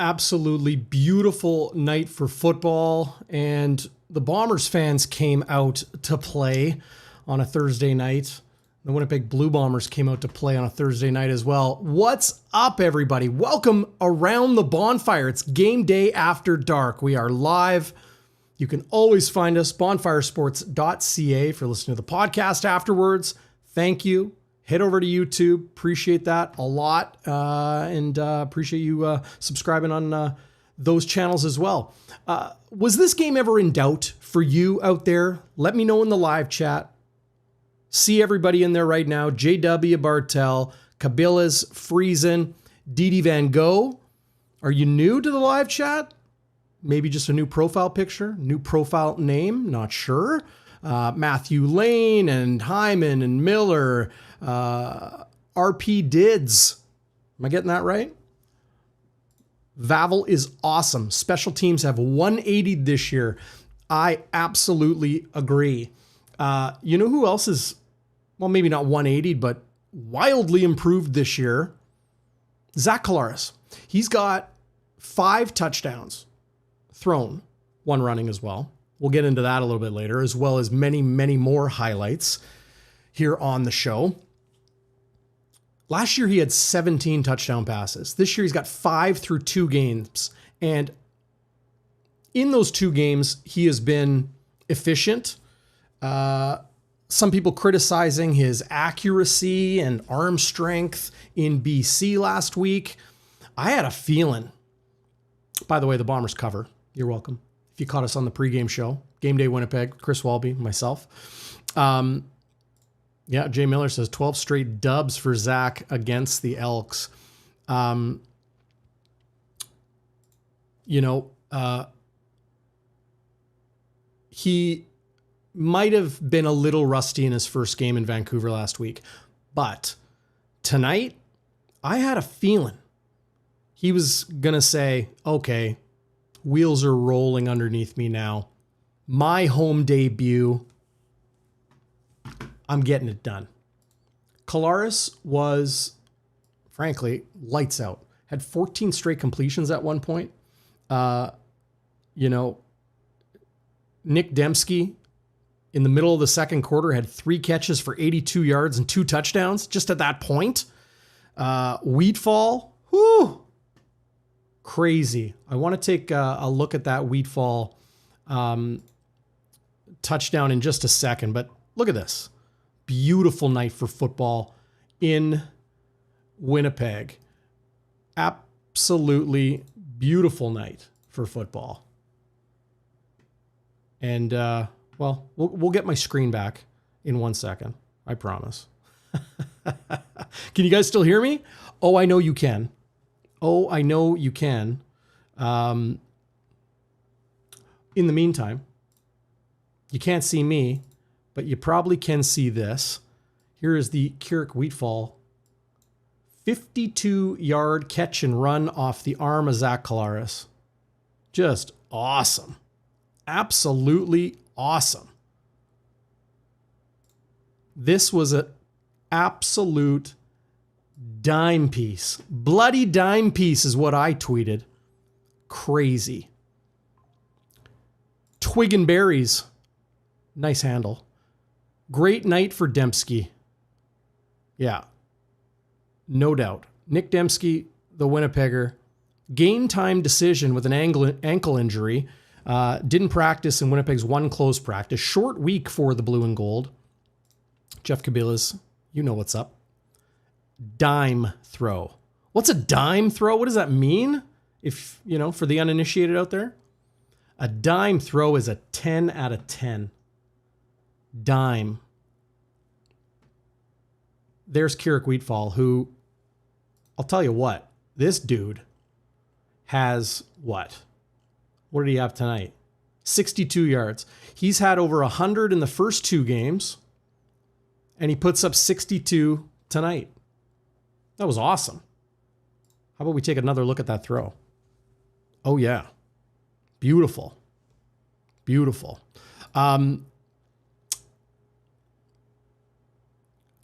Absolutely beautiful night for football, and the Bombers fans came out to play on a Thursday night. The Winnipeg Blue Bombers came out to play on a Thursday night as well. What's up, everybody? Welcome around the bonfire. It's game day after dark. We are live. You can always find us BonfireSports.ca for listening to the podcast afterwards. Thank you. Head over to YouTube. Appreciate that a lot. And appreciate you subscribing on those channels as well. Was this game ever in doubt for you out there? Let me know in the live chat. See everybody in there right now. JW Bartel, Kabilas, Friesen, Didi Van Gogh. Are you new to the live chat? Maybe just a new profile picture, new profile name, not sure. Matthew Lane and Hyman and Miller, RP Dids. Am I getting that right? Vaval is awesome. Special teams have 180'd this year. I absolutely agree. You know who else is, well, maybe not 180'd, but wildly improved this year? Zach Collaros. He's got 5 touchdowns thrown, 1 running as well. We'll get into that a little bit later, as well as many, many more highlights here on the show. Last year, he had 17 touchdown passes. This year, he's got 5 through 2 games. And in those 2 games, he has been efficient. Some people criticizing his accuracy and arm strength in BC last week. I had a feeling. By the way, the Bombers cover. You're welcome. If you caught us on the pregame show, Game Day Winnipeg, Chris WALBY'S, myself. Jay Miller says 12 straight dubs for Zach against the Elks. He might have been a little rusty in his first game in Vancouver last week, but tonight I had a feeling he was going to say, okay, wheels are rolling underneath me now. My home debut. I'm getting it done. Collaros was, frankly, lights out. Had 14 straight completions at one point. Nick Demski, in the middle of the second quarter, had 3 catches for 82 yards and 2 touchdowns just at that point. Wheatfall, whoo, crazy. I want to take a look at that Wheatfall touchdown in just a second, but look at this. Beautiful night for football in Winnipeg. Absolutely beautiful night for football. And, we'll get my screen back in 1 second. I promise. Can you guys still hear me? Oh, I know you can. In the meantime, you can't see me, but you probably can see this. Here is the 𝘎𝙤𝙤𝙧𝙚 Wheatfall 52-yard catch and run off the arm of Zach Collaros. Just awesome. Absolutely awesome. This was an absolute dime piece. Bloody dime piece is what I tweeted. Crazy. Twig and berries. Nice handle. Great night for Demski. Yeah. No doubt. Nick Demski, the Winnipegger. Game time decision with an ankle injury. Didn't practice in Winnipeg's 1 close practice. Short week for the blue and gold. Jeff Kabilas, you know what's up. Dime throw. What's a dime throw? What does that mean? If, for the uninitiated out there. A dime throw is a 10 out of 10. Dime. There's 𝘎𝙤𝙤𝙧𝙚 Wheatfall, who, I'll tell you what, this dude has what? What did he have tonight? 62 yards. He's had over 100 in the first 2 games, and he puts up 62 tonight. That was awesome. How about we take another look at that throw? Oh, yeah. Beautiful. Beautiful.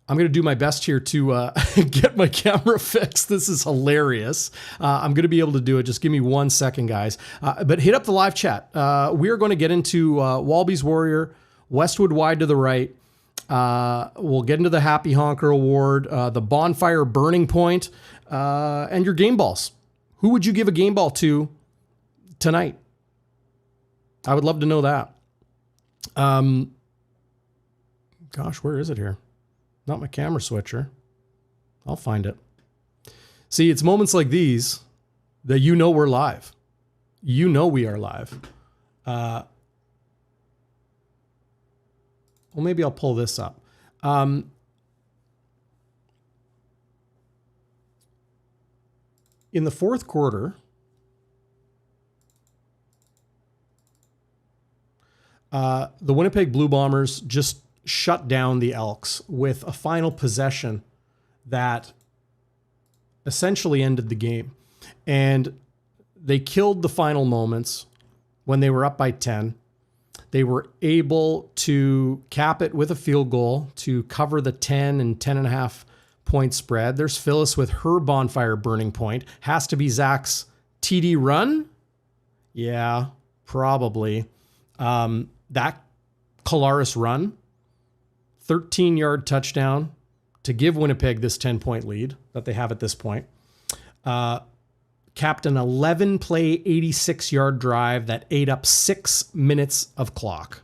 I'm going to do my best here to get my camera fixed. This is hilarious. I'm going to be able to do it. Just give me 1 second, guys. But hit up the live chat. We are going to get into WALBY'S Warrior, Westwood wide to the right. We'll get into the Happy Honker Award, the Bonfire Burning Point, and your game balls. Who would you give a game ball to tonight? I would love to know that. Gosh, where is it here? Not my camera switcher. I'll find it. See, it's moments like these that you know we're live. You know we are live. Well, maybe I'll pull this up. In the fourth quarter, the Winnipeg Blue Bombers just shut down the Elks with a final possession that essentially ended the game. And they killed the final moments when they were up by 10. They were able to cap it with a field goal to cover the 10 and 10.5 point spread. There's Phyllis with her bonfire burning point. Has to be Zach's TD run? Yeah, probably. That Collaros run, 13-yard touchdown to give Winnipeg this 10-point lead that they have at this point. Capped an 11-play, 86-yard drive that ate up 6 minutes of clock.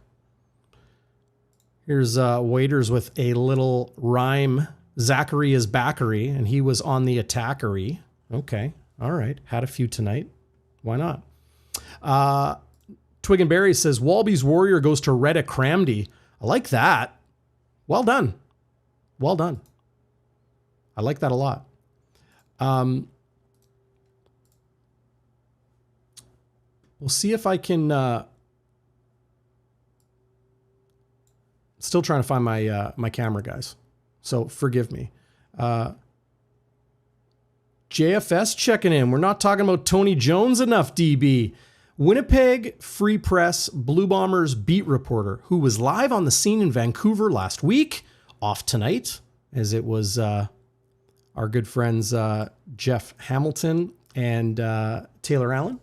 Here's Waiters with a little rhyme. Zachary is backery, and he was on the attackery. Okay, all right. Had a few tonight. Why not? Twig and Berry says, WALBY'S Warrior goes to Retta Cramdy. I like that. Well done. Well done. I like that a lot. We'll see if I can... still trying to find my my camera, guys. So forgive me. JFS checking in. We're not talking about Tony Jones enough, DB. Winnipeg Free Press Blue Bombers beat reporter who was live on the scene in Vancouver last week, off tonight, as it was our good friends Jeff Hamilton and Taylor Allen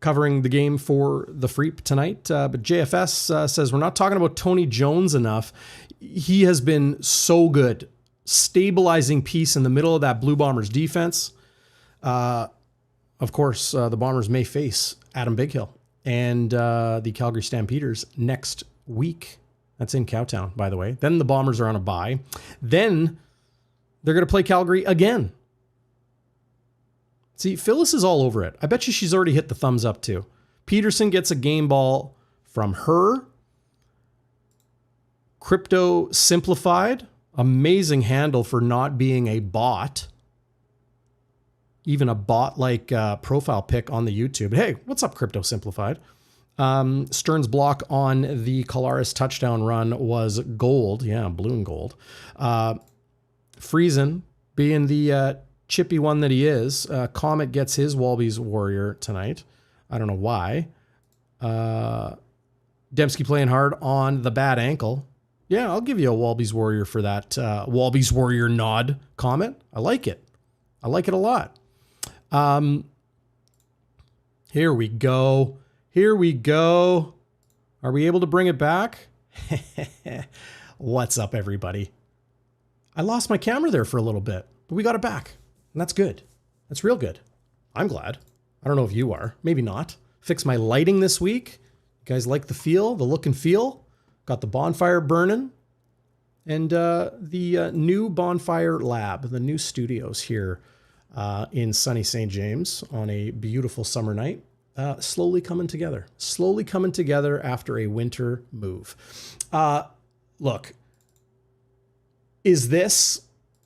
covering the game for the Freep tonight. But JFS says, we're not talking about Tony Jones enough. He has been so good, stabilizing peace in the middle of that Blue Bombers defense. Of course, the Bombers may face Adam Bighill and the Calgary Stampeders next week. That's in Cowtown, by the way. Then the Bombers are on a bye. Then they're going to play Calgary again. See, Phyllis is all over it. I bet you she's already hit the thumbs up too. Peterson gets a game ball from her. Crypto Simplified. Amazing handle for not being a bot. Even a bot-like profile pic on the YouTube. Hey, what's up, Crypto Simplified? Stern's block on the Collaros touchdown run was gold. Yeah, blue and gold. Friesen, being the chippy one that he is. Comet gets his WALBY'S Warrior tonight. I don't know why. Demski playing hard on the bad ankle. Yeah, I'll give you a WALBY'S Warrior for that WALBY'S Warrior nod comment. I like it. I like it a lot. Here we go. Here we go. Are we able to bring it back? What's up, everybody? I lost my camera there for a little bit, but we got it back. And that's good. That's real good. I'm glad. I don't know if you are. Maybe not. Fixed my lighting this week. You guys like the feel, the look and feel? Got the bonfire burning. And the new Bonfire Lab, the new studios here in sunny St. James on a beautiful summer night. Slowly coming together. Slowly coming together after a winter move. Look, is this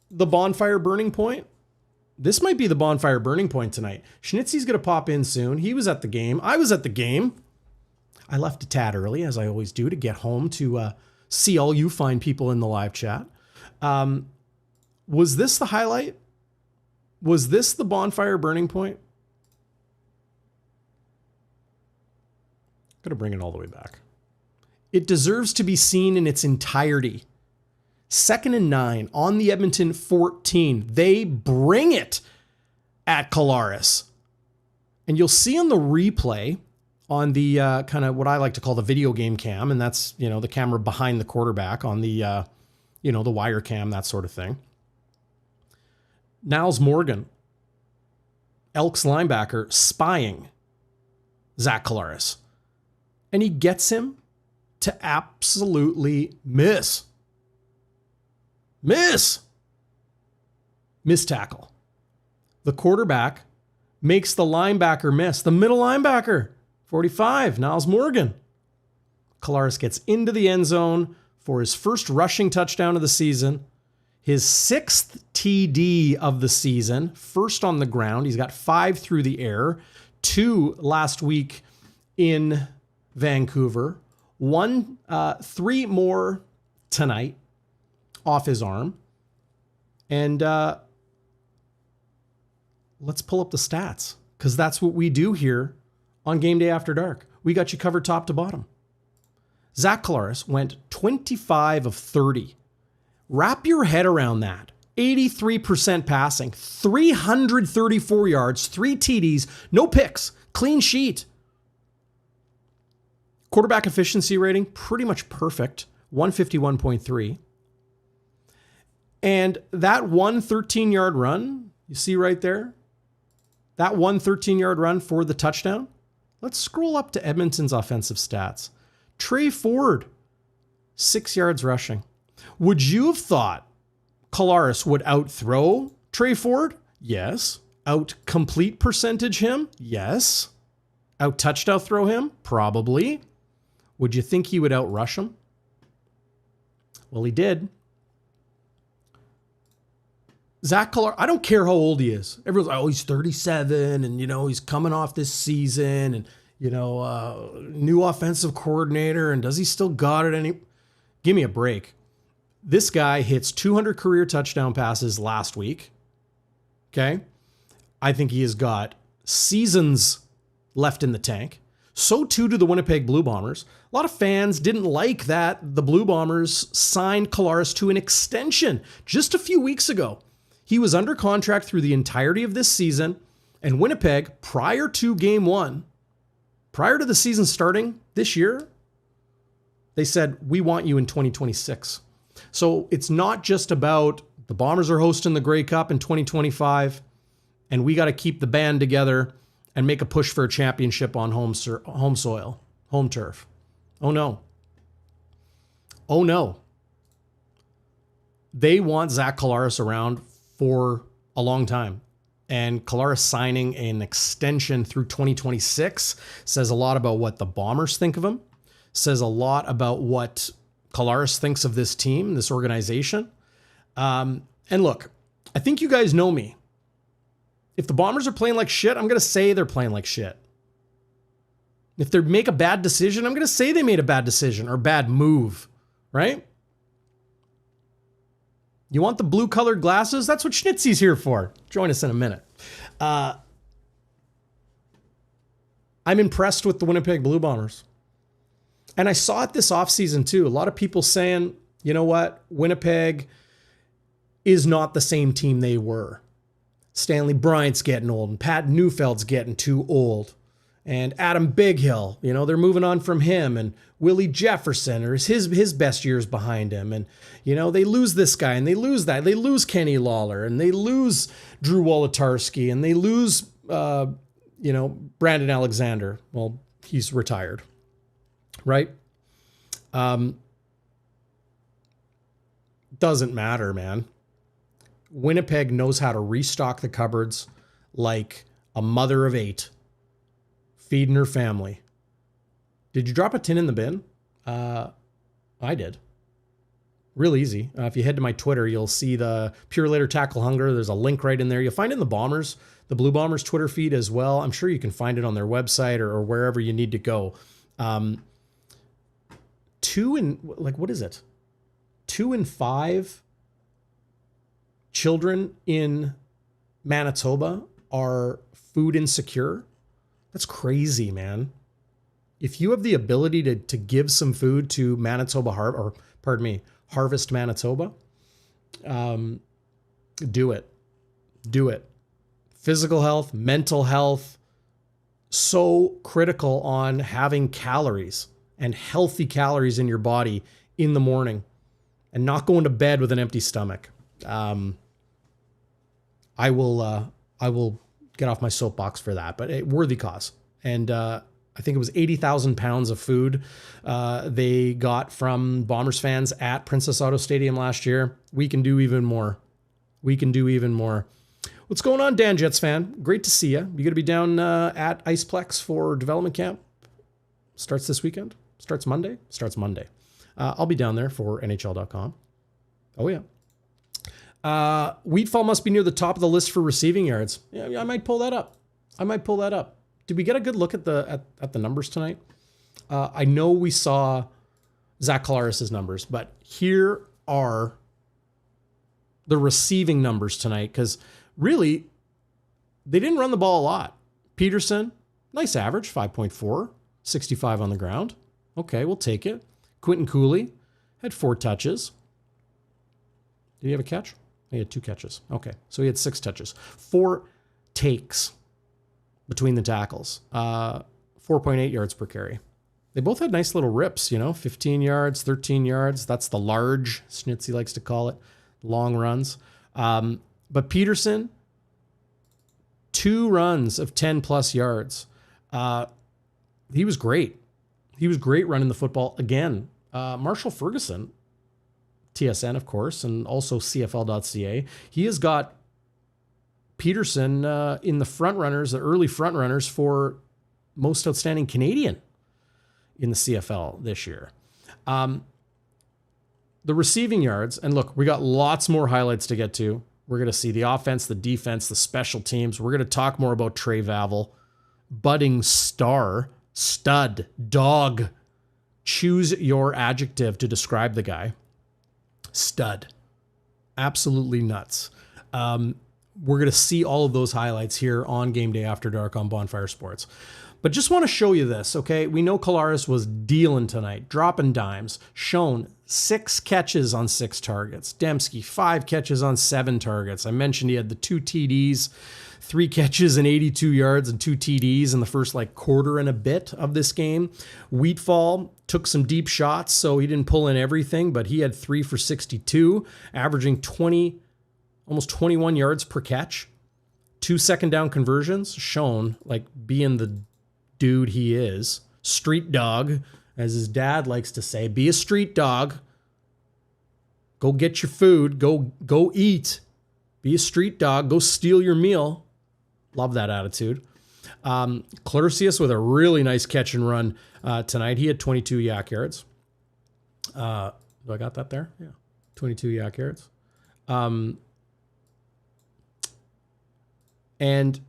the bonfire burning point? This might be the bonfire burning point tonight. Schnitzy's going to pop in soon. He was at the game. I was at the game. I left a tad early, as I always do, to get home to see all you fine people in the live chat. Was this the highlight? Was this the bonfire burning point? Got to bring it all the way back. It deserves to be seen in its entirety. 2nd and 9 on the Edmonton 14. They bring it at Collaros. And you'll see on the replay on the kind of what I like to call the video game cam, and that's, the camera behind the quarterback on the, the wire cam, that sort of thing. Niles Morgan, Elks linebacker, spying Zach Collaros. And he gets him to absolutely miss tackle. The quarterback makes the linebacker miss. The middle linebacker, 45, Niles Morgan. Collaros gets into the end zone for his first rushing touchdown of the season, his 6th TD of the season, first on the ground. He's got 5 through the air, 2 last week in Vancouver, 3 more tonight off his arm. And let's pull up the stats, because that's what we do here on Game Day After Dark. We got you covered top to bottom. Zach Collaros went 25 of 30. Wrap your head around that. 83% passing, 334 yards, 3 TDs, no picks, clean sheet. Quarterback efficiency rating, pretty much perfect, 151.3. And that one 13-yard run, you see right there, that one 13-yard run for the touchdown. Let's scroll up to Edmonton's offensive stats. Trey Ford, 6 yards rushing. Would you have thought Collaros would outthrow Trey Ford? Yes. Out complete percentage him? Yes. Out touchdown throw him? Probably. Would you think he would outrush him? Well, he did. Zach Collaros, I don't care how old he is. Everyone's like, oh, he's 37 and, he's coming off this season and, new offensive coordinator. And does he still got it? Give me a break. This guy hits 200 career touchdown passes last week. Okay. I think he has got seasons left in the tank. So too do the Winnipeg Blue Bombers. A lot of fans didn't like that the Blue Bombers signed Collaros to an extension just a few weeks ago. He was under contract through the entirety of this season, and Winnipeg, prior to game 1, prior to the season starting this year, they said, we want you in 2026. So it's not just about the Bombers are hosting the Grey Cup in 2025, and we got to keep the band together and make a push for a championship on home soil, home turf. Oh no. Oh no. They want Zach Collaros around for a long time. And Collaros signing an extension through 2026 says a lot about what the Bombers think of him, says a lot about what Collaros thinks of this team, this organization. And look, I think you guys know me. If the Bombers are playing like shit, I'm going to say they're playing like shit. If they make a bad decision, I'm going to say they made a bad decision or bad move, right? You want the blue-colored glasses? That's what Schnitzy's here for. Join us in a minute. I'm impressed with the Winnipeg Blue Bombers. And I saw it this offseason too. A lot of people saying, you know what? Winnipeg is not the same team they were. Stanley Bryant's getting old and Pat Neufeld's getting too old. And Adam Bighill, they're moving on from him. And Willie Jefferson, or his best years behind him. And, they lose this guy and they lose that. They lose Kenny Lawler and they lose Drew Wolotarski and they lose, Brandon Alexander. Well, he's retired, right? Doesn't matter, man. Winnipeg knows how to restock the cupboards like a mother of 8 feeding her family. Did you drop a tin in the bin? I did. Real easy. If you head to my Twitter, you'll see the Pure Later Tackle Hunger. There's a link right in there. You'll find it in the Blue Bombers Twitter feed as well. I'm sure you can find it on their website or wherever you need to go. 2 in 5 children in Manitoba are food insecure. That's crazy, man. if you have the ability to give some food to Manitoba Harvest Manitoba, do it. Do it. Physical health, mental health, so critical on having calories and healthy calories in your body in the morning and not going to bed with an empty stomach. I will get off my soapbox for that, but a worthy cause. And I think it was 80,000 pounds of food they got from Bombers fans at Princess Auto Stadium last year. We can do even more. We can do even more. What's going on, Dan Jets fan? Great to see you. You going to be down at Iceplex for development camp? Starts this weekend? Starts Monday? Starts Monday. I'll be down there for NHL.com. Oh, yeah. Wheatfall must be near the top of the list for receiving yards. Yeah, I might pull that up. Did we get a good look at the numbers tonight? I know we saw Zach Collaros' numbers, but here are the receiving numbers tonight, because really, they didn't run the ball a lot. Peterson, nice average, 5.4, 65 on the ground. Okay, we'll take it. Quentin Cooley had 4 touches. Did he have a catch? He had 2 catches. Okay, so he had 6 touches. 4 takes between the tackles. 4.8 yards per carry. They both had nice little rips, 15 yards, 13 yards. That's the large, Schnitzy likes to call it, long runs. But Peterson, 2 runs of 10 plus yards. He was great. He was great running the football again. Marshall Ferguson, TSN, of course, and also CFL.ca. He has got Peterson in the front runners, the early front runners for most outstanding Canadian in the CFL this year. The receiving yards, and look, we got lots more highlights to get to. We're going to see the offense, the defense, the special teams. We're going to talk more about Trey Vaval, budding star, stud, dog. Choose your adjective to describe the guy. Stud. Absolutely nuts. We're going to see all of those highlights here on Game Day After Dark on Bonfire Sports. But just want to show you this, okay? We know Collaros was dealing tonight, dropping dimes. Schoen, 6 catches on 6 targets. Demski, 5 catches on 7 targets. I mentioned he had the 2 TDs, 3 catches and 82 yards and 2 TDs in the first quarter and a bit of this game. Wheatfall took some deep shots, so he didn't pull in everything, but he had 3 for 62, averaging almost 21 yards per catch. 2 second down conversions. Schoen, being the dude he is, street dog, as his dad likes to say. Be a street dog. Go get your food. Go eat. Be a street dog. Go steal your meal. Love that attitude. Clercius with a really nice catch and run tonight. He had 22 yak yards. Do I got that there? Yeah. 22 yak yards. And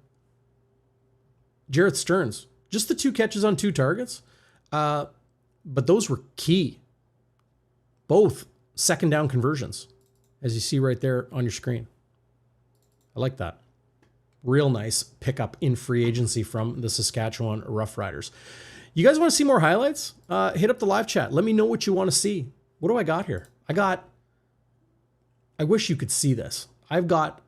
Jarrett Stearns, just the 2 catches on 2 targets. But those were key. Both second down conversions, as you see right there on your screen. I like that. Real nice pickup in free agency from the Saskatchewan Roughriders. You guys want to see more highlights? Hit up the live chat. Let me know what you want to see. What do I got here? I wish you could see this. I've got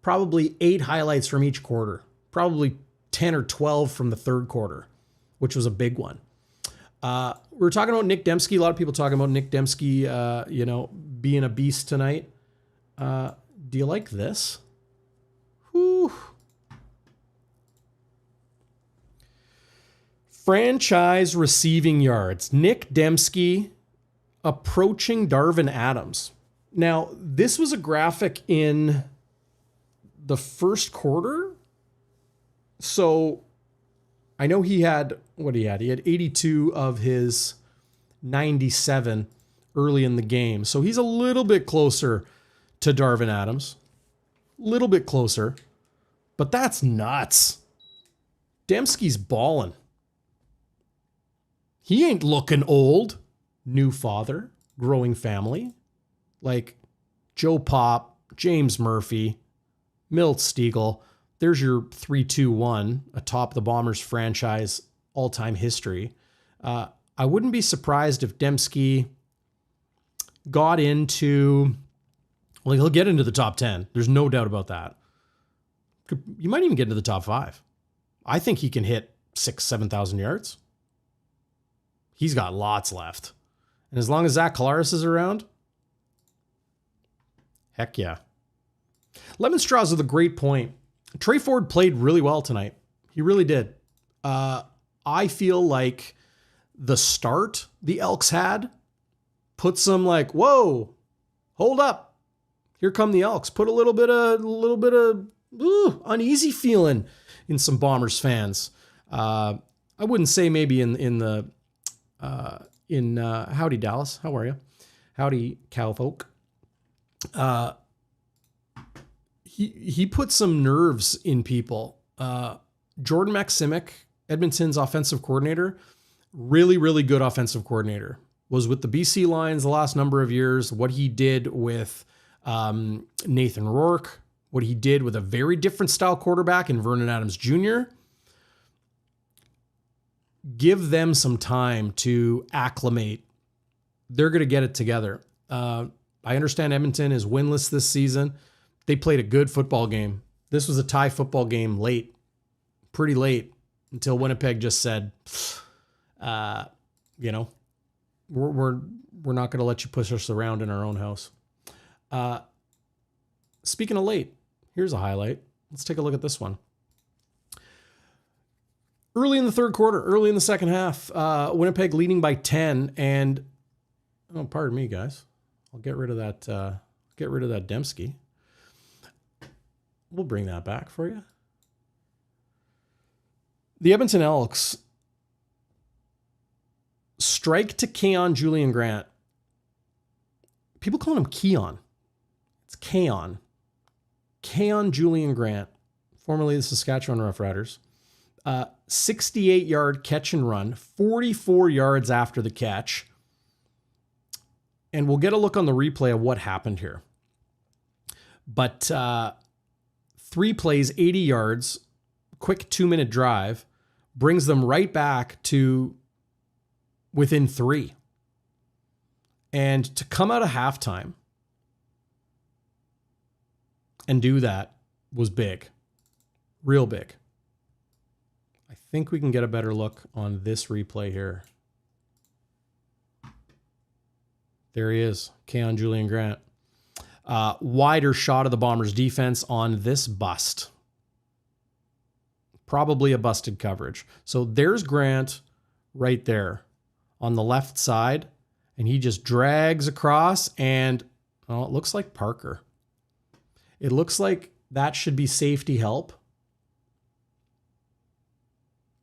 probably 8 highlights from each quarter. Probably 10 or 12 from the third quarter, which was a big one. We were talking about Nick Demski. A lot of people talking about Nick Demski, being a beast tonight. Do you like this? Whew. Franchise receiving yards. Nick Demski approaching Darvin Adams. Now, this was a graphic in the first quarter. So I know he had, he had 82 of his 97 early in the game. So he's a little bit closer to Darvin Adams. Little bit closer. But that's nuts. Demski's balling. He ain't looking old. New father, growing family. Joe Pop, James Murphy, Milt Stiegel. There's your 3-2-1 atop the Bombers franchise all-time history. I wouldn't be surprised if Demski got into, well, he'll get into the top 10. There's no doubt about that. You might even get into the top 5. I think he can hit 6,000, 7,000 yards. He's got lots left. And as long as Zach Collaros is around, heck yeah. Lemon Straws with a great point. Trey Ford played really well tonight. He really did. I feel like the start the Elks had put some like, whoa, hold up. Here come the Elks. Put a little bit of uneasy feeling in some Bombers fans. I wouldn't say maybe in howdy Dallas. How are you? Howdy cowfolk. He put some nerves in people. Jordan Maksimic, Edmonton's offensive coordinator, really, really good offensive coordinator. Was with the BC Lions the last number of years. What he did with Nathan Rourke, what he did with a very different style quarterback in Vernon Adams Jr. Give them some time to acclimate. They're going to get it together. I understand Edmonton is winless this season. They played a good football game. This was a tie football game late, pretty late, until Winnipeg just said, we're not going to let you push us around in our own house. Speaking of late, here's a highlight. Let's take a look at this one. Early in the third quarter, early in the second half, Winnipeg leading by 10, and pardon me, guys. I'll get rid of that. Demski. We'll bring that back for you. The Edmonton Elks strike to Keon Julian Grant. People call him Keon. It's Keon. Keon Julian Grant, formerly the Saskatchewan Roughriders. 68-yard catch and run, 44 yards after the catch. And we'll get a look on the replay of what happened here. But 3 plays, 80 yards, quick 2-minute drive, brings them right back to within 3. And to come out of halftime and do that was big, real big. I think we can get a better look on this replay here. There he is, Keon Julian Grant. Wider shot of the Bombers defense on this bust. Probably a busted coverage. So there's Grant right there on the left side, and he just drags across, and it looks like Parker. It looks like that should be safety help.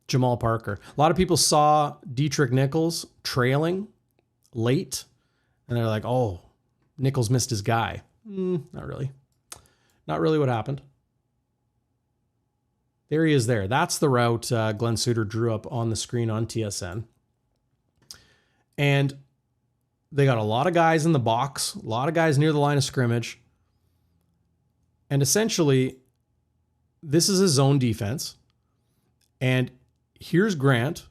Jamal Parker. A lot of people saw Dietrich Nichols trailing late, and they're like, oh, Nichols missed his guy. Not really. Not really what happened. There he is there. That's the route Glenn Suter drew up on the screen on TSN. And they got a lot of guys in the box, a lot of guys near the line of scrimmage. And essentially, this is a zone defense. And here's Grant.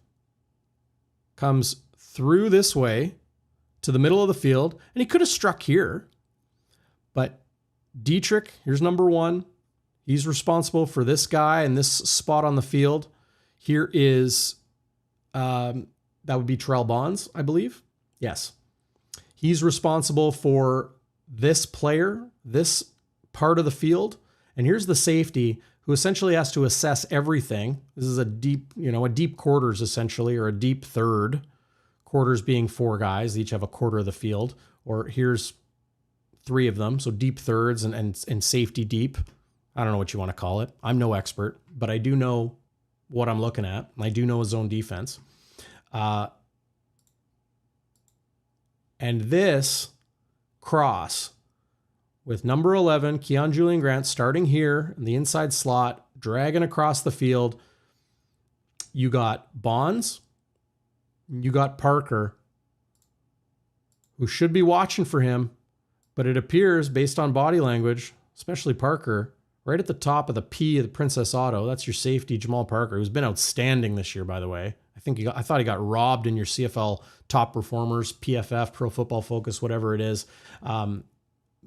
Comes through this way to the middle of the field. And he could have struck here. But Dietrich, here's number 1. He's responsible for this guy and this spot on the field. Here is, that would be Terrell Bonds, I believe. Yes. He's responsible for this player, this part of the field. And here's the safety who essentially has to assess everything. This is a deep quarters essentially, or a deep third. Quarters being 4 guys. They each have a quarter of the field. Or here's 3 of them. So deep thirds and safety deep. I don't know what you want to call it. I'm no expert, but I do know what I'm looking at. I do know a zone defense. And this cross with number 11, Keon Julian Grant, starting here in the inside slot, dragging across the field. You got Bonds. You got Parker, who should be watching for him, but it appears, based on body language, especially Parker, right at the top of the P of the Princess Auto, that's your safety, Jamal Parker, who's been outstanding this year, by the way, I thought he got robbed in your CFL top performers, PFF, Pro Football Focus, whatever it is.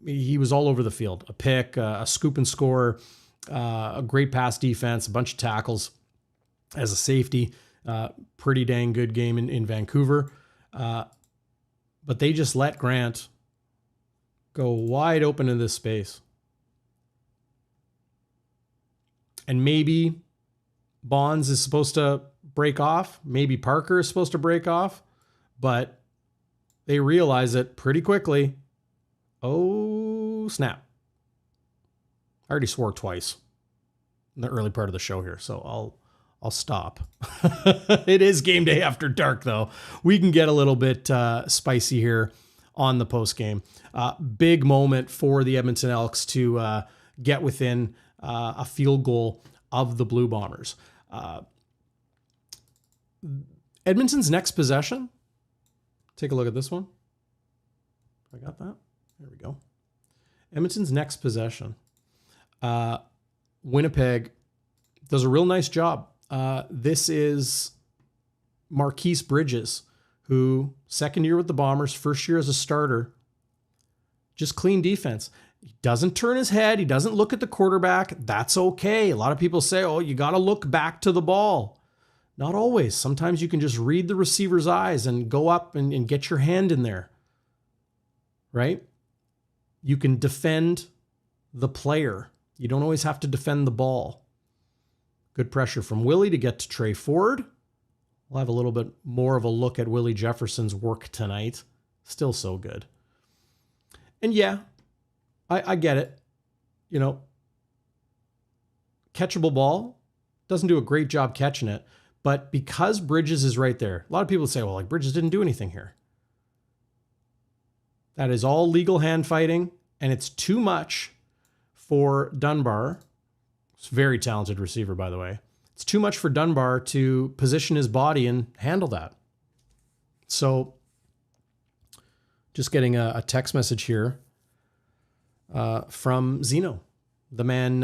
He was all over the field. A pick, a scoop and score, a great pass defense, a bunch of tackles as a safety. Pretty dang good game in Vancouver. But they just let Grant go wide open in this space. And maybe Bonds is supposed to break off. Maybe Parker is supposed to break off. But they realize it pretty quickly. Oh, snap. I already swore twice in the early part of the show here, so I'll stop. It is game day after dark, though. We can get a little bit spicy here on the post game. Big moment for the Edmonton Elks to get within a field goal of the Blue Bombers. Edmonton's next possession. Take a look at this one. I got that. There we go. Edmonton's next possession. Winnipeg does a real nice job. This is Marquise Bridges, who second year with the Bombers, first year as a starter, just clean defense. He doesn't turn his head. He doesn't look at the quarterback. That's okay. A lot of people say, oh, you got to look back to the ball. Not always. Sometimes you can just read the receiver's eyes and go up and get your hand in there, right? You can defend the player. You don't always have to defend the ball. Good pressure from Willie to get to Trey Ford. We'll have a little bit more of a look at Willie Jefferson's work tonight. Still so good. And yeah, I get it. You know, catchable ball, doesn't do a great job catching it. But because Bridges is right there, a lot of people say, well, like Bridges didn't do anything here. That is all legal hand fighting, and it's too much for Dunbar. It's a very talented receiver, by the way. It's too much for Dunbar to position his body and handle that. So just getting a text message here from Zeno, the man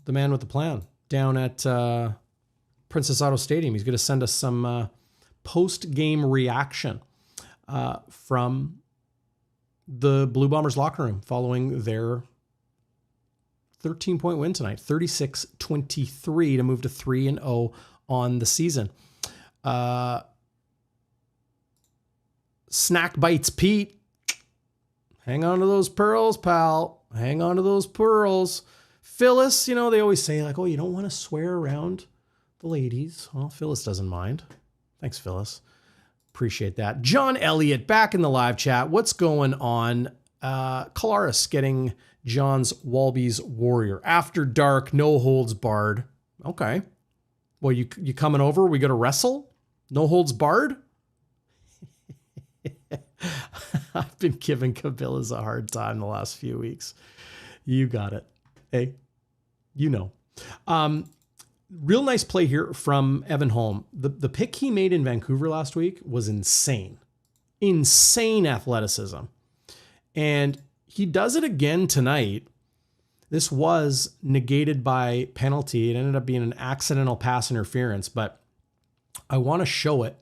with the plan down at Princess Auto Stadium. He's going to send us some post-game reaction from the Blue Bombers locker room following their 13-point win tonight, 36-23 to move to 3-0 on the season. Snack Bites Pete. Hang on to those pearls, pal. Hang on to those pearls. Phyllis, you know, they always say like, oh, you don't want to swear around the ladies. Well, Phyllis doesn't mind. Thanks, Phyllis. Appreciate that. John Elliott back in the live chat. What's going on? Collaros getting John's WALBY'S Warrior. After dark, no holds barred. Okay. Well, you coming over? We got to wrestle? No holds barred? I've been giving Cabillas a hard time the last few weeks. You got it. Hey, you know. Real nice play here from Evan Holm. The pick he made in Vancouver last week was insane. Insane athleticism. And he does it again tonight. This was negated by penalty. It ended up being an accidental pass interference, but I want to show it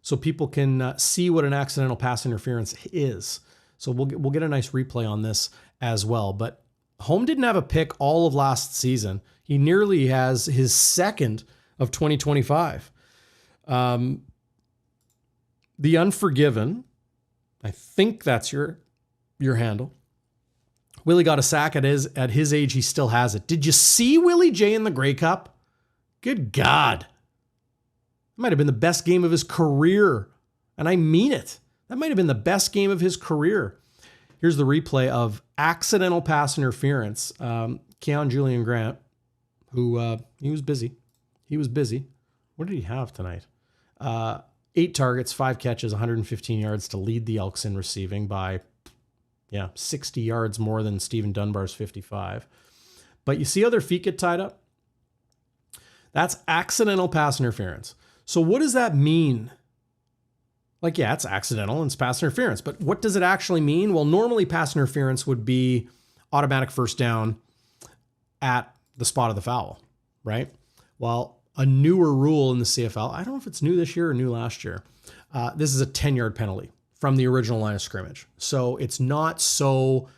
so people can see what an accidental pass interference is. So we'll get a nice replay on this as well. But Holm didn't have a pick all of last season. He nearly has his second of 2025. The Unforgiven, I think that's your handle. Willie got a sack at his age. He still has it. Did you see Willie J in the Grey Cup? Good God. That might have been the best game of his career. And I mean it. That might have been the best game of his career. Here's the replay of accidental pass interference. Keon Julian Grant, who he was busy. He was busy. What did he have tonight? 8 targets, 5 catches, 115 yards to lead the Elks in receiving by 60 yards more than Stephen Dunbar's 55. But you see how their feet get tied up? That's accidental pass interference. So what does that mean? Like, yeah, it's accidental and it's pass interference, but what does it actually mean? Well, normally pass interference would be automatic first down at the spot of the foul, right? Well, a newer rule in the CFL. I don't know if it's new this year or new last year. This is a 10-yard penalty from the original line of scrimmage. So it's not so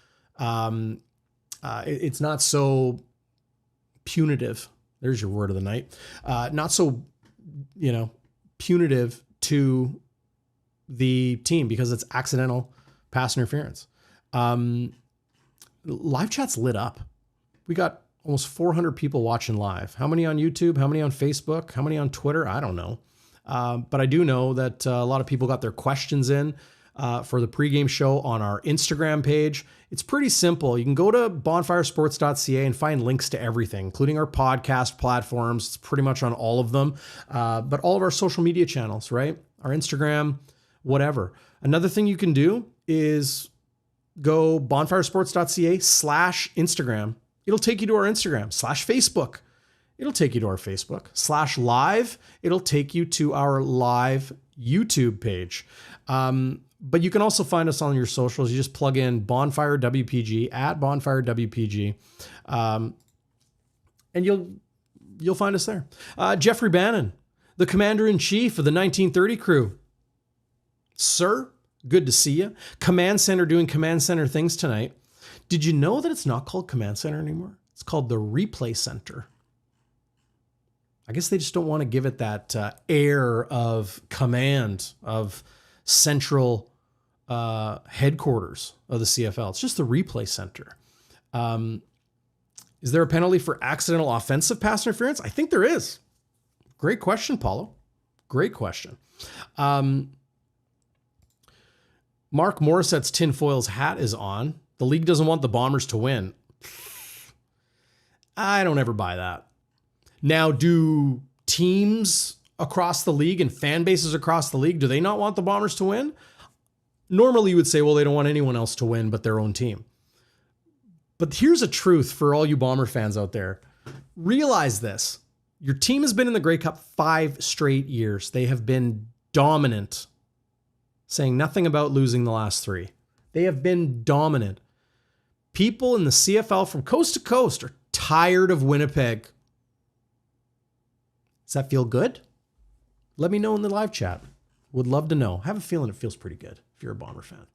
punitive. There's your word of the night. Not so, punitive to the team because it's accidental pass interference. Live chat's lit up. We got almost 400 people watching live. How many on YouTube? How many on Facebook? How many on Twitter? I don't know. But I do know that a lot of people got their questions in for the pregame show on our Instagram page. It's pretty simple. You can go to BonfireSports.ca and find links to everything, including our podcast platforms. It's pretty much on all of them, but all of our social media channels, right? Our Instagram, whatever. Another thing you can do is go BonfireSports.ca/Instagram. It'll take you to our Instagram /Facebook. It'll take you to our Facebook /live. It'll take you to our live YouTube page. But you can also find us on your socials. You just plug in Bonfire WPG @Bonfire WPG. And you'll find us there. Jeffrey Bannon, the commander-in-chief of the 1930 crew. Sir, good to see you. Command Center doing Command Center things tonight. Did you know that it's not called Command Center anymore? It's called the Replay Center. I guess they just don't want to give it that air of command, of central headquarters of the CFL. It's just the Replay Center. Is there a penalty for accidental offensive pass interference? I think there is. Great question, Paulo. Great question. Mark Morissette's tinfoil's hat is on. The league doesn't want the Bombers to win. I don't ever buy that. Now, do teams across the league and fan bases across the league, do they not want the Bombers to win? Normally you would say, well, they don't want anyone else to win but their own team. But here's a truth for all you Bomber fans out there. Realize this. Your team has been in the Grey Cup 5 straight years. They have been dominant, saying nothing about losing the last 3. They have been dominant. People in the CFL from coast to coast are tired of Winnipeg. Does that feel good? Let me know in the live chat. Would love to know. I have a feeling it feels pretty good if you're a Bomber fan.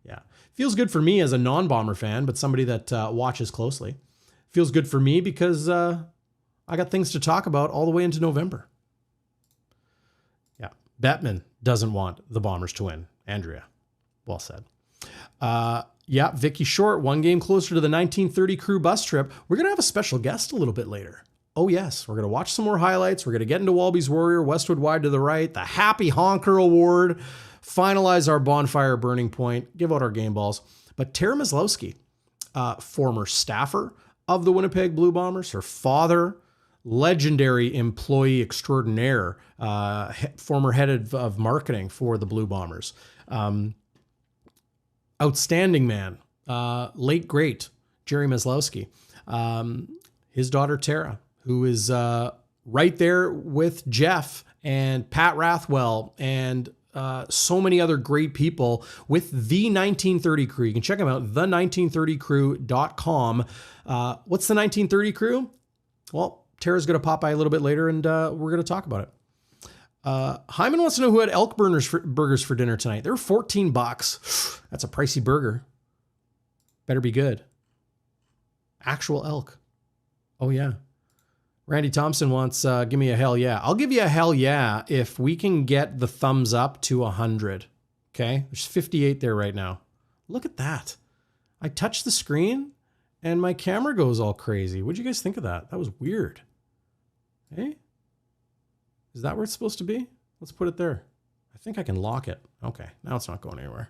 Yeah. Feels good for me as a non-Bomber fan, but somebody that watches closely. Feels good for me because I got things to talk about all the way into November. Yeah. Bettman doesn't want the Bombers to win. Andrea. Well said. Yeah, Vicky Short, 1 game closer to the 1930 crew bus trip. We're going to have a special guest a little bit later. Oh, yes. We're going to watch some more highlights. We're going to get into WALBY'S Warrior, Westwood Wide to the right, the Happy Honker Award, finalize our bonfire burning point, give out our game balls. But Tara Maslowsky, former staffer of the Winnipeg Blue Bombers, her father, legendary employee extraordinaire, former head of marketing for the Blue Bombers. Outstanding man, late great Jerry Maslowsky. His daughter Tara, who is right there with Jeff and Pat Rathwell and so many other great people with the 1930 crew. You can check them out, the1930crew.com. What's the 1930 crew? Well, Tara's going to pop by a little bit later and we're going to talk about it. Hyman wants to know who had elk burgers for dinner tonight. They're $14. That's a pricey burger. Better be good. Actual elk. Oh, yeah. Randy Thompson wants, give me a hell yeah. I'll give you a hell yeah if we can get the thumbs up to 100. Okay? There's 58 there right now. Look at that. I touch the screen and my camera goes all crazy. What'd you guys think of that? That was weird. Hey? Is that where it's supposed to be? Let's put it there. I think I can lock it. Okay, now it's not going anywhere.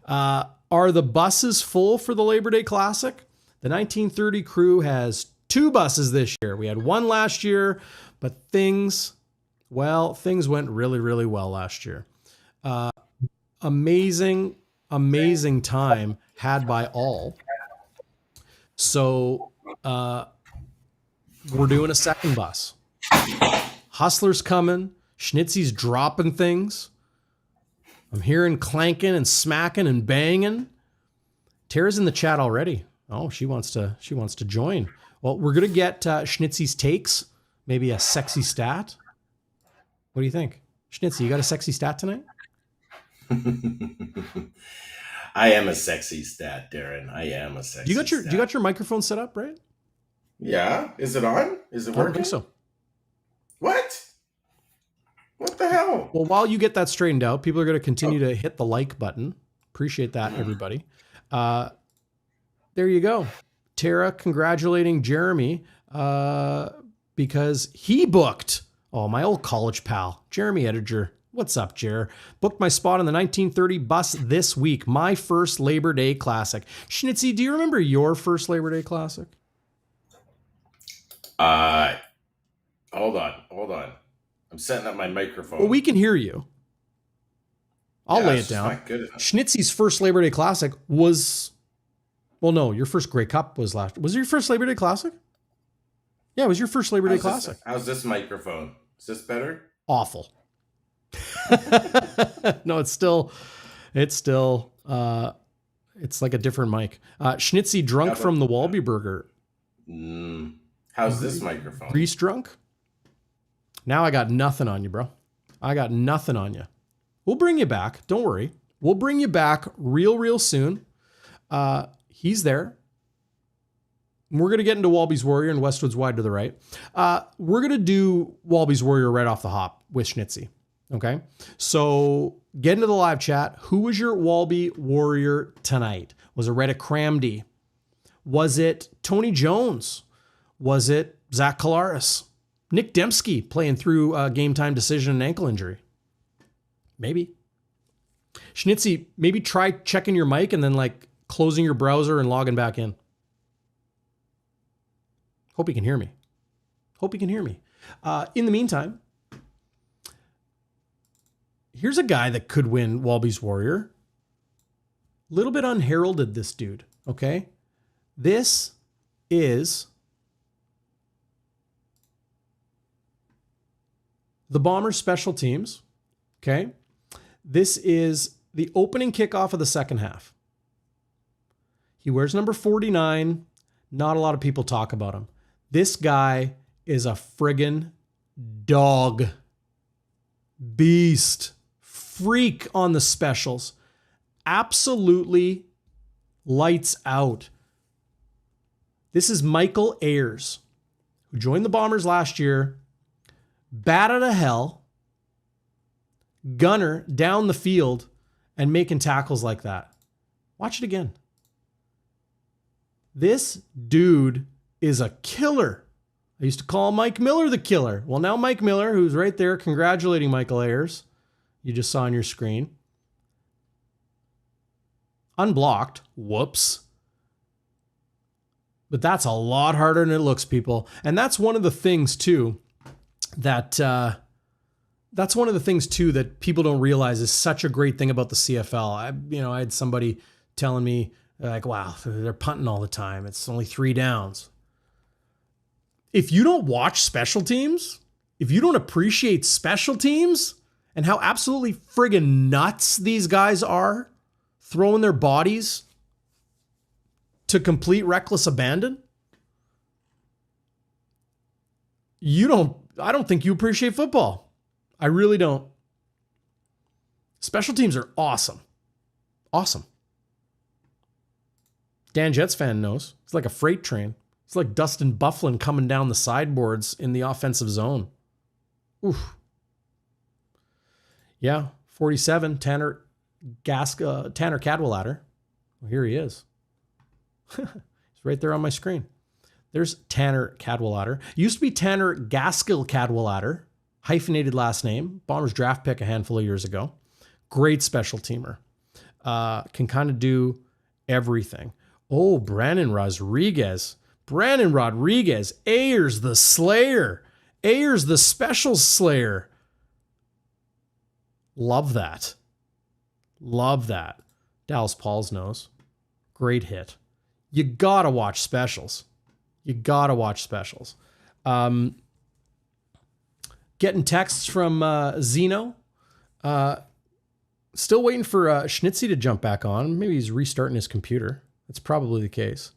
Are the buses full for the Labor Day Classic? The 1930 crew has 2 buses this year. We had 1 last year, but things went really, really well last year. Amazing time had by all. So we're doing a second bus. Hustler's coming. Schnitzy's dropping things. I'm hearing clanking and smacking and banging. Tara's in the chat already. Oh, she wants to join. Well, we're going to get Schnitzy's takes Maybe a sexy stat? What do you think? Schnitzy, you got a sexy stat tonight? I am a sexy stat, Darrin. I am a sexy stat. Do you got your microphone set up, right? Yeah. Is it on? Is it working? I don't think so. What? What the hell? Well, while you get that straightened out, people are going to continue to hit the like button. Appreciate that, everybody. There you go. Tara congratulating Jeremy because he booked, my old college pal, Jeremy Ediger. What's up, Jer? Booked my spot on the 1930 bus this week. My first Labor Day Classic. Schnitzy, do you remember your first Labor Day Classic? Hold on. I'm setting up my microphone. Well, we can hear you. I'll lay it down. Schnitzy's first Labor Day Classic was, well, no, your first Grey Cup was last. Was it your first Labor Day Classic? Yeah, it was your first Labor Day Classic. How's this microphone? Is this better? Awful. No, it's like a different mic. Schnitzy drunk from the Walby burger. How's this microphone? Grease drunk? Now I got nothing on you, bro. I got nothing on you. We'll bring you back. Don't worry. We'll bring you back real soon. He's there. We're going to get into WALBY'S Warrior and Westwood's Wide to the right. We're going to do WALBY'S Warrior right off the hop with Schnitzy. Okay? So get into the live chat. Who was your WALBY Warrior tonight? Was it Reddick Cramdy? Was it Tony Jones? Was it Zach Collaros? Nick Demski playing through a game time decision and ankle injury? Maybe. Schnitzy, maybe try checking your mic and then like closing your browser and logging back in. Hope you can hear me. In the meantime, here's a guy that could win WALBY'S Warrior. Little bit unheralded, this dude. Okay. This is the Bombers special teams. Okay. This is the opening kickoff of the second half. He wears number 49. Not a lot of people talk about him. This guy is a friggin' dog. Beast. Freak on the specials. Absolutely lights out. This is Michael Ayers, who joined the Bombers last year. Bat out of hell. Gunner down the field and making tackles like that. Watch it again. This dude is a killer. I used to call Mike Miller the killer. Well, now Mike Miller, who's right there congratulating Michael Ayers, you just saw on your screen. Unblocked. Whoops. But that's a lot harder than it looks, people. And that's one of the things, too, that people don't realize is such a great thing about the CFL. I had somebody telling me, like, wow, they're punting all the time. It's only 3 downs. If you don't watch special teams, if you don't appreciate special teams and how absolutely friggin' nuts these guys are throwing their bodies to complete reckless abandon, I don't think you appreciate football. I really don't. Special teams are awesome. Awesome. Dan Jets fan knows. It's like a freight train. It's like Dustin Bufflin coming down the sideboards in the offensive zone. Oof. Yeah, 47, Tanner Cadwallader. Well, here he is. He's right there on my screen. There's Tanner Cadwallader. Used to be Tanner Gaskill Cadwallader, hyphenated last name. Bombers draft pick a handful of years ago. Great special teamer. Can kind of do everything. Oh, Brandon Rodriguez. Ayers the Slayer. Ayers the Special Slayer. Love that. Dallas Pauls knows. Great hit. You gotta watch specials. Getting texts from Zeno. Still waiting for Schnitzy to jump back on. Maybe he's restarting his computer. That's probably the case.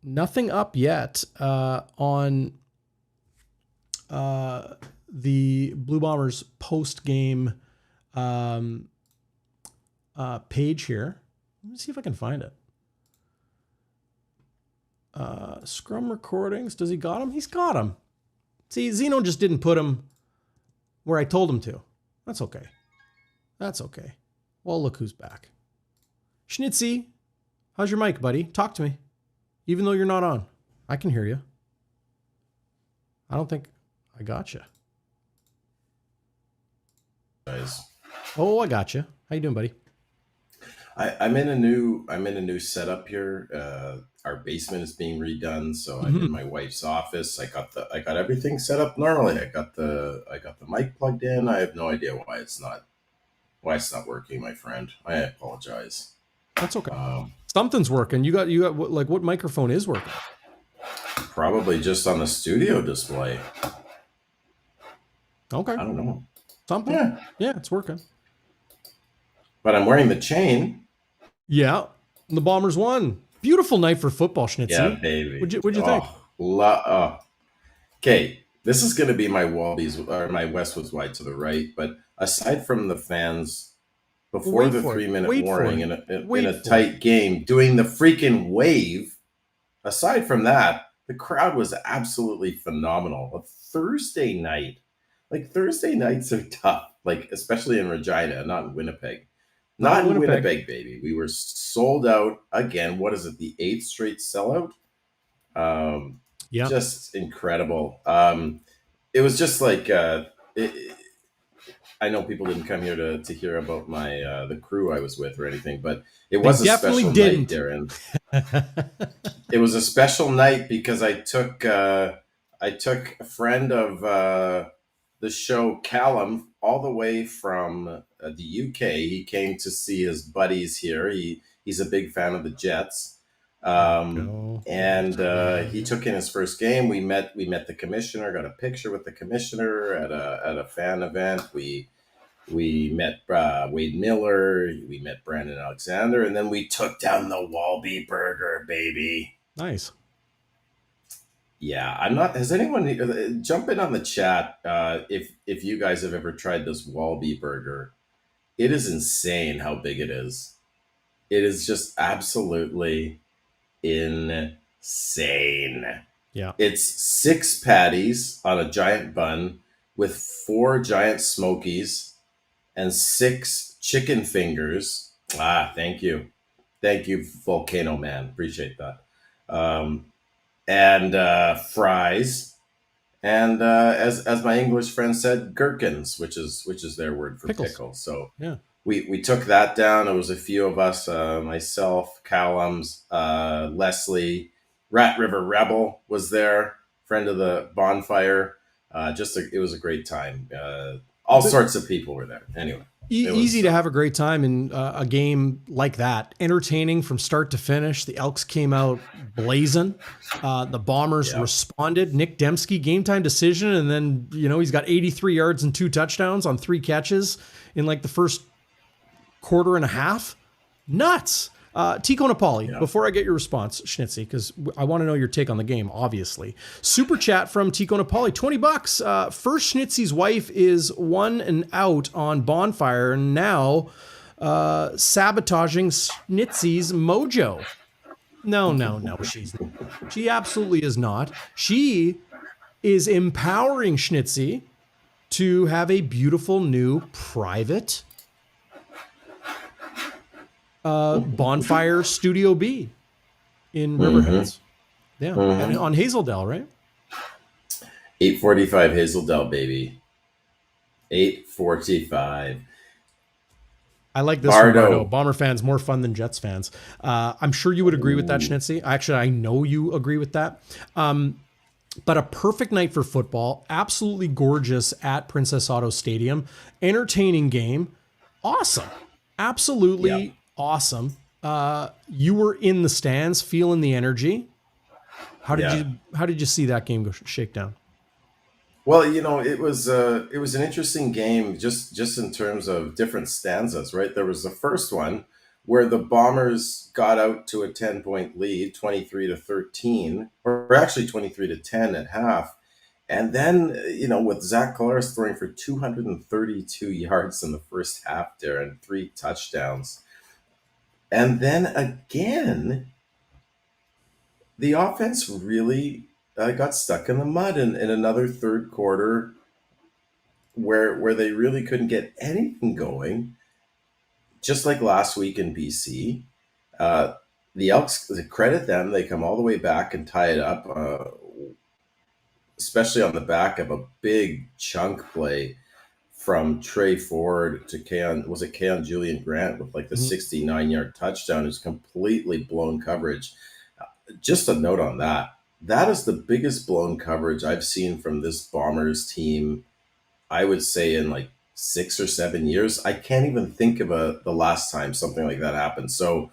nothing up yet on the Blue Bombers post-game page here. Let me see if I can find it. Scrum recordings. Does he got him? He's got him. See, Zeno just didn't put him where I told him to. That's okay. That's okay. Well, look who's back. Schnitzy, how's your mic, buddy? Talk to me. Even though you're not on. I can hear you. I don't think I got you. Guys. Oh, I got you. How you doing, buddy? I'm in a new setup here. Our basement is being redone, so I'm in my wife's office. I got everything set up normally. I got the mic plugged in. I have no idea why it's not working, my friend. I apologize. That's okay. Something's working. You got like what microphone is working? Probably just on the studio display. Okay. I don't know. Something. Yeah, it's working. But I'm wearing the chain. Yeah. The Bombers won. Beautiful night for football, Schnitzy. Yeah, baby. What'd you think? Okay, this is going to be my WALBY'S or my Westwood's wide to the right. But aside from the fans, before the 3-minute warning in a tight game, doing the freaking wave, aside from that, the crowd was absolutely phenomenal. A Thursday night. Like, Thursday nights are tough, like, especially in Regina, not in Winnipeg. Not in Winnipeg, baby. We were sold out again. What is it? The 8th straight sellout? Just incredible. It was just like, I know people didn't come here to hear about my the crew I was with or anything, but it was a special night, Darrin. It was a special night because I took a friend of the show, Callum, all the way from the UK. He came to see his buddies here. He's a big fan of the Jets, and he took in his first game. We met the commissioner. Got a picture with the commissioner at a fan event. We met Wade Miller. We met Brandon Alexander, and then we took down the WALBY Burger, baby. Nice. Yeah, I'm not. Has anyone jump in on the chat if you guys have ever tried this WALBY burger? It is insane how big it is. It is just absolutely insane. Yeah, it's 6 patties on a giant bun with 4 giant smokies and 6 chicken fingers. Thank you, Volcano Man. Appreciate that. And fries, and as my English friend said, gherkins, which is their word for pickle. So yeah, we took that down. It was a few of us, myself, Callum's, Leslie, Rat River Rebel was there, friend of the bonfire. It was a great time. All sorts of people were there. Anyway. Easy to have a great time in a game like that. Entertaining from start to finish. The Elks came out blazing. The Bombers responded. Nick Demski, game time decision. And then, he's got 83 yards and 2 touchdowns on 3 catches in like the first quarter and a half. Nuts. Tico Napoli, before I get your response, Schnitzy, because I want to know your take on the game, obviously. Super chat from Tico Napoli, $20. First, Schnitzy's wife is 1 and out on Bonfire, and now sabotaging Schnitzy's mojo. No, she absolutely is not. She is empowering Schnitzy to have a beautiful new private Bonfire Studio B in Riverheads. Yeah. And on Hazeldale, right? 845 Hazeldale, baby. 845. I like this one, Bardo. Bomber fans, more fun than Jets fans. I'm sure you would agree with that, Schnitzy. Actually, I know you agree with that. But a perfect night for football. Absolutely gorgeous at Princess Auto Stadium. Entertaining game. Awesome. Absolutely awesome. You were in the stands, feeling the energy. How did you see that game go shake down? Well, it was an interesting game just in terms of different stanzas, right? There was the first one where the Bombers got out to a 10-point lead, 23-13, or actually 23-10 at half. And then, with Zach Collaros throwing for 232 yards in the first half there and 3 touchdowns. And then again, the offense really got stuck in the mud in another third quarter where they really couldn't get anything going. Just like last week in BC, the Elks, to credit them, they come all the way back and tie it up, especially on the back of a big chunk play from Trey Ford to Keon Julian Grant with like the 69-yard touchdown. Is completely blown coverage. Just a note on that. That is the biggest blown coverage I've seen from this Bombers team, I would say, in like 6 or 7 years. I can't even think of the last time something like that happened. So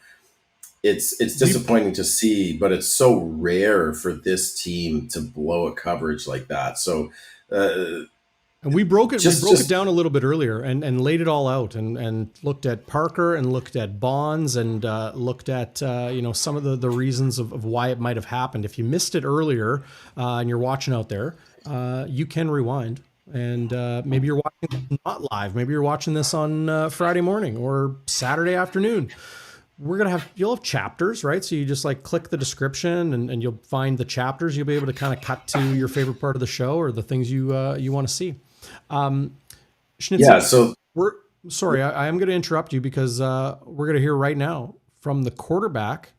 it's disappointing to see, but it's so rare for this team to blow a coverage like that. So and we broke it down a little bit earlier and laid it all out and looked at Parker and looked at Bonds and looked at some of the reasons of why it might have happened. If you missed it earlier and you're watching out there, you can rewind. And maybe you're watching this not live. Maybe you're watching this on Friday morning or Saturday afternoon. You'll have chapters, right? So you just like click the description and you'll find the chapters. You'll be able to kind of cut to your favorite part of the show or the things you want to see. Schnitzer, yeah. So sorry, I am going to interrupt you because we're going to hear right now from the quarterback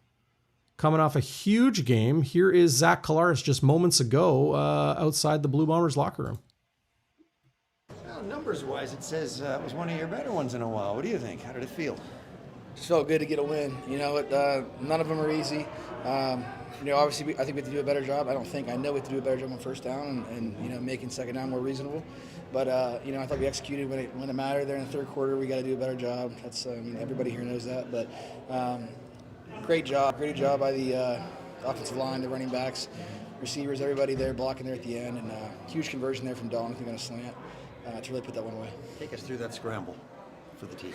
coming off a huge game. Here is Zach Collaros just moments ago outside the Blue Bombers locker room. Well, numbers-wise, it says it was one of your better ones in a while. What do you think? How did it feel? Just felt good to get a win. None of them are easy. Obviously, I think we have to do a better job. I know we have to do a better job on first down and making second down more reasonable. But, I thought we executed when it mattered there in the third quarter. We got to do a better job. That's everybody here knows that. But great job by the offensive line, the running backs, receivers, everybody there blocking there at the end. And huge conversion there from Dawn, I think, on a slant to really put that one away. Take us through that scramble for the team.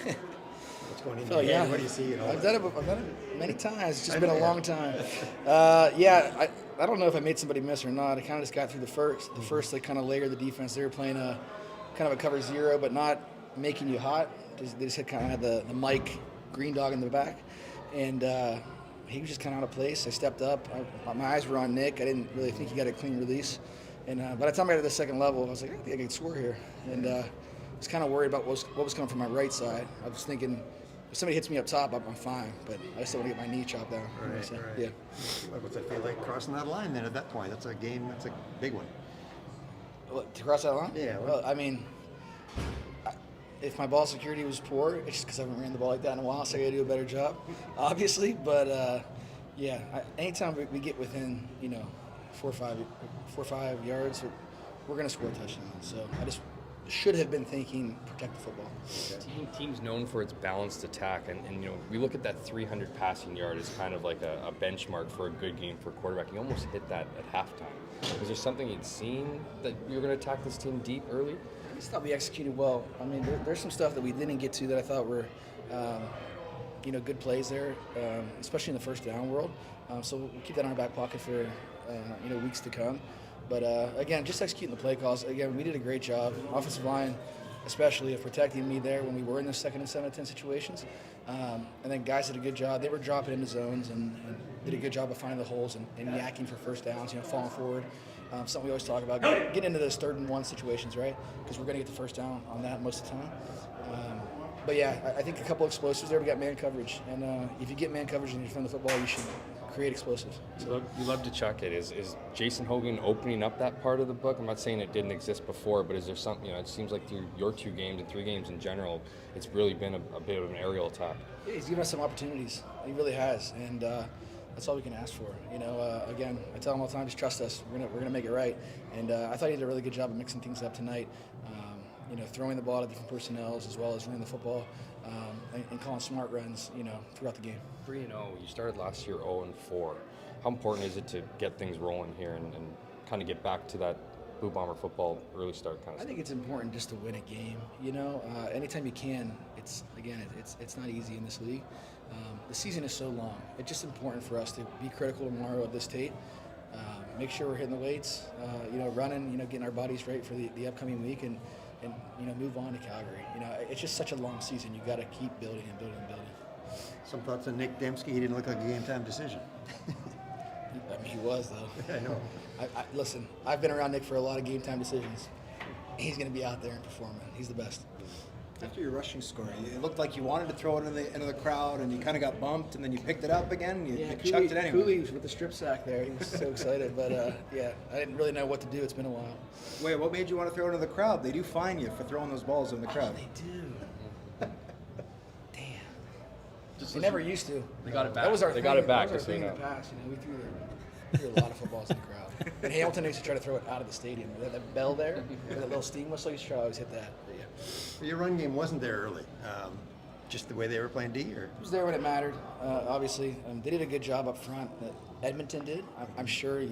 What's going in your head? What do you see? I've done it many times. It's just been a long time. I don't know if I made somebody miss or not. I kind of just got through the first they kind of layered the defense. They were playing a kind of a cover zero, but not making you hot. They just had the Mike Green Dog in the back, and he was just kind of out of place. I stepped up. My eyes were on Nick. I didn't really think he got a clean release. And by the time I got to the second level, I was like, I think I could score here. And I was kind of worried about what was coming from my right side. I was thinking, if somebody hits me up top, I'm fine. But I just don't want to get my knee chopped down. Right. Yeah. What's it feel like crossing that line then at that point? That's a big one. What, to cross that line? Yeah. Well, if my ball security was poor, it's just because I haven't ran the ball like that in a while, so I got to do a better job, obviously. But, anytime we get within, 4 or 5 yards, we're going to score a touchdown. So I just should have been thinking protect the football. Team's known for its balanced attack, and we look at that 300 passing yard as kind of like a benchmark for a good game for a quarterback. You almost hit that at halftime. Was there something you'd seen that you were going to attack this team deep early? I just thought we executed well. There's some stuff that we didn't get to that I thought were, good plays there, especially in the first down world. So we'll keep that in our back pocket for, weeks to come. But, again, just executing the play calls. Again, we did a great job. Offensive line, especially, of protecting me there when we were in the 2nd and 7 and 10 situations. And then guys did a good job. They were dropping into zones and did a good job of finding the holes and yakking for first downs, falling forward. Something we always talk about, getting into those 3rd and 1 situations, right? Because we're going to get the first down on that most of the time. I think a couple explosives there. We got man coverage. And if you get man coverage and you defend the football, you should create explosives. You love to chuck it. Is Jason Hogan opening up that part of the book? I'm not saying it didn't exist before, but is there something, it seems like through your 2 games and 3 games in general, it's really been a bit of an aerial attack. Yeah, he's given us some opportunities. He really has. And that's all we can ask for. Again, I tell him all the time, just trust us. We're gonna make it right. And I thought he did a really good job of mixing things up tonight. Throwing the ball to different personnels as well as running the football and calling smart runs, throughout the game. 3-0. You started last year 0-4. How important is it to get things rolling here and kind of get back to that Blue Bomber football early start kind of I think it's important just to win a game. Anytime you can. It's not easy in this league. The season is so long. It's just important for us to be critical tomorrow of this tape. Make sure we're hitting the weights, running, getting our bodies right for the upcoming week, and move on to Calgary. It's just such a long season. You got to keep building and building and building. Some thoughts on Nick Demski. He didn't look like a game time decision. I mean, he was though. I know. Listen, I've been around Nick for a lot of game time decisions. He's going to be out there and performing. He's the best. After your rushing score, it looked like you wanted to throw it into the crowd, and you kind of got bumped, and then you picked it up again, and you chucked it anyway. Cooley was with the strip sack there. He was so excited, but I didn't really know what to do. It's been a while. Wait, what made you want to throw it into the crowd? They do fine you for throwing those balls in the crowd. They do. Damn. They never used to. They got it back. That was our They got it back, That was our thing in the past. We threw a lot of footballs in the crowd. And Hamilton used to try to throw it out of the stadium. That bell there, that little steam whistle, he used to try to always hit that. But yeah. Your run game wasn't there early. Just the way they were playing D, or? It was there when it mattered, obviously. They did a good job up front. Edmonton did. I'm sure, we're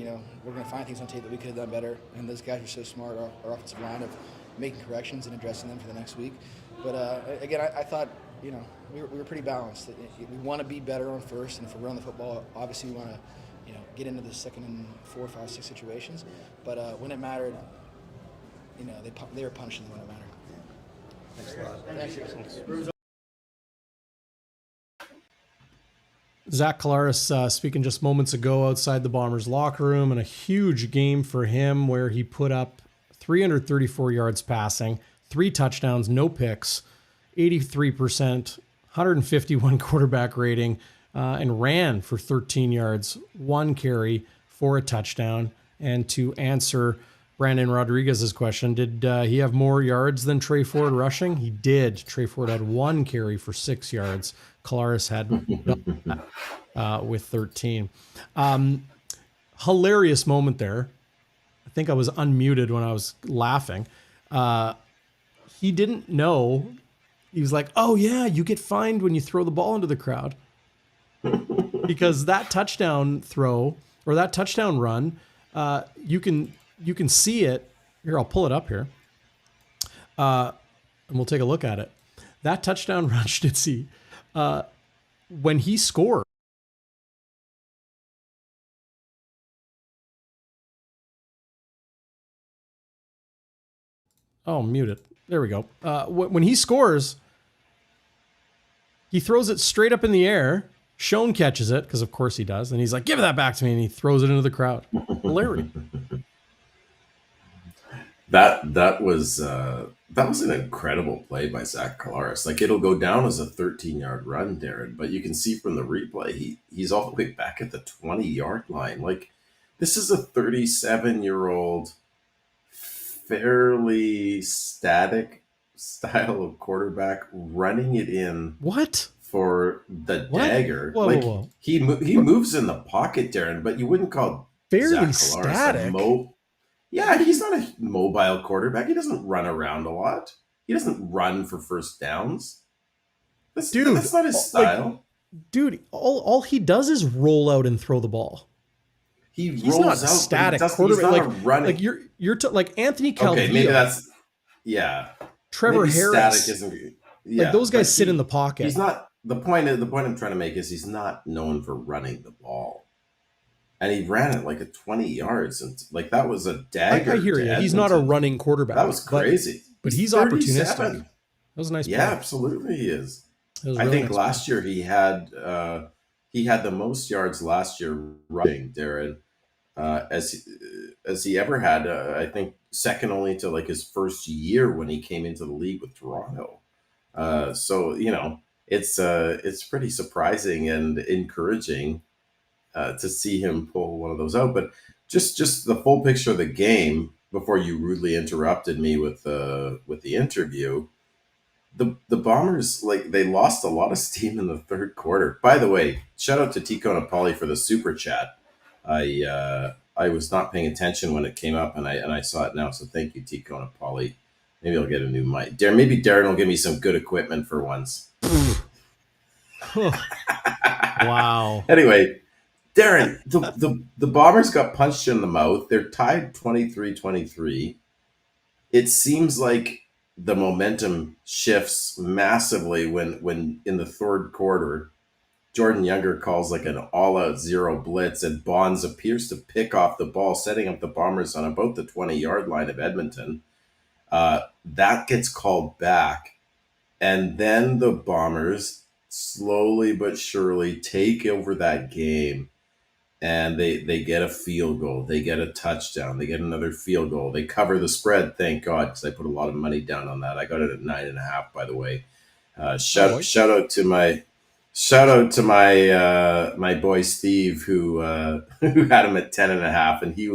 going to find things on tape that we could have done better. And those guys are so smart, our offensive line, of making corrections and addressing them for the next week. But again, I thought, we were pretty balanced. We want to be better on first, and if we're running the football, obviously we want to, get into the second and 4, 5, 6 situations. But when it mattered, they were punishing when it mattered. Thanks a lot. Thanks. Zach Collaros speaking just moments ago outside the Bombers locker room, and a huge game for him where he put up 334 yards passing, 3 touchdowns, no picks, 83%, 151 quarterback rating, and ran for 13 yards, 1 carry for a touchdown. And to answer Brandon Rodriguez's question, did he have more yards than Trey Ford rushing? He did. Trey Ford had 1 carry for 6 yards. Collaros had with 13. Hilarious moment there. I think I was unmuted when I was laughing. He didn't know. He was like, oh, yeah, you get fined when you throw the ball into the crowd. Because that touchdown throw or that touchdown run, you can see it. Here, I'll pull it up here. And we'll take a look at it. That touchdown run, Schnitzy, when he scored. Oh, mute it. There we go. When he scores, he throws it straight up in the air. Schoen catches it, because of course he does. And he's like, give that back to me. And he throws it into the crowd. Hilarious. That was an incredible play by Zach Collaros. Like, it'll go down as a 13-yard run, Darrin, but you can see from the replay, he's all the way back at the 20-yard line. Like, this is a 37-year-old, fairly static style of quarterback running it in. What? For the dagger. Whoa, like, whoa. He moves in the pocket, Darrin, but you wouldn't call fairly Zach Collaros static. Yeah, he's not a mobile quarterback. He doesn't run around a lot. He doesn't run for first downs. That's not his style. All he does is roll out and throw the ball. He's rolls not out, static quarterback. He's not running. Like you're like Anthony Calvillo. Okay, maybe that's Trevor maybe Harris. Static isn't, like those guys sit in the pocket. He's not. The point I'm trying to make is he's not known for running the ball. And he ran it like a 20 yards, and like that was a dagger. I hear you. He's not a running quarterback. That was crazy. But he's opportunistic. That was a nice play. Yeah, absolutely he is. Really I think nice last year he had the most yards last year running, Darrin, as he ever had. I think second only to like his first year when he came into the league with Toronto. So it's pretty surprising and encouraging to see him pull one of those out. But just the full picture of the game before you rudely interrupted me with the interview. The Bombers, like, they lost a lot of steam in the third quarter. By the way, shout out to Ticona Pauly for the super chat. I was not paying attention when it came up, and I saw it now. So thank you, Ticona Pauly. Maybe I'll get a new mic. Maybe Darrin will give me some good equipment for once. Wow. Anyway, Darrin, the Bombers got punched in the mouth. They're tied 23-23. It seems like the momentum shifts massively when in the third quarter, Jordan Younger calls like an all-out zero blitz, and Bonds appears to pick off the ball, setting up the Bombers on about the 20-yard line of Edmonton. That gets called back, and then the Bombers slowly but surely take over that game, and they get a field goal, they get a touchdown, they get another field goal, they cover the spread, thank God, because I put a lot of money down on that. I got it at 9.5, by the way. Shout out to my boy Steve who had him at 10.5, and he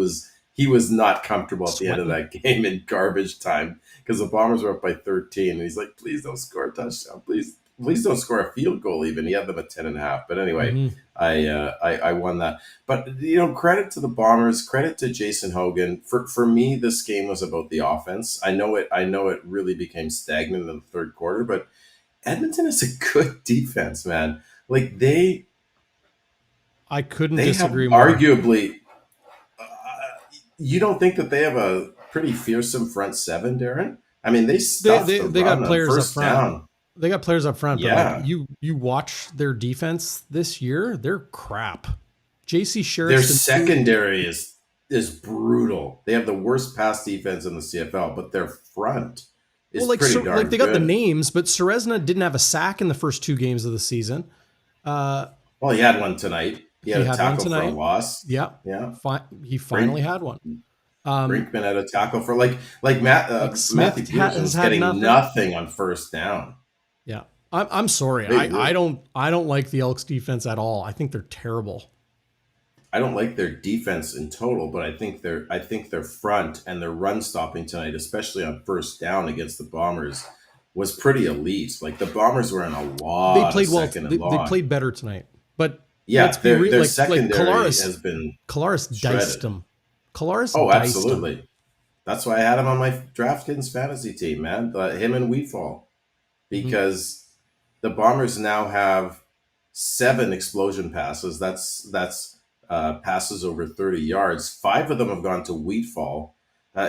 was not comfortable at the end of that game in garbage time because the Bombers were up by 13, and he's like, please don't score a touchdown, please don't score a field goal even. He had them at 10.5. But anyway, I won that. But, credit to the Bombers, credit to Jason Hogan. For me, this game was about the offense. I know it really became stagnant in the third quarter, but Edmonton is a good defense, man. Like I couldn't disagree more. Arguably, you don't think that they have a pretty fearsome front seven, Darrin? I mean, they got players up front. Down. They got players up front, yeah. But you watch their defense this year, they're crap. JC Sherritt. Their secondary is brutal. They have the worst pass defense in the CFL, but their front is pretty darn good. They got the names, but Serezna didn't have a sack in the first 2 games of the season. Well, he had one tonight. He had a tackle for a loss. Yeah. He finally had one. Brinkman had a tackle for Matthew Peterson's getting nothing on first down. Yeah, I'm sorry. I don't like the Elks defense at all. I think they're terrible. I don't like their defense in total, but I think their front and their run stopping tonight, especially on first down against the Bombers, was pretty elite. Like the Bombers were in a lot. They played well. They played better tonight, but yeah, their secondary has been Collaros diced them. Collaros. Oh, absolutely. Him. That's why I had him on my DraftKings fantasy team, man. Him and Wheatfall. Because the Bombers now have 7 explosion passes. That's passes over 30 yards. 5 of them have gone to Wheatfall.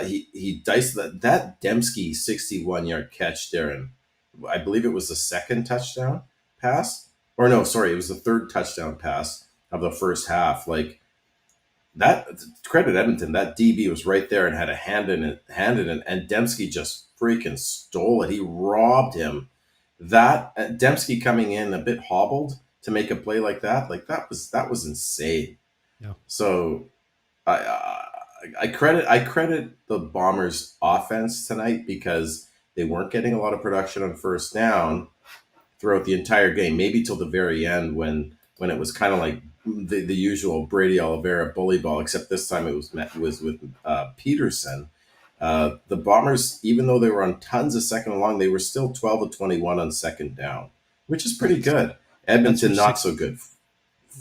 He diced that Demski 61-yard catch, Darrin. I believe it was the second touchdown pass. Or no, sorry, it was the third touchdown pass of the first half. Like that, credit Edmonton. That DB was right there and had a hand in it, and Demski just freaking stole it. He robbed him. That Demski coming in a bit hobbled to make a play like that was insane. Yeah. So I credit the Bombers offense tonight because they weren't getting a lot of production on first down throughout the entire game, maybe till the very end when it was kind of like the usual Brady Oliveira bully ball, except this time it was with Peterson. The Bombers, even though they were on tons of second and long, they were still 12 of 21 on second down, which is pretty good. Edmonton, not so good.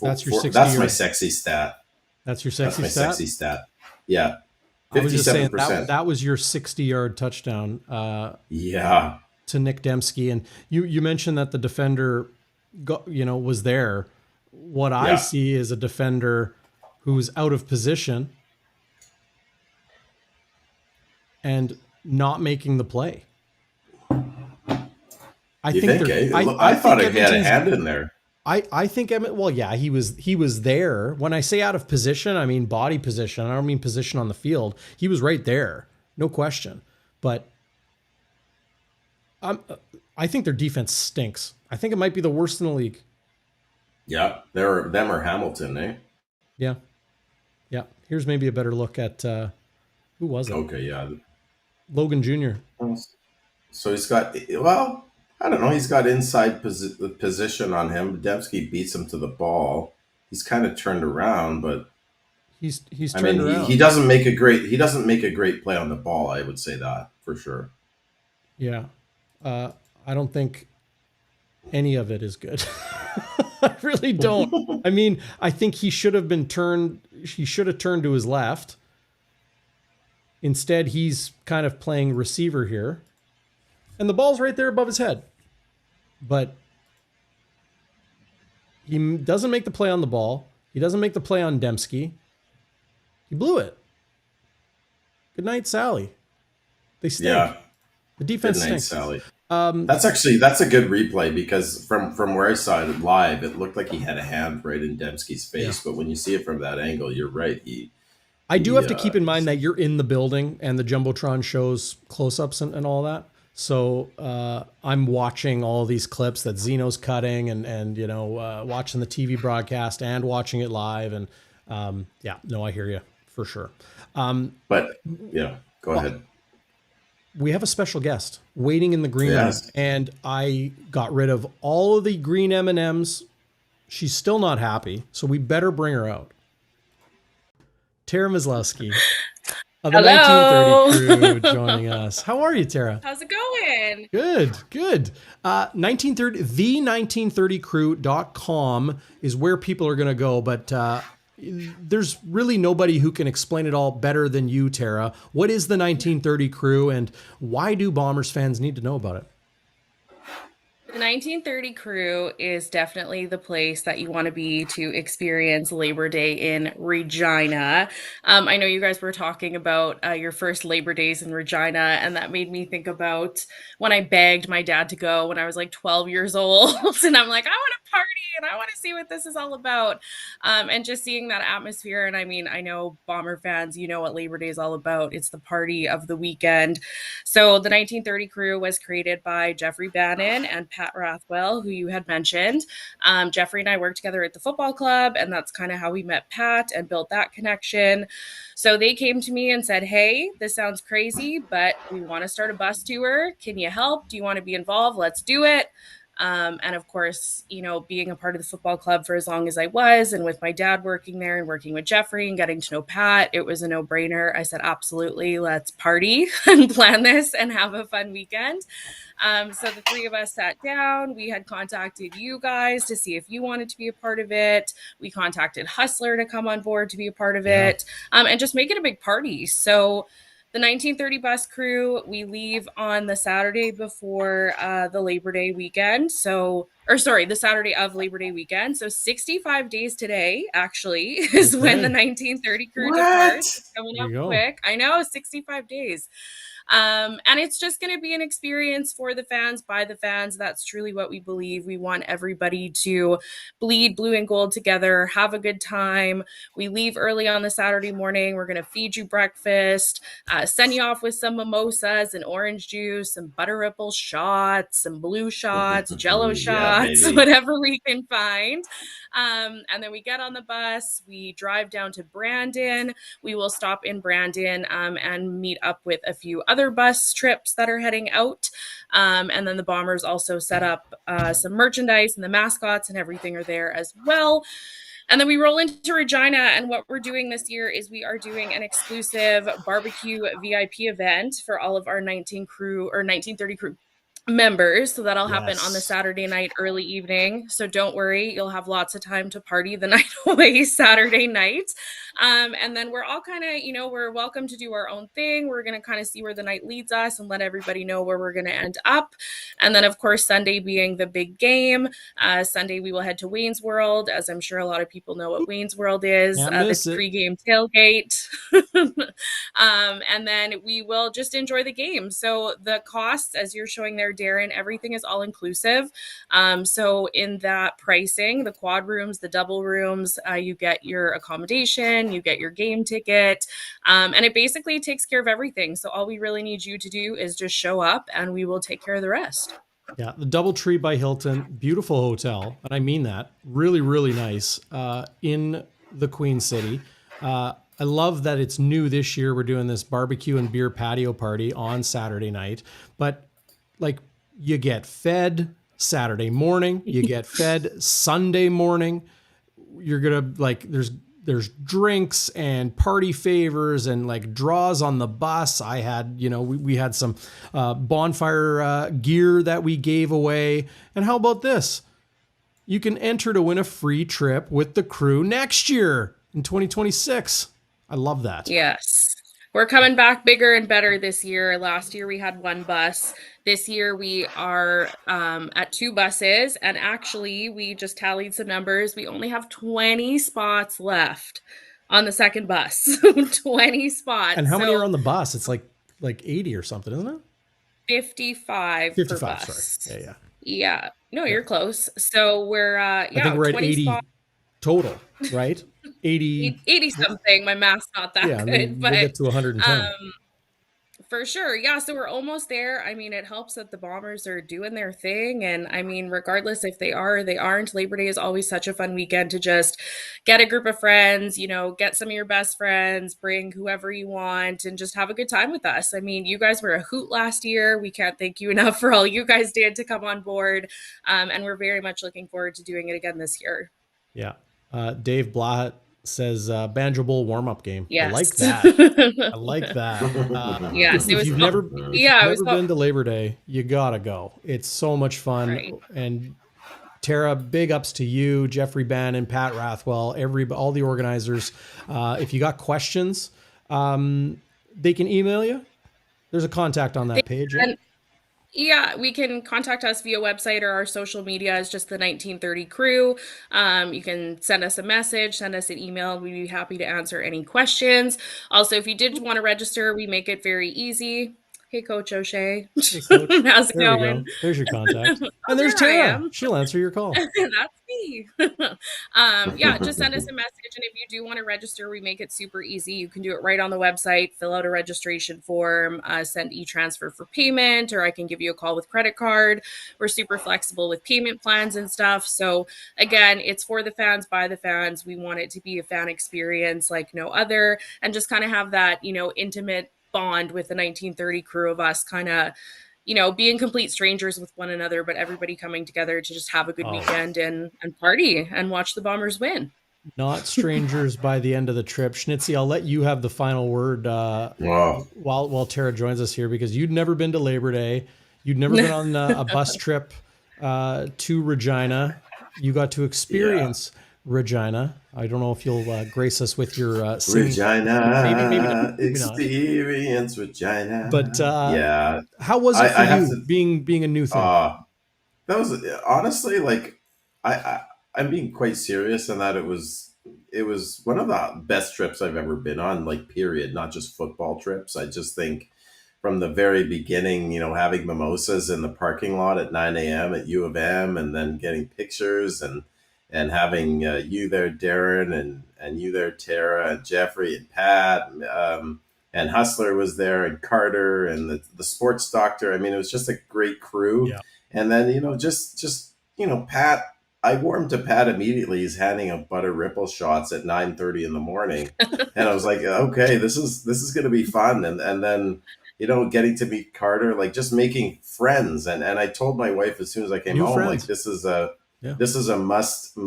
That's your 60. That's my sexy stat. That's your sexy stat? Sexy stat. Yeah. 57%. I was just saying that was your 60-yard touchdown. Yeah. To Nick Demski. And you mentioned that the defender was there. What I see is a defender who's out of position and not making the play. I thought he had a hand in there. I think he was there. When I say out of position, I mean body position. I don't mean position on the field. He was right there, no question. But I think their defense stinks. I think it might be the worst in the league. Yeah, them or Hamilton, eh? Yeah. Here's maybe a better look at who was it? Okay, yeah. Logan Jr. So he's got, well, I don't know. He's got inside position on him. Demski beats him to the ball. He's kind of turned around, but he's turned around. He doesn't make a great play on the ball. I would say that for sure. Yeah, I don't think any of it is good. I really don't. I mean, I think he should have turned to his left. Instead, he's kind of playing receiver here. And the ball's right there above his head. But he doesn't make the play on the ball. He doesn't make the play on Demski. He blew it. Good night, Sally. They stink. Yeah. The defense Good night, stinks. Sally. That's a good replay because from where I saw it live, it looked like he had a hand right in Demski's face. But when you see it from that angle, you're right. I do have to keep in mind that you're in the building and the Jumbotron shows close-ups and all that. So I'm watching all these clips that Zeno's cutting and watching the TV broadcast and watching it live. And I hear you for sure. Go ahead. We have a special guest waiting in the green room, and I got rid of all of the green M&Ms. She's still not happy, so we better bring her out. Tara Maslowsky of the 1930 crew joining us. How are you, Tara? How's it going? Good. 1930, the1930crew.com is where people are going to go, but there's really nobody who can explain it all better than you, Tara. What is the 1930 crew, and why do Bombers fans need to know about it? The 1930 crew is definitely the place that you want to be to experience Labor Day in Regina. I know you guys were talking about your first Labor Days in Regina, and that made me think about when I begged my dad to go when I was like 12 years old. And I'm like, I want to party and I want to see what this is all about. And just seeing that atmosphere. And I mean, I know Bomber fans, you know what Labor Day is all about. It's the party of the weekend. So the 1930 crew was created by Jeffrey Bannon and Pat Rathwell, who you had mentioned. Jeffrey and I worked together at the football club, and that's kind of how we met Pat and built that connection. So they came to me and said, hey, this sounds crazy, but we want to start a bus tour. Can you help? Do you want to be involved? Let's do it. And of course, being a part of the football club for as long as I was, and with my dad working there and working with Jeffrey and getting to know Pat, it was a no-brainer. I said, absolutely, let's party and plan this and have a fun weekend. So the three of us sat down. We had contacted you guys to see if you wanted to be a part of it. We contacted Hustler to come on board to be a part of it, and just make it a big party. So the 1930 bus crew, we leave on the Saturday before the Labor Day weekend. The Saturday of Labor Day weekend. So 65 days today, actually, is when the 1930 crew departs. It's coming up quick. I know, 65 days. And it's just going to be an experience for the fans, by the fans. That's truly what we believe. We want everybody to bleed blue and gold together, have a good time. We leave early on the Saturday morning. We're going to feed you breakfast, send you off with some mimosas and orange juice, some butter ripple shots, some blue shots, Jello shots, whatever we can find. And then we get on the bus, we drive down to Brandon. We will stop in Brandon and meet up with a few other bus trips that are heading out. And then the Bombers also set up some merchandise, and the mascots and everything are there as well. And then we roll into Regina, and what we're doing this year is we are doing an exclusive barbecue VIP event for all of our 1930 crew members. So that'll happen on the Saturday night, early evening. So don't worry, you'll have lots of time to party the night away Saturday night. And then we're all kind of, we're welcome to do our own thing. We're going to kind of see where the night leads us and let everybody know where we're going to end up. And then, of course, Sunday being the big game. Sunday, we will head to Wayne's World, as I'm sure a lot of people know what Wayne's World is. This pregame tailgate. And then we will just enjoy the game. So the costs, as you're showing there, Darrin, everything is all inclusive. So in that pricing, the quad rooms, the double rooms, you get your accommodation, you get your game ticket, and it basically takes care of everything. So all we really need you to do is just show up, and we will take care of the rest. Yeah, the DoubleTree by Hilton, beautiful hotel, and I mean that, really, really nice, in the Queen City. I love that it's new this year. We're doing this barbecue and beer patio party on Saturday night, but you get fed Saturday morning, you get fed Sunday morning. You're gonna there's drinks and party favors and draws on the bus. I had, we had some bonfire gear that we gave away. And how about this? You can enter to win a free trip with the crew next year in 2026. I love that. Yes. We're coming back bigger and better this year. Last year we had 1 bus. This year we are at 2 buses, and actually we just tallied some numbers. We only have 20 spots left on the second bus. 20 spots. And how many are on the bus? It's like 80 or something, isn't it? 55 per bus. Sorry. Yeah. Yeah. No, you're close. So we're I think we're at 80 spots. Total, right? 80 something. My math's not that good, but we'll get to 110. For sure. Yeah. So we're almost there. I mean, it helps that the Bombers are doing their thing. And I mean, regardless if they are or they aren't, Labor Day is always such a fun weekend to just get a group of friends, get some of your best friends, bring whoever you want, and just have a good time with us. I mean, you guys were a hoot last year. We can't thank you enough for all you guys did to come on board. And we're very much looking forward to doing it again this year. Yeah. Dave Blahat says Banjo Bowl warm-up game. Yes. I like that. I like that. Yes, if you've never been to Labor Day, you gotta go. It's so much fun. Right. And Tara, big ups to you, Jeffrey Bannon, Pat Rathwell, all the organizers. If you got questions, they can email you. There's a contact on that page. Yeah, we can contact us via website or our social media is just the 1930 crew. You can send us a message, send us an email. We'd be happy to answer any questions. Also, if you did want to register, we make it very easy. Hey, Coach O'Shea. Hey, Coach. How's it there going? We go. There's your contact. And there's Tara. She'll answer your call. That's me. Yeah, just send us a message. And if you do want to register, we make it super easy. You can do it right on the website, fill out a registration form, send e-transfer for payment, or I can give you a call with credit card. We're super flexible with payment plans and stuff. So again, it's for the fans, by the fans. We want it to be a fan experience like no other, and just kind of have that, intimate bond with the 1930 crew of us kind of, being complete strangers with one another, but everybody coming together to just have a good weekend and party and watch the Bombers win. Not strangers by the end of the trip. Schnitzy, I'll let you have the final word while Tara joins us here, because you'd never been to Labor Day. You'd never been on a bus trip to Regina. You got to experience Regina. I don't know if you'll grace us with your singing. Regina, maybe experience Regina. But how was it for you being a new thing? That was honestly I'm being quite serious in that it was one of the best trips I've ever been on, period, not just football trips. I just think from the very beginning, having mimosas in the parking lot at 9 a.m. at U of M, and then getting pictures and having you there, Darrin, and you there, Tara, and Jeffrey, and Pat, and Hustler was there, and Carter, and the sports doctor. I mean, it was just a great crew. Yeah. And then, just Pat, I warmed to Pat immediately. He's handing out butter ripple shots at 9:30 in the morning. And I was like, okay, this is going to be fun. And then, getting to meet Carter, just making friends. And I told my wife as soon as I came home, this is a must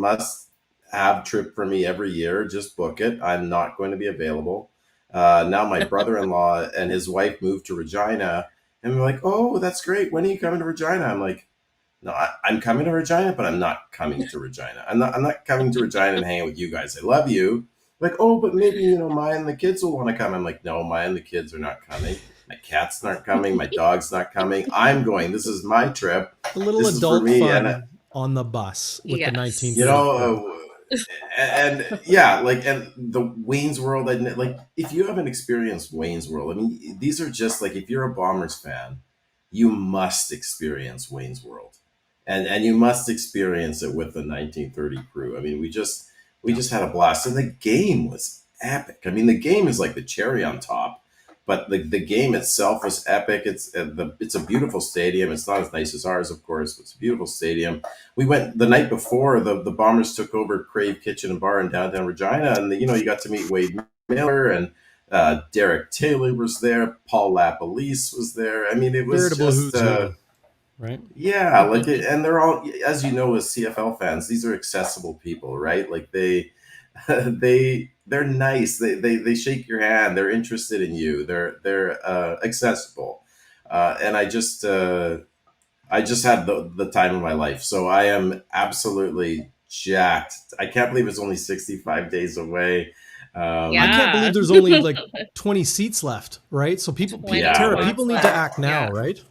have trip for me every year. Just book it. I'm not going to be available. Now my brother-in-law and his wife moved to Regina, and we're like, oh, that's great. When are you coming to Regina? I'm like, no, I'm coming to Regina, but I'm not coming to Regina. I'm not coming to Regina and hanging with you guys. I love you. Like, oh, but maybe, Maya and the kids will want to come. I'm like, no, Maya and the kids are not coming. My cat's not coming. My dog's not coming. I'm going. This is my trip. A little adult fun on the bus with the 1930. And the Wayne's World, if you haven't experienced Wayne's World, I mean, these are just if you're a Bombers fan, you must experience Wayne's World, and you must experience it with the 1930 crew. I mean, we just had a blast, and the game was epic. I mean, the game is like the cherry on top, but the game itself was epic. It's a beautiful stadium. It's not as nice as ours, of course, but it's a beautiful stadium. We went the night before, the Bombers took over Crave Kitchen and Bar in downtown Regina, and you got to meet Wade Miller, and Derek Taylor was there. Paul LaPolice was there. I mean, it was just right? Yeah, and they're all, as you know, as CFL fans, these are accessible people, right? They're nice. They shake your hand. They're interested in you. They're accessible, and I just had the time of my life. So I am absolutely jacked. I can't believe it's only 65 days away. I can't believe there's only like 20 seats left, right? So Tara, people need to act now, right?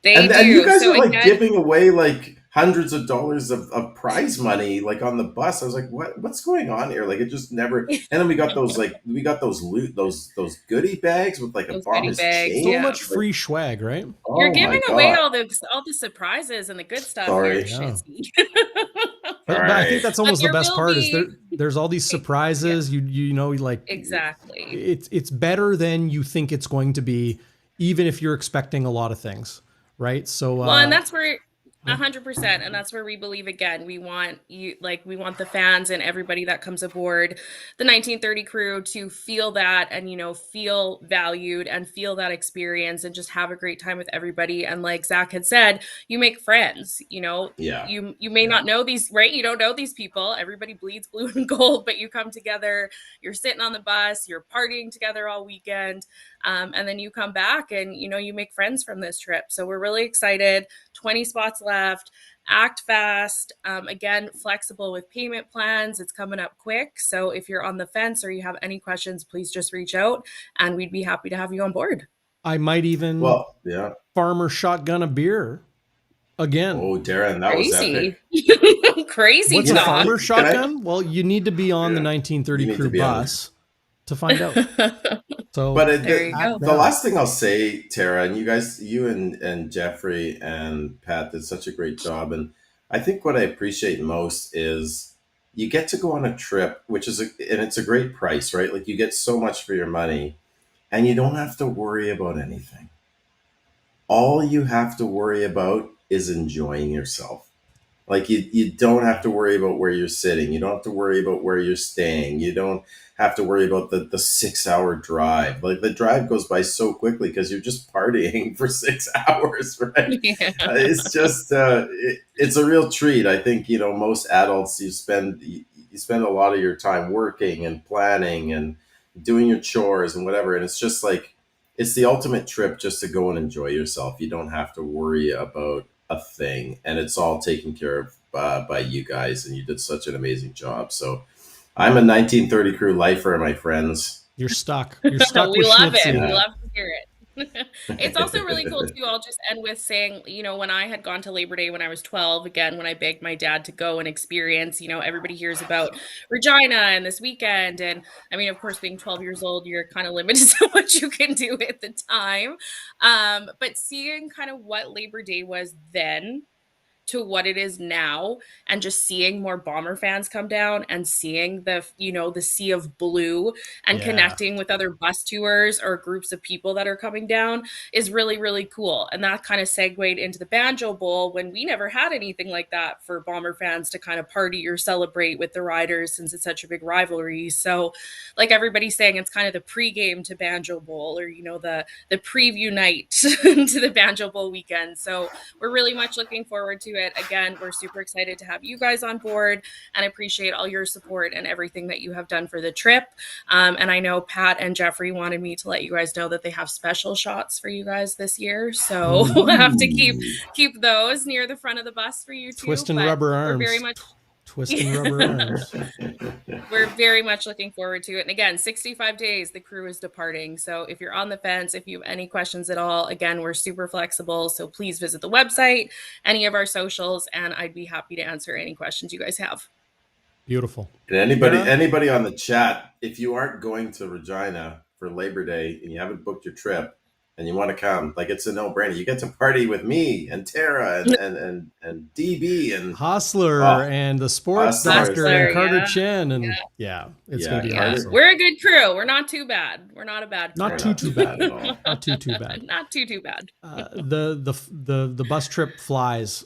They do. And you guys so are like again, giving away like hundreds of dollars of prize money, like on the bus. I was like, what's going on here? Like it just never. And then we got those those goodie bags with like a bomber's chain. So much free swag, right? You're giving away all the surprises and the good stuff here, Schnitzy. But I think that's almost the best part is there's all these surprises. You know, like exactly. It's better than you think it's going to be, even if you're expecting a lot of things. Right. So, well, and that's where 100%. And that's where we believe, again, we want the fans and everybody that comes aboard the 1930 crew to feel that and, feel valued and feel that experience and just have a great time with everybody. And like Zach had said, you make friends, you may not know these, right? You don't know these people. Everybody bleeds blue and gold, but you come together, you're sitting on the bus, you're partying together all weekend. And then you come back and, you make friends from this trip. So we're really excited. 20 spots left. Act fast. Again, flexible with payment plans. It's coming up quick. So if you're on the fence or you have any questions, please just reach out and we'd be happy to have you on board. I might even farmer shotgun a beer again. Oh, Darrin, that was epic. Crazy. What's a farmer shotgun? Well, you need to be on the 1930 crew bus to find out. So, but the last thing I'll say, Tara, and you and Jeffrey and Pat did such a great job. And I think what I appreciate most is you get to go on a trip, and it's a great price, right? Like you get so much for your money and you don't have to worry about anything. All you have to worry about is enjoying yourself. Like you don't have to worry about where you're sitting. You don't have to worry about where you're staying. You don't have to worry about the 6-hour drive. Like the drive goes by so quickly because you're just partying for 6 hours, right? Yeah. It's just it's a real treat. I think most adults you spend a lot of your time working and planning and doing your chores and whatever, and it's just like it's the ultimate trip just to go and enjoy yourself. You don't have to worry about a thing, and it's all taken care of by you guys, and you did such an amazing job. So I'm a 1930 crew lifer, my friends. You're stuck. You're stuck. We love it. We love to hear it. It's also really cool too. I'll just end with saying, when I had gone to Labor Day when I was 12, again, when I begged my dad to go and experience, everybody hears about Regina and this weekend. And I mean, of course, being 12 years old, you're kind of limited to what you can do at the time. But seeing kind of what Labor Day was then to what it is now, and just seeing more Bomber fans come down and seeing the sea of blue and connecting with other bus tours or groups of people that are coming down is really, really cool. And that kind of segued into the Banjo Bowl when we never had anything like that for Bomber fans to kind of party or celebrate with the Riders since it's such a big rivalry. So like everybody's saying, it's kind of the pregame to Banjo Bowl, or, the preview night to the Banjo Bowl weekend. So we're really much looking forward to it. Again, we're super excited to have you guys on board and appreciate all your support and everything that you have done for the trip. And I know Pat and Jeffrey wanted me to let you guys know that they have special shots for you guys this year. So we'll have to keep those near the front of the bus for you too. Twisting rubber arms. We're very much twisting rubber arms. We're very much looking forward to it. And again, 65 days, the crew is departing. So if you're on the fence, if you have any questions at all, again, we're super flexible. So please visit the website, any of our socials, and I'd be happy to answer any questions you guys have. Beautiful. And anybody on the chat, if you aren't going to Regina for Labor Day and you haven't booked your trip and you want to come, like it's a no-brainer. You get to party with me and Tara and DB and Hostler and the sports doctor and Carter Chin, and it's gonna be awesome. We're a good crew. We're not too bad. We're not a bad crew. Not too bad at all. Not too bad. Not too bad. The bus trip flies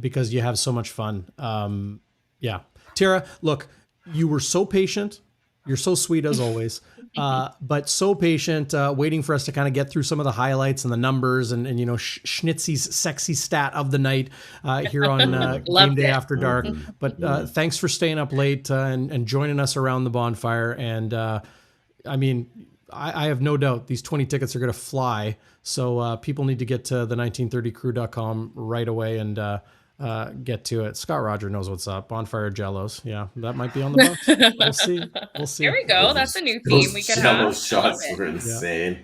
because you have so much fun. Tara, look, you were so patient. You're so sweet as always, but so patient, waiting for us to kind of get through some of the highlights and the numbers and Schnitzy's sexy stat of the night here on GameDay After Dark. But thanks for staying up late and joining us around the bonfire. And I mean, I have no doubt these 20 tickets are going to fly. So people need to get to the 1930crew.com right away. And get to it. Scott Roger knows what's up. Bonfire Jellos. Yeah, that might be on the bus. We'll see. We'll see. There we go. That's a new theme Those we could Jello have. shots were insane.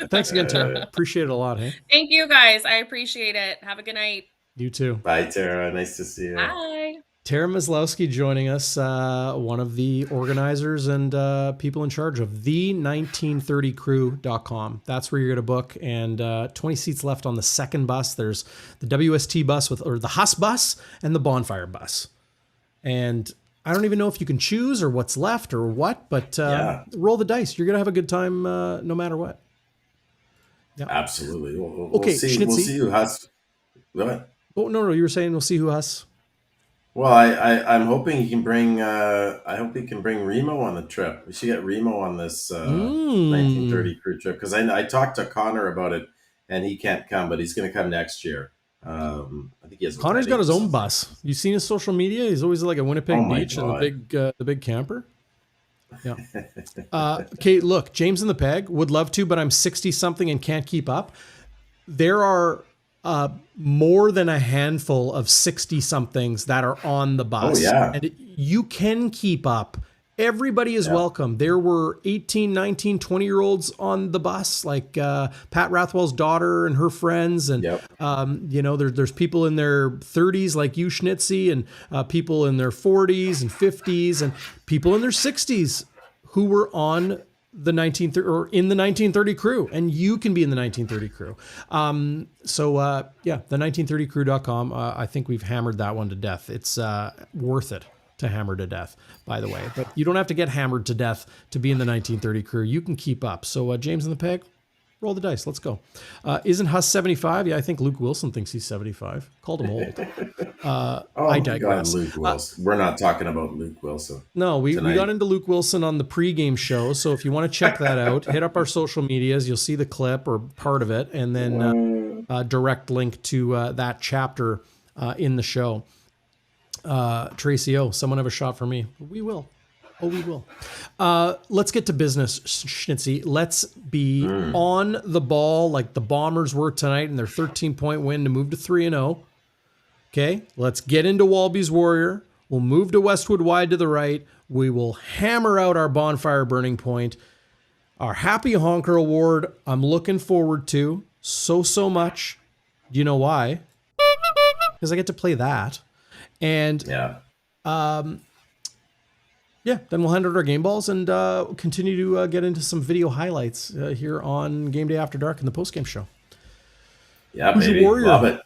Thanks again, Tara. Appreciate it a lot. Hey. Thank you, guys. I appreciate it. Have a good night. You too. Bye, Tara. Nice to see you. Bye. Tara Maslowsky joining us, one of the organizers and people in charge of the1930crew.com. That's where you're going to book, and 20 seats left on the second bus. There's the WST bus or the Huss bus and the Bonfire bus. And I don't even know if you can choose or what's left or what, but roll the dice. You're going to have a good time no matter what. Yeah. Absolutely. We'll okay, see. We'll see who Huss. What? Oh, no, you were saying we'll see who Huss. Well, I'm hoping he can bring. I hope he can bring Remo on the trip. We should get Remo on this 1930 crew trip, because I talked to Connor about it, and he can't come, but he's going to come next year. I think he has. Connor's got his own bus. You seen his social media? He's always like at Winnipeg Beach and the big camper. Yeah. Okay, look, James and the Peg would love to, but I'm 60 something and can't keep up. There are more than a handful of 60 somethings that are on the bus. Oh, yeah. And you can keep up. Everybody is welcome. There were 18, 19, 20-year-olds on the bus, like Pat Rathwell's daughter and her friends. And, there's people in their 30s like you, Schnitzy, and people in their 40s and 50s and people in their 60s who were on the 1930 or in the 1930 crew, and you can be in the 1930 crew. The 1930crew.com. I think we've hammered that one to death. It's worth it to hammer to death, by the way, but you don't have to get hammered to death to be in the 1930 crew. You can keep up. So James and the Peg, roll the dice. Let's go. Isn't Huss 75? Yeah, I think Luke Wilson thinks he's 75. Called him old. I digress. God, Luke Wilson. We're not talking about Luke Wilson. No, we got into Luke Wilson on the pregame show. So if you want to check that out, hit up our social medias. You'll see the clip or part of it, and then direct link to that chapter in the show. Tracy O, someone have a shot for me. We will. Oh, we will. Let's get to business, Schnitzy. Let's be on the ball like the Bombers were tonight in their 13-point win to move to 3-0. Okay, let's get into WALBY'S Warrior. We'll move to Westwood wide to the right. We will hammer out our Bonfire Burning Point. Our Happy Honker Award, I'm looking forward to so much. Do you know why? Because I get to play that. And then we'll hand out our game balls and continue to get into some video highlights here on Game Day After Dark in the postgame show. Yeah, Who's baby. your warrior? Love it.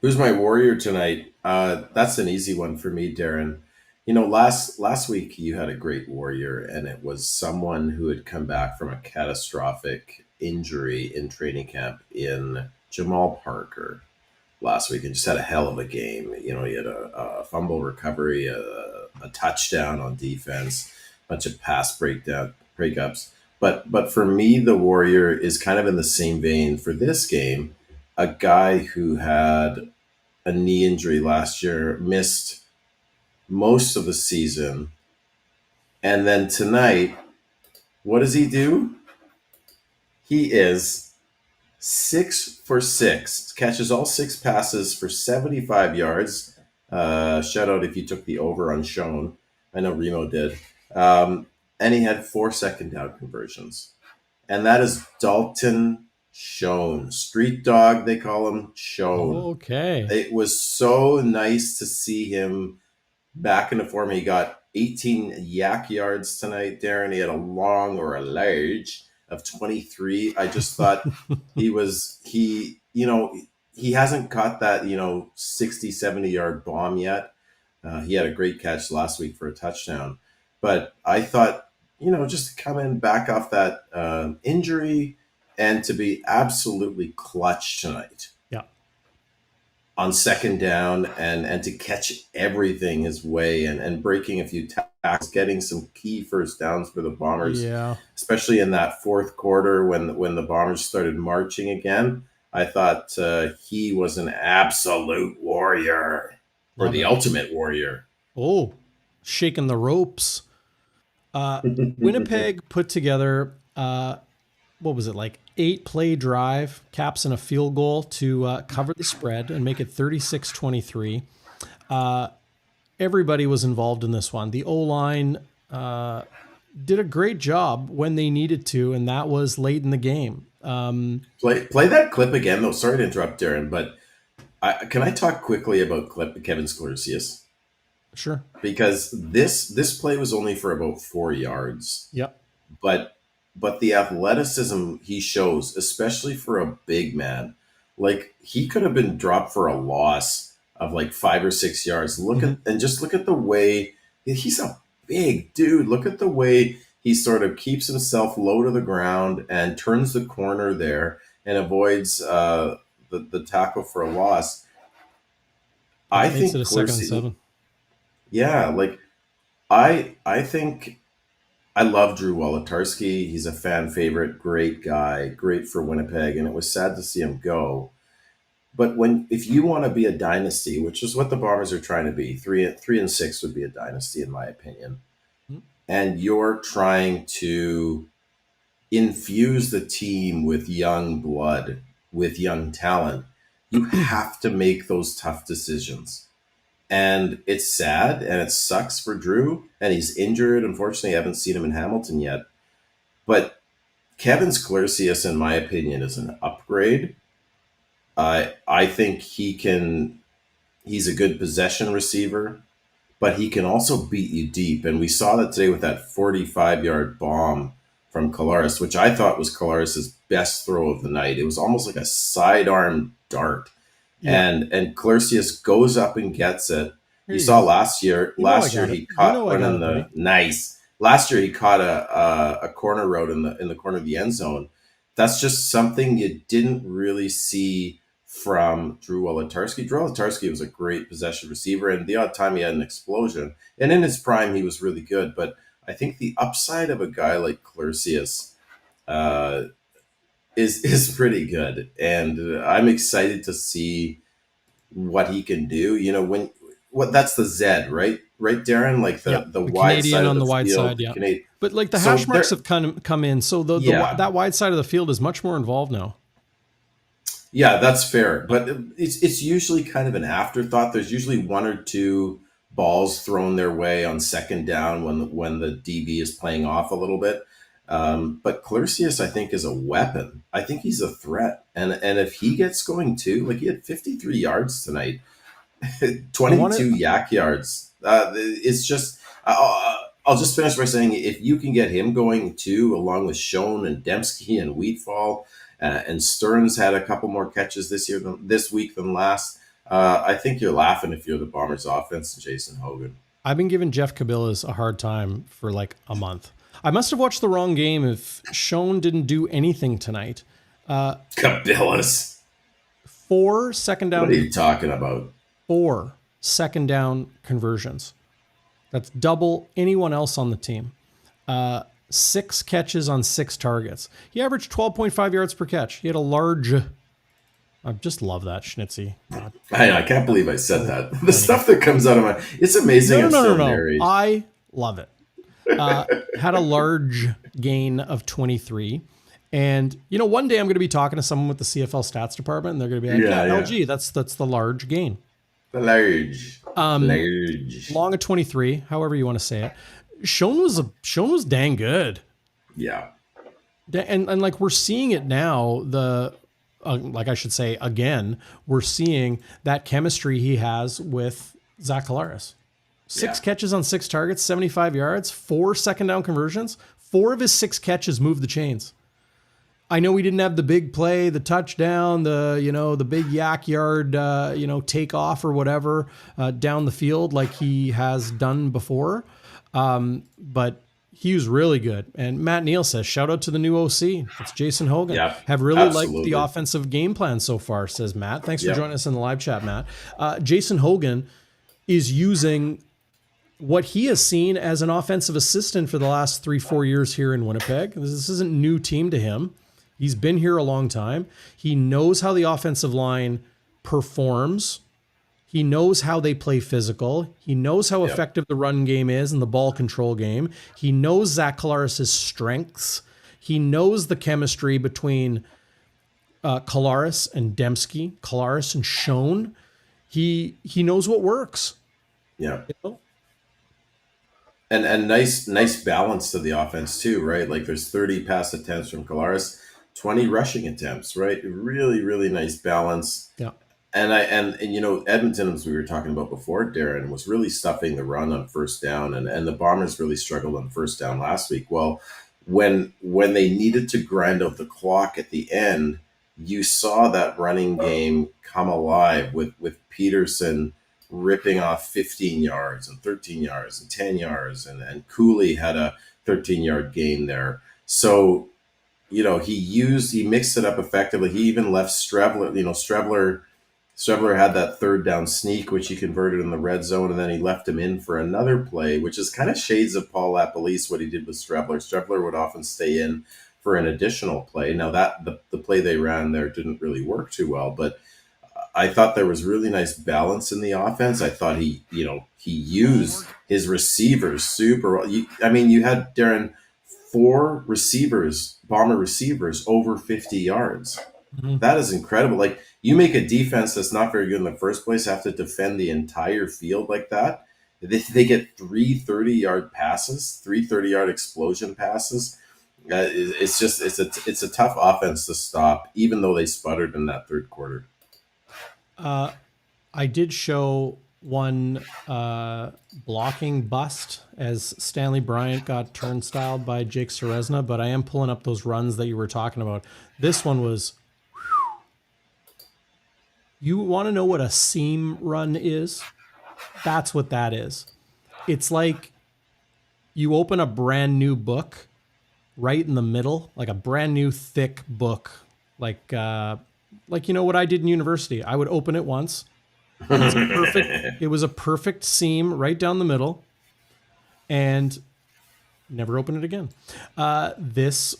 Who's my warrior tonight? That's an easy one for me, Darrin. You know, last week you had a great warrior, and it was someone who had come back from a catastrophic injury in training camp in Jamal Parker last week and just had a hell of a game. You know, he had a fumble recovery, a touchdown on defense, a bunch of pass breakups. But for me, the warrior is kind of in the same vein for this game. A guy who had a knee injury last year, missed most of the season. And then tonight, what does he do? He is 6 for 6, catches all 6 passes for 75 yards. Shout out if you took the over on Schoen. I know Remo did. And he had 4 second down conversions. And that is Dalton Schoen. Street dog, they call him, Schoen. Okay. It was so nice to see him back into form. He got 18 yak yards tonight, Darrin. He had a long or a large of 23. I just thought he hasn't caught that, 60, 70 yard bomb yet. He had a great catch last week for a touchdown. But I thought, just to come in back off that injury and to be absolutely clutch tonight. Yeah. On second down and to catch everything his way and breaking a few tackles, getting some key first downs for the Bombers. Yeah. Especially in that fourth quarter when the Bombers started marching again. I thought he was an absolute warrior, or the ultimate warrior. Oh, shaking the ropes. Winnipeg put together, what was it, like 8-play drive, caps in a field goal to cover the spread and make it 36-23. Everybody was involved in this one. The O-line did a great job when they needed to, and that was late in the game. Play that clip again, though. Sorry to interrupt, Darrin, but can I talk quickly about Kevin Clercius? Sure. Because this play was only for about 4 yards. Yep. But the athleticism he shows, especially for a big man, like he could have been dropped for a loss of like 5 or 6 yards. Look at the way he's a big dude. Look at the way he sort of keeps himself low to the ground and turns the corner there and avoids the tackle for a loss. I think it a 2nd and 7. Yeah, like I think I love 𝘎𝙤𝙧𝙚𝙧𝙩. He's a fan favorite, great guy, great for Winnipeg, and it was sad to see him go. But if you want to be a dynasty, which is what the Bombers are trying to be, 3-6 would be a dynasty in my opinion. And you're trying to infuse the team with young blood, with young talent, you have to make those tough decisions. And it's sad and it sucks for Drew, and he's injured. Unfortunately, I haven't seen him in Hamilton yet. But Kevin Clercius, in my opinion, is an upgrade. I think he's a good possession receiver, but he can also beat you deep. And we saw that today with that 45-yard bomb from Collaros, which I thought was Collaros' best throw of the night. It was almost like a sidearm dart. Yeah. And Clercius goes up and gets it. You saw last year. Last year he caught one in the nice. Last year he caught a corner route in the corner of the end zone. That's just something you didn't really see from 𝘎𝙤𝙧𝙚𝙧𝙚. 𝘎𝙤𝙧𝙚 was a great possession receiver, and the odd time he had an explosion. And in his prime, he was really good. But I think the upside of a guy like Clercius is pretty good, and I'm excited to see what he can do. You know, that's the Z, right, Darrin? Like the wide Canadian side on of the wide field, side, yeah. But like the hash marks have kind of come in, so that wide side of the field is much more involved now. Yeah, that's fair, but it's usually kind of an afterthought. There's usually 1 or 2 balls thrown their way on second down when the DB is playing off a little bit. But Clercius, I think, is a weapon. I think he's a threat. And if he gets going too, like he had 53 yards tonight, 22 yak yards. It's just, I'll just finish by saying, if you can get him going too, along with Schoen and Demski and Wheatfall, and Stearns had a couple more catches this week than last, I think you're laughing if you're the Bombers offense and Jason Hogan. I've been giving Jeff Cabillas a hard time for like a month. I must have watched the wrong game if Schoen didn't do anything tonight. Cabillas. 4 second down. What are you talking about? 4 second down conversions. That's double anyone else on the team. 6 catches on 6 targets. He averaged 12.5 yards per catch. He had a large... I just love that, Schnitzy. I can't believe I said that. The stuff that comes out of my... It's amazing. No. I love it. Had a large gain of 23. And, one day I'm going to be talking to someone with the CFL stats department, and they're going to be like, LG, that's the large gain. The large. Long of 23, however you want to say it. Schoen was dang good. Yeah. And like we're seeing it now, like I should say again, we're seeing that chemistry he has with Zach Collaros. 6 catches on 6 targets, 75 yards, 4 second down conversions. 4 of his 6 catches moved the chains. I know we didn't have the big play, the touchdown, the big yak yard, take off or whatever down the field like he has done before. But he was really good. And Matt Neal says, shout out to the new OC. It's Jason Hogan. Yeah, have really liked the offensive game plan so far, says Matt. Thanks for joining us in the live chat, Matt. Jason Hogan is using what he has seen as an offensive assistant for the last 3-4 years here in Winnipeg. This isn't a new team to him. He's been here a long time. He knows how the offensive line performs. He knows how they play physical. He knows how effective the run game is and the ball control game. He knows Zach Collaros' strengths. He knows the chemistry between Collaros and Demski, Collaros and Schoen. He knows what works. Yeah. You know? And nice balance to the offense too, right? Like there's 30 pass attempts from Collaros, 20 rushing attempts, right? Really, really nice balance. Yeah. And Edmonton, as we were talking about before, Darrin, was really stuffing the run on first down, and the Bombers really struggled on first down last week. Well, when they needed to grind out the clock at the end, you saw that running game come alive with Peterson ripping off 15 yards and 13 yards and 10 yards, and Cooley had a 13-yard gain there. So, he mixed it up effectively. He even left Strebler. Strebler had that third down sneak, which he converted in the red zone, and then he left him in for another play, which is kind of shades of Paul LaPolice, what he did with Strebler. Strebler would often stay in for an additional play. Now, that the play they ran there didn't really work too well, but I thought there was really nice balance in the offense. I thought he used his receivers super well. You had, Darrin, 4 receivers, Bomber receivers, over 50 yards. Mm-hmm. That is incredible. Like, you make a defense that's not very good in the first place have to defend the entire field like that. They get 3 30-yard passes, 3 30-yard explosion passes. It's a tough offense to stop, even though they sputtered in that third quarter. I did show one blocking bust as Stanley Bryant got turnstiled by Jake Ceresna, but I am pulling up those runs that you were talking about. This one was... You want to know what a seam run is? That's what that is. It's like you open a brand new book right in the middle, like a brand new thick book, like what I did in university. I would open it once. It was a perfect seam right down the middle, and never open it again. This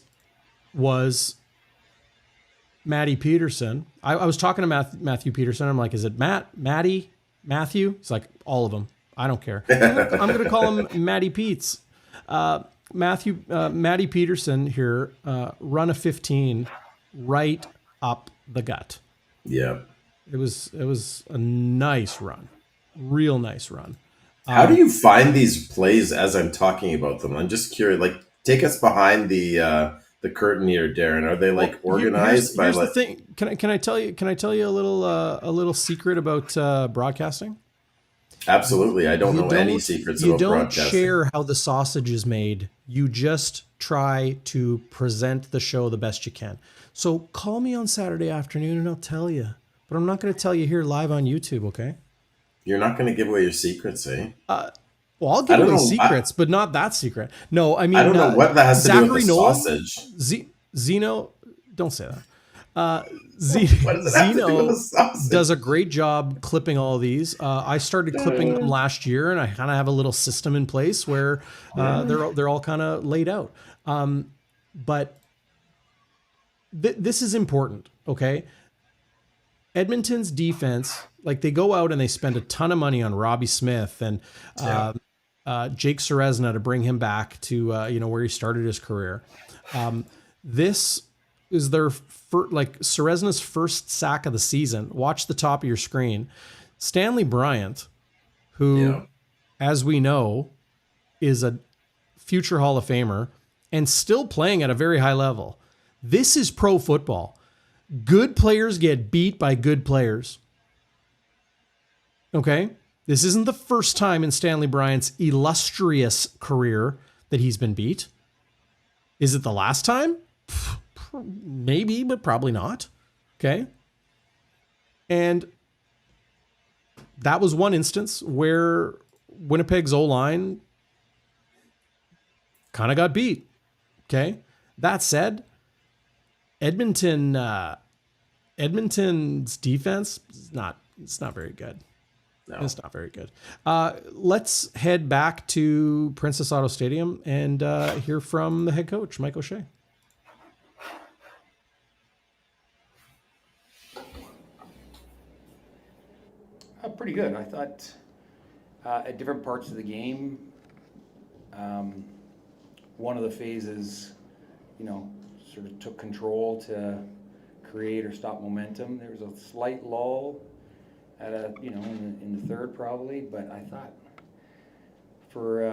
was Matty Peterson. I was talking to Matthew Peterson. I'm like, is it Matty, Matthew? He's like, all of them. I don't care. I'm going to call him Matty Peets. Matty Peterson here, run a 15 right up the gut. Yeah. It was a nice run. Real nice run. How do you find these plays as I'm talking about them? I'm just curious. Like, take us behind the curtain here, Darrin. Are they like organized here's the thing. Can I tell you a little secret about broadcasting? Absolutely. I don't know any secrets about broadcasting. You don't share how the sausage is made. You just try to present the show the best you can. So call me on Saturday afternoon and I'll tell you. But I'm not going to tell you here live on YouTube, okay? You're not going to give away your secrets, eh? Well, I'll give away secrets, but not that secret. No, I mean... I don't know what that has to do with the sausage. Zeno... Don't say that. Zeno does a great job clipping all these. I started clipping them last year, and I kind of have a little system in place where they're all kind of laid out. But this is important, okay? Edmonton's defense, like they go out and they spend a ton of money on Robbie Smith and Jake Ceresna to bring him back to where he started his career. This is their Ceresna's first sack of the season. Watch the top of your screen. Stanley Bryant, who, as we know, is a future Hall of Famer and still playing at a very high level. This is pro football. Good players get beat by good players. Okay? This isn't the first time in Stanley Bryant's illustrious career that he's been beat. Is it the last time? Maybe, but probably not. Okay? And that was one instance where Winnipeg's O-line kind of got beat. Okay? That said, Edmonton's defense is not very good. No. It's not very good. Let's head back to Princess Auto Stadium and hear from the head coach, Mike O'Shea. Pretty good. I thought at different parts of the game, one of the phases, sort of took control to create or stop momentum. There was a slight lull at in the third probably, but I thought for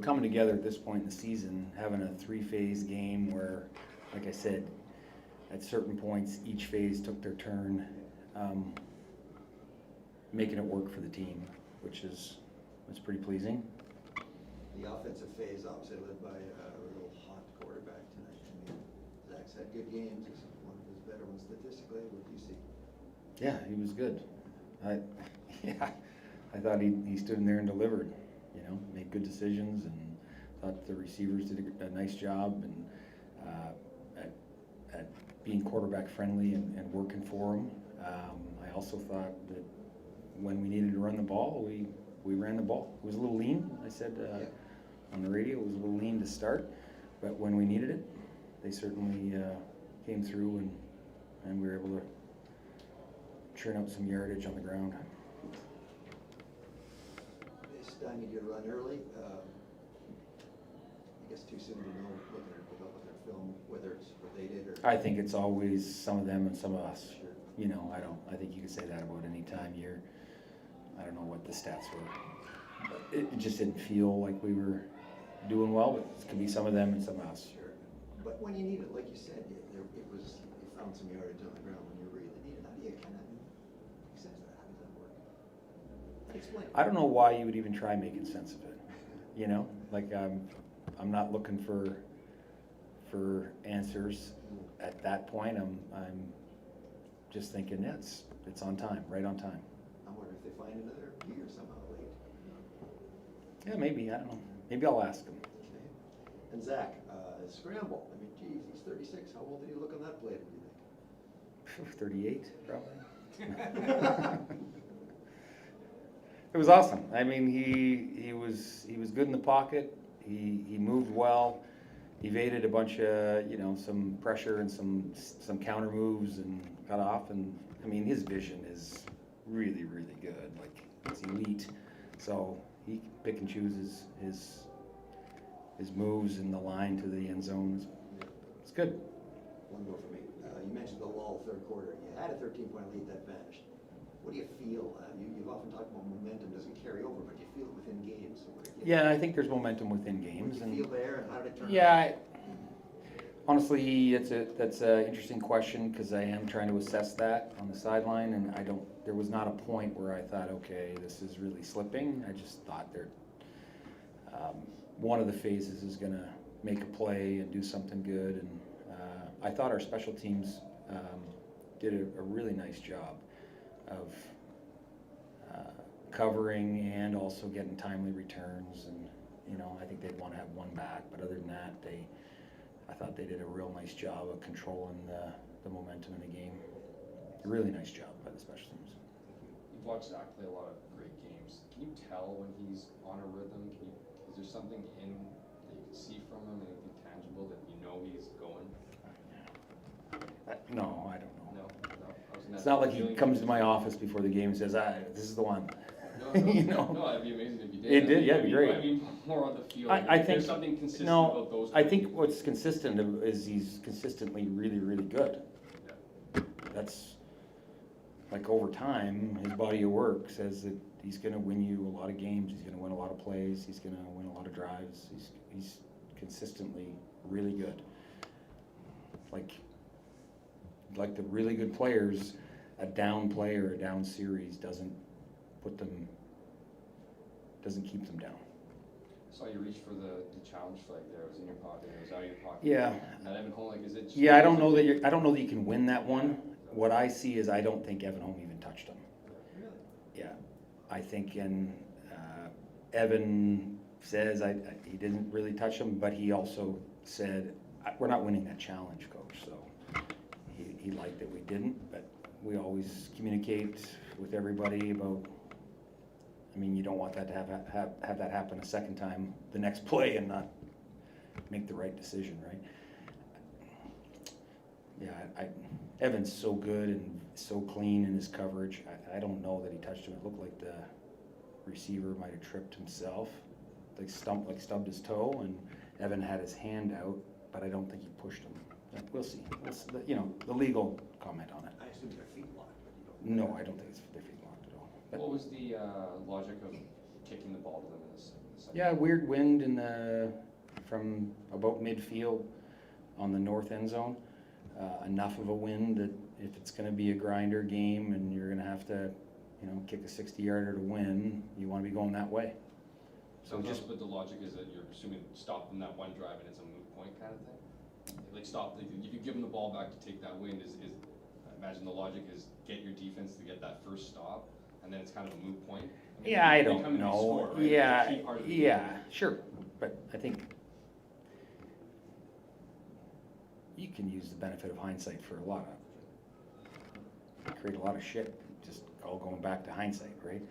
coming together at this point in the season, having a 3-phase game where, like I said, at certain points each phase took their turn, making it work for the team, which is pretty pleasing. The offensive phase opposite led by a real hot quarterback tonight. I mean, Zach's had good games. He's one of his better ones statistically. What do you see? Yeah, he was good. I thought he stood in there and delivered. Made good decisions, and thought the receivers did a nice job and at being quarterback friendly and working for him. I also thought that when we needed to run the ball, we ran the ball. It was a little lean. I said on the radio, it was a little lean to start, but when we needed it, they certainly came through, and we were able to churn out some yardage on the ground. They stymied your run early. I guess too soon to know, looking at their film, whether it's what they did or. I think it's always some of them and some of us. Sure. I think you could say that about any time you're. I don't know what the stats were. But it just didn't feel like we were doing well, but it could be some of them and some of us. Sure. But when you need it, like you said, you found some yardage on the ground when you really needed it. How do you kind of make sense of that? How does that work? Explain. I don't know why you would even try making sense of it. Like I'm not looking for answers at that point. I'm just thinking it's on time, right on time. I wonder if they find another year somehow late. Yeah, maybe. I don't know. Maybe I'll ask him. Okay. And Zach, scramble. I mean, geez, he's 36. How old did he look on that play, do you think? 38, probably. It was awesome. I mean, he was good in the pocket. He moved well. Evaded a bunch of some pressure and some counter moves and got off. And I mean, his vision is really, really good. Like, it's elite. So he can pick and choose his moves in the line to the end zone. It's good. One more for me. You mentioned the lull third quarter. You had a 13-point lead that vanished. What do you feel? You've often talked about momentum doesn't carry over, but you feel it within games. So Yeah, I think there's momentum within games. What do you feel there, and how did it turn out? Yeah, honestly, that's an interesting question because I am trying to assess that on the sideline, and there was not a point where I thought, okay, this is really slipping. I just thought one of the phases is going to make a play and do something good, and I thought our special teams did a really nice job of covering and also getting timely returns, and I think they'd want to have one back, but other than that, I thought they did a real nice job of controlling the momentum in the game. A really nice job by the special teams. You've watched Zach play a lot of great games. Can you tell when he's on a rhythm? Is there something that you can see from him, anything tangible that he's going? No, I don't know. No. It's not like he comes to my office before the game and says, this is the one. No, no, it'd be amazing if you did. It did, yeah, it'd be great. I mean, more on the field. I think there's something consistent about those. I think what's consistent is he's consistently really, really good. Yeah. That's like over time, his body of work says that he's going to win you a lot of games. He's going to win a lot of plays. He's going to win a lot of drives. He's consistently really good. Like the really good players, a down play or a down series doesn't keep them down. I saw you reach for the challenge flag there. It was in your pocket. It was out of your pocket. Yeah. That Evan Holm, is it? Yeah, I don't know that you can win that one. What I see is I don't think Evan Holm even touched him. Really? Yeah, I think Evan says he didn't really touch him, but he also said we're not winning that challenge, coach. So he liked that we didn't, but we always communicate with everybody about. I mean, you don't want that to have that happen a second time the next play and not make the right decision, right? Yeah, Evan's so good and so clean in his coverage. I don't know that he touched him. It looked like the receiver might have tripped himself, stubbed his toe, and Evan had his hand out, but I don't think he pushed him. We'll see. The legal comment on it. I assume their feet locked. No, I don't think it's their feet locked at all. But what was the logic of kicking the ball to them in the second? yeah, weird wind from about midfield on the north end zone. Enough of a wind that if it's going to be a grinder game and you're going to have to, kick a 60-yarder to win, you want to be going that way. So but the logic is that you're assuming stop them that one drive and it's a moot point kind of thing? If you give them the ball back to take that win, I imagine the logic is get your defense to get that first stop, and then it's kind of a moot point. I don't know. Score, right? Yeah, sure. But I think you can use the benefit of hindsight for create a lot of shit, just all going back to hindsight, right?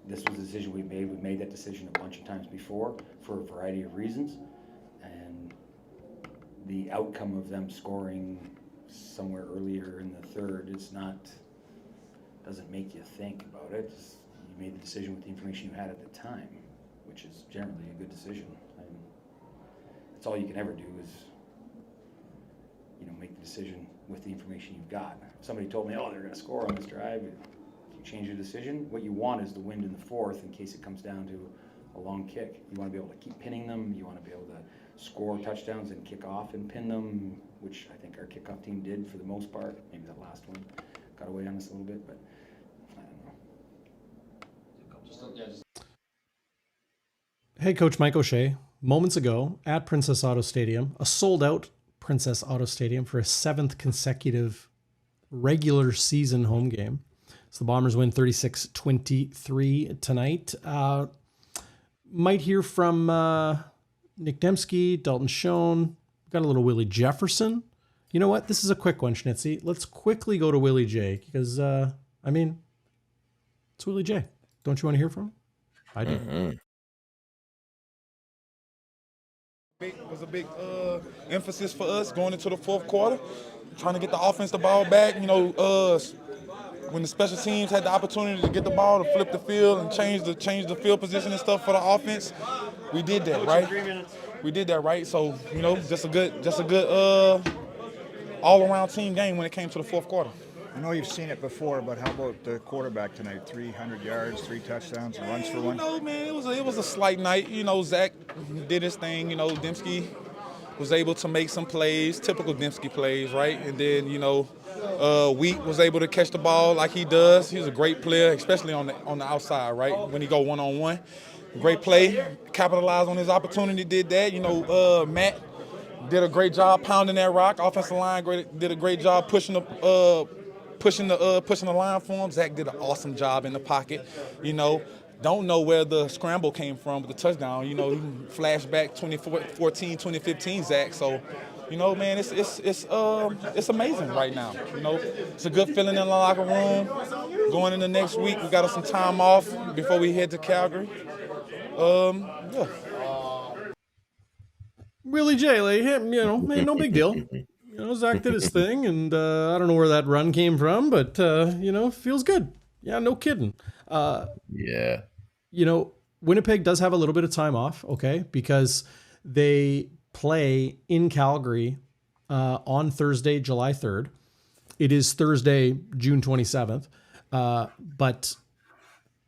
This was a decision we made. We made that decision a bunch of times before for a variety of reasons. And the outcome of them scoring somewhere earlier in the third doesn't make you think about it. You made the decision with the information you had at the time, which is generally a good decision. That's all you can ever do is, make the decision with the information you've got. If somebody told me, they're going to score on this drive, you change your decision. What you want is the wind in the fourth in case it comes down to a long kick. You want to be able to keep pinning them. You want to be able to score touchdowns and kick off and pin them, which I think our kickoff team did for the most part. Maybe that last one got away on us a little bit, but I don't know. Hey, Coach Mike O'Shea. Moments ago at Princess Auto Stadium, a sold-out Princess Auto Stadium for a 7th consecutive regular season home game. So the Bombers win 36-23 tonight. Might hear from Nick Demski, Dalton Schoen. Got a little Willie Jefferson. You know what? This is a quick one, Schnitzy. Let's quickly go to Willie J because, it's Willie J. Don't you want to hear from him? I do. Mm-hmm. It was a big emphasis for us going into the fourth quarter, trying to get the offense the ball back. When the special teams had the opportunity to get the ball, to flip the field and change the field position and stuff for the offense, we did that, right? We did that, right? So, just a good all-around team game when it came to the fourth quarter. I know you've seen it before, but how about the quarterback tonight? 300 yards, 3 touchdowns, and runs for one. No, man, it was a slight night. Zach did his thing. Demski was able to make some plays, typical Demski plays, right? And then, Wheat was able to catch the ball like he does. He's a great player, especially on the outside, right? When he go one-on-one. Great play, capitalized on his opportunity, did that. Matt did a great job pounding that rock. Offensive line did a great job pushing the line for him. Zach did an awesome job in the pocket. Don't know where the scramble came from with the touchdown. Flashback 2014, 2015 Zach. So, man, it's amazing right now. It's a good feeling in the locker room. Going into next week, we got us some time off before we head to Calgary. Yeah. Willie J, like him, no big deal. Zach did his thing, and I don't know where that run came from, but, feels good. Yeah, no kidding. Yeah. Winnipeg does have a little bit of time off, okay, because they play in Calgary on Thursday, July 3rd. It is Thursday, June 27th, but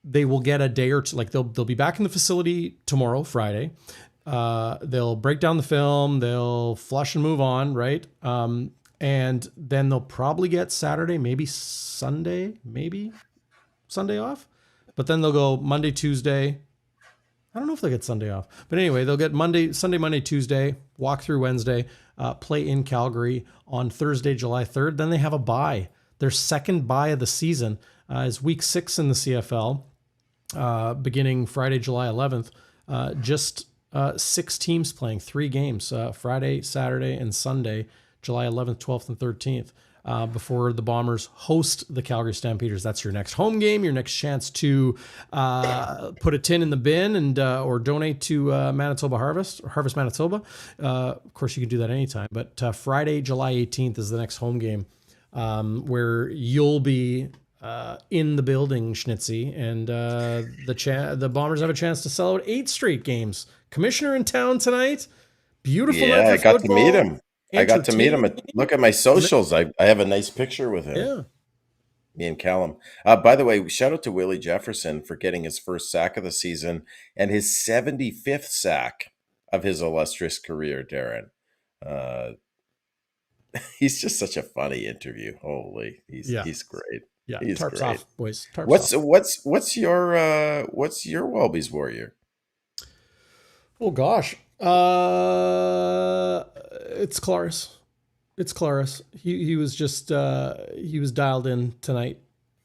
they will get a day or two. Like they'll be back in the facility tomorrow, Friday. They'll break down the film, they'll flush and move on, right? And then they'll probably get Saturday, maybe Sunday off. But then they'll go Monday, Tuesday. I don't know if they'll get Sunday off. But anyway, they'll get Sunday, Monday, Tuesday, walk through Wednesday, play in Calgary on Thursday, July 3rd. Then they have a bye. Their second bye of the season is week 6 in the CFL, beginning Friday, July 11th. Just 6 teams playing 3 games, Friday, Saturday, and Sunday, July 11th, 12th, and 13th, before the Bombers host the Calgary Stampeders. That's your next home game, your next chance to put a tin in the bin and or donate to Manitoba Harvest Manitoba. Of course, you can do that anytime, but Friday, July 18th is the next home game where you'll be in the building, Schnitzy, and the Bombers have a chance to sell out 8 straight games. Commissioner in town tonight. Beautiful night for I got football. to meet him. I got to meet him. Look at my socials. I have a nice picture with him. Yeah. Me and Callum. By the way, shout out to Willie Jefferson for getting his first sack of the season and his 75th sack of his illustrious career, Darrin. He's just such a funny interview. Holy, he's great. Yeah, he's tarps great. off, boys. Tarps off. What's your WALBY'S warrior? Oh gosh, it's Clercius. It's Clercius. He was just he was dialed in tonight.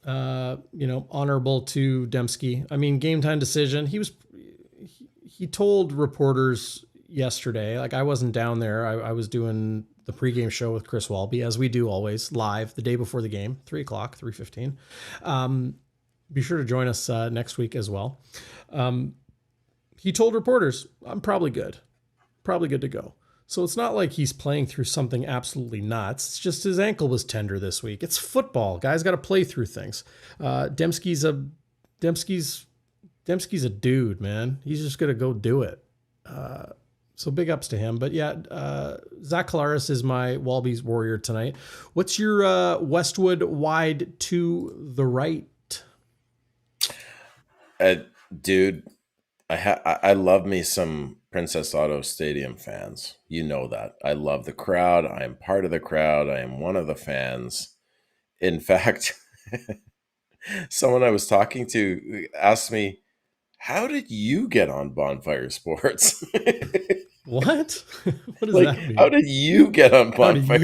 Honorable to Demski. I mean, game time decision. He told reporters yesterday, like I wasn't down there. I was doing the pregame show with Chris Walby, as we do always, live the day before the game, 3:00, 3:15. Be sure to join us next week as well. He told reporters, I'm probably good to go. So it's not like he's playing through something absolutely nuts. It's just his ankle was tender this week. It's football. Guys got to play through things. Demski's a dude, man. He's just going to go do it. So big ups to him. But yeah, Zach Collaros is my WALBY'S warrior tonight. What's your Westwood wide to the right? Dude, I love me some Princess Auto Stadium fans. You know that. I love the crowd. I am part of the crowd. I am one of the fans. In fact, someone I was talking to asked me, how did you get on Bonfire Sports? What? What does like, that mean? How did you get on Bonfire?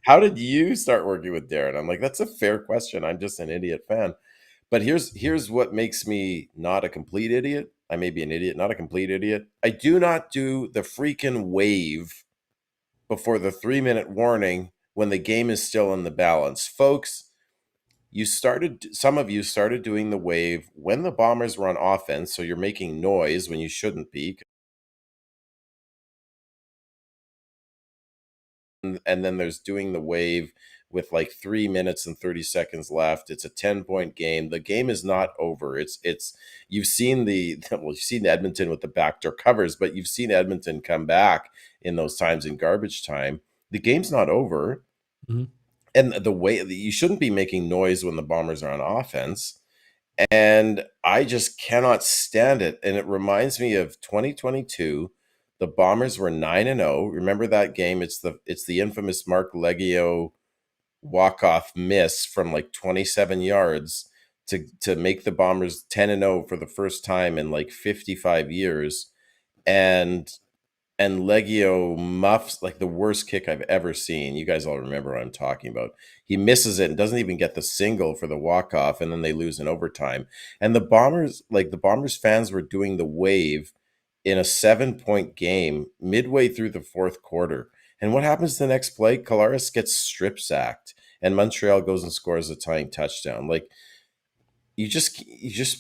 How did you start working with Darrin? I'm like, that's a fair question. I'm just an idiot fan. But here's what makes me not a complete idiot. I may be an idiot, not a complete idiot. I do not do the freaking wave before the 3-minute warning when the game is still in the balance. Folks, some of you started doing the wave when the Bombers were on offense, so you're making noise when you shouldn't be. And then there's doing the wave with like 3 minutes and 30 seconds left. It's a 10-point game. The game is not over. You've seen you've seen Edmonton with the backdoor covers, but you've seen Edmonton come back in those times in garbage time. The game's not over. Mm-hmm. And the way you shouldn't be making noise when the Bombers are on offense. And I just cannot stand it. And it reminds me of 2022. The Bombers were 9-0. Remember that game? It's the infamous Mark Leggio walk-off miss from like 27 yards to make the Bombers 10-0 for the first time in like 55 years. And Leggio muffs like the worst kick I've ever seen. You guys all remember what I'm talking about. He misses it and doesn't even get the single for the walk-off, and then they lose in overtime. And the Bombers fans were doing the wave in a 7-point game midway through the fourth quarter. And what happens the next play? Collaros gets strip sacked, and Montreal goes and scores a tying touchdown. Like, you just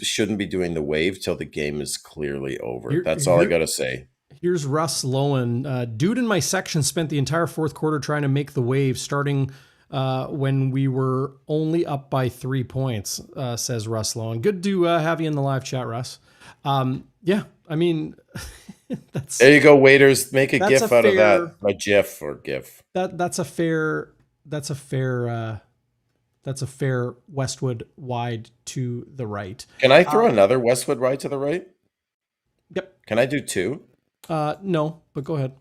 shouldn't be doing the wave till the game is clearly over. That's all I got to say. Here's Russ Lowen. Dude in my section spent the entire fourth quarter trying to make the wave, starting when we were only up by 3 points, says Russ Lowen. Good to have you in the live chat, Russ. Yeah, I mean, there you go, waiters. Make a GIF out of that. A GIF or GIF. That's a fair Westwood wide to the right. Can I throw another Westwood wide to the right? Yep. Can I do 2? No, but go ahead.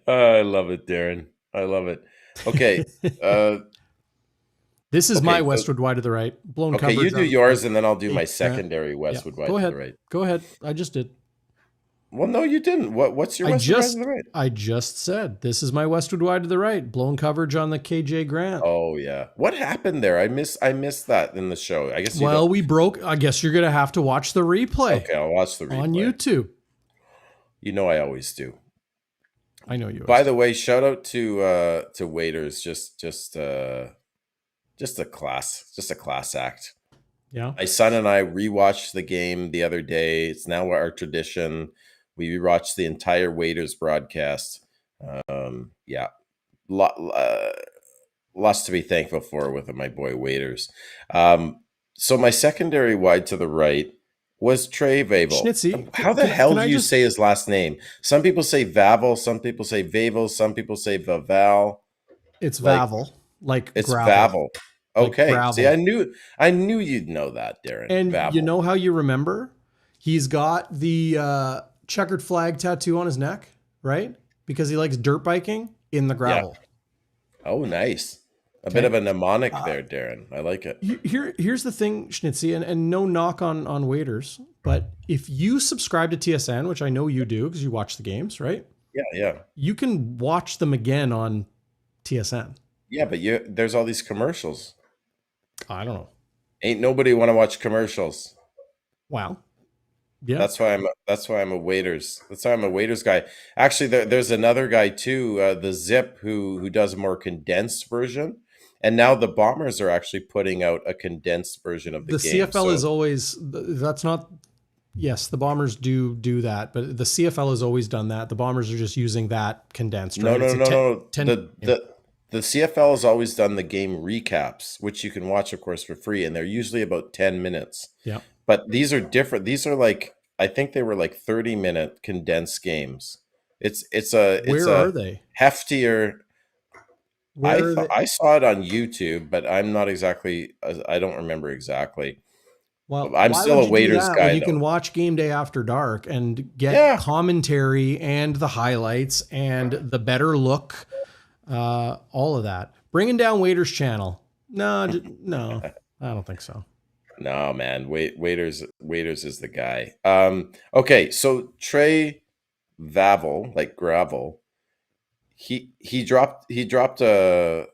I love it, Darrin. I love it. Okay. This is my Westwood wide to the right. Blown coverage. Okay, you do yours, and then I'll do my secondary Westwood wide to the right. Go ahead. I just did. Well, no, you didn't. What's your Westwood wide to the right? I just said, this is my Westwood wide to the right. Blown coverage on the KJ Grant. Oh, yeah. What happened there? I missed that in the show. I guess. We broke. I guess you're going to have to watch the replay. Okay, I'll watch the replay. On YouTube. You know I always do. I know you. By the way, shout out to waiters. Just a class act. Yeah. My son and I rewatched the game the other day. It's now our tradition. We rewatched the entire waiters broadcast. lots to be thankful for with my boy Waiters. So my secondary wide to the right was Trey Vaval. Schnitzy, How the hell do you say his last name? Some people say Vaval, some people say Vaval, some people say Vaval. It's Vaval, like it's gravel. Vaval. Okay. Like See, I knew you'd know that, Darrin. And Vaval. you know how you remember? He's got the checkered flag tattoo on his neck, right? Because he likes dirt biking in the gravel. Yeah. Oh, nice. A bit of a mnemonic there, Darrin. I like it. Here's the thing, Schnitzy, and no knock on Waiters, but if you subscribe to TSN, which I know you do because you watch the games, right? Yeah. You can watch them again on TSN. Yeah, but there's all these commercials. I don't know. Ain't nobody want to watch commercials. Wow. Yeah. That's why I'm a Waiters. That's why I'm a Waiters guy. Actually, there's another guy too, the Zip, who does a more condensed version. And now the Bombers are actually putting out a condensed version of the game. The CFL is always, that's not, yes, the Bombers do that, but the CFL has always done that. The Bombers are just using that condensed. Right? No. The CFL has always done the game recaps, which you can watch, of course, for free. And they're usually about 10 minutes. Yeah. But these are different. These are like, I think they were like 30-minute condensed games. Where are they? Heftier. I saw it on YouTube, but I'm not exactly. I don't remember exactly. Well, I'm still a Waiters guy. You can watch GameDay After Dark and get commentary and the highlights and the better look, all of that. Bringing down Waiters channel. No, I don't think so. No, man. Waiters is the guy. Okay, so Trey Vaval, like gravel. He dropped a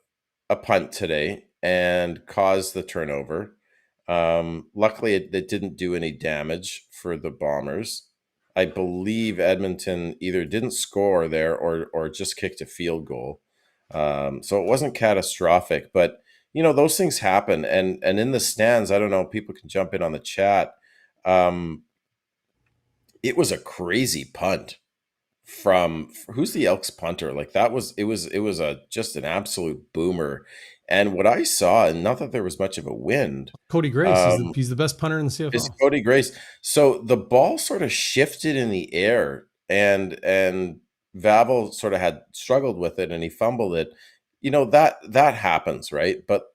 punt today and caused the turnover. Luckily, it didn't do any damage for the Bombers. I believe Edmonton either didn't score there or just kicked a field goal. So it wasn't catastrophic, but those things happen. And in the stands, I don't know, people can jump in on the chat. It was a crazy punt from who's the Elks punter? Like it was just an absolute boomer. And what I saw, and not that there was much of a wind. Cody Grace, he's the best punter in the CFL. It's Cody Grace. So the ball sort of shifted in the air, and Vaval sort of had struggled with it, and he fumbled it. That happens, right? But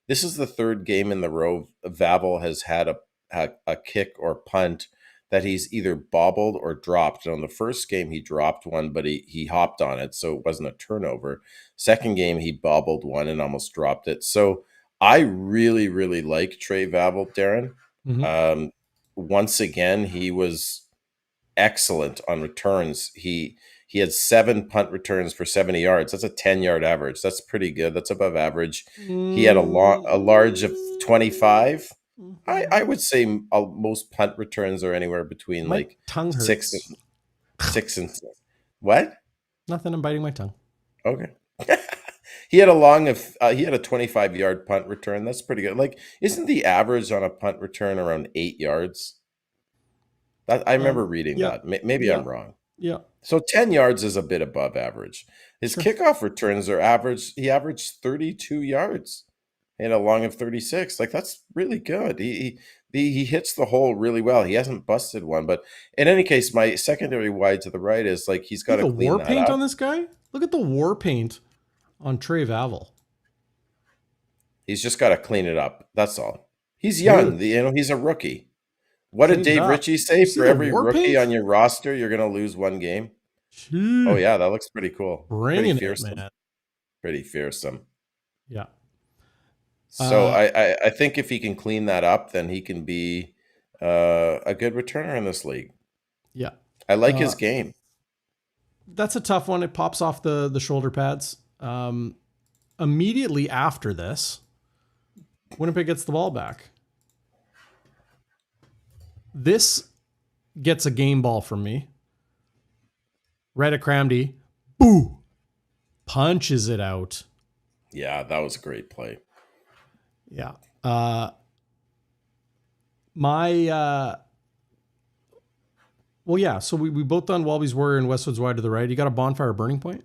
this is the third game in the row Vaval has had a kick or punt that he's either bobbled or dropped. And on the first game, he dropped one, but he hopped on it, so it wasn't a turnover. Second game, he bobbled one and almost dropped it. So I really, really like Trey Vaval, Darrin. Mm-hmm. Once again, he was excellent on returns. He had 7 punt returns for 70 yards. That's a 10-yard average. That's pretty good. That's above average. He had a large of 25. I would say most punt returns are anywhere between my like tongue hurts. 6 and what? Nothing. I'm biting my tongue. Okay. He had a 25-yard punt return. That's pretty good. Like, isn't the average on a punt return around 8 yards? I remember reading that. Maybe I'm wrong. Yeah. So 10 yards is a bit above average. His kickoff returns are average. He averaged 32 yards. And a long of 36. Like, that's really good. He hits the hole really well. He hasn't busted one. But in any case, my secondary wide to the right is like he's got to clean that up. War paint on this guy? Look at the war paint on Trey Vaval. He's just got to clean it up. That's all. He's young. He's a rookie. What did Dave Ritchie say? For every rookie on your roster, you're going to lose one game. Jeez. Oh, yeah. That looks pretty cool. Pretty fearsome. Man. Pretty fearsome. Yeah. So I think if he can clean that up, then he can be a good returner in this league. Yeah. I like his game. That's a tough one. It pops off the shoulder pads. Immediately after this, Winnipeg gets the ball back. This gets a game ball from me. Right at Cramdy. Boo! Punches it out. Yeah, that was a great play. Yeah. So we both done WALBY'S Warrior and WESTWOOD's wide to the right. You got a Bonfire Burning Point?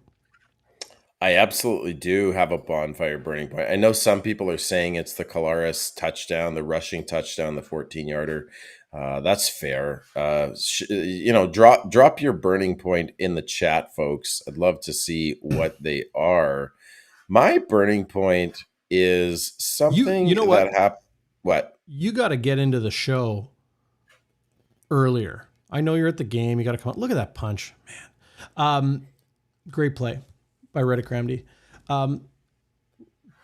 I absolutely do have a bonfire burning point. I know some people are saying it's the Collaros touchdown, the rushing touchdown, the 14-yarder. That's fair. Drop your burning point in the chat, folks. I'd love to see what they are. My burning point is something you know what? that happened. What? You got to get into the show earlier. I know you're at the game. You got to come out. Look at that punch, man. Great play by Reddick Ramsey.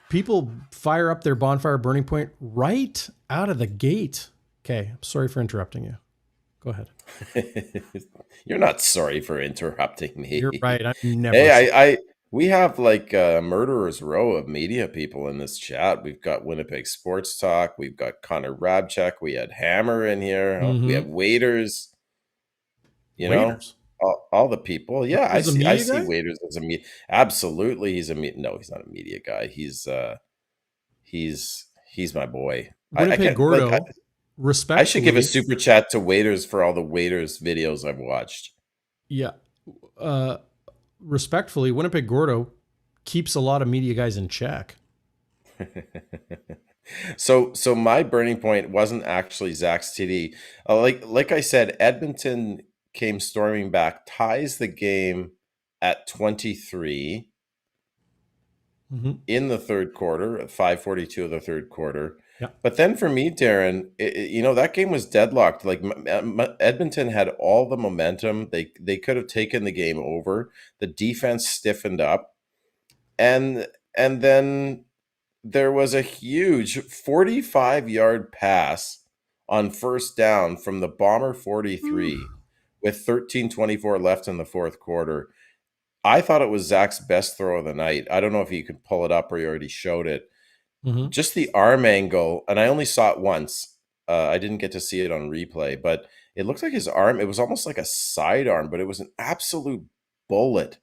People fire up their bonfire burning point right out of the gate. Okay, I'm sorry for interrupting you. Go ahead. You're not sorry for interrupting me. You're right. I'm never. Hey, we have like a murderer's row of media people in this chat. We've got Winnipeg Sports Talk. We've got Connor Rabchak. We had Hammer in here. Mm-hmm. We have Waiters. All the people. Yeah, I see Waiters as a media. Absolutely, he's a media. No, he's not a media guy. He's my boy. Winnipeg Gordo. Respectfully, I should give a super chat to Waiters for all the Waiters videos I've watched. Yeah. Respectfully, Winnipeg Gordo keeps a lot of media guys in check. So my burning point wasn't actually Zach's TD. Like I said, Edmonton came storming back, ties the game at 23 in the third quarter, at 5:42 of the third quarter. Yeah. But then for me, Darren, that game was deadlocked. Like Edmonton had all the momentum. They could have taken the game over. The defense stiffened up. And then there was a huge 45-yard pass on first down from the Bomber 43 with 13:24 left in the fourth quarter. I thought it was Zach's best throw of the night. I don't know if you could pull it up or you already showed it. Just the arm angle, and I only saw it once. I didn't get to see it on replay, but it looked like his arm, it was almost like a sidearm, but it was an absolute bullet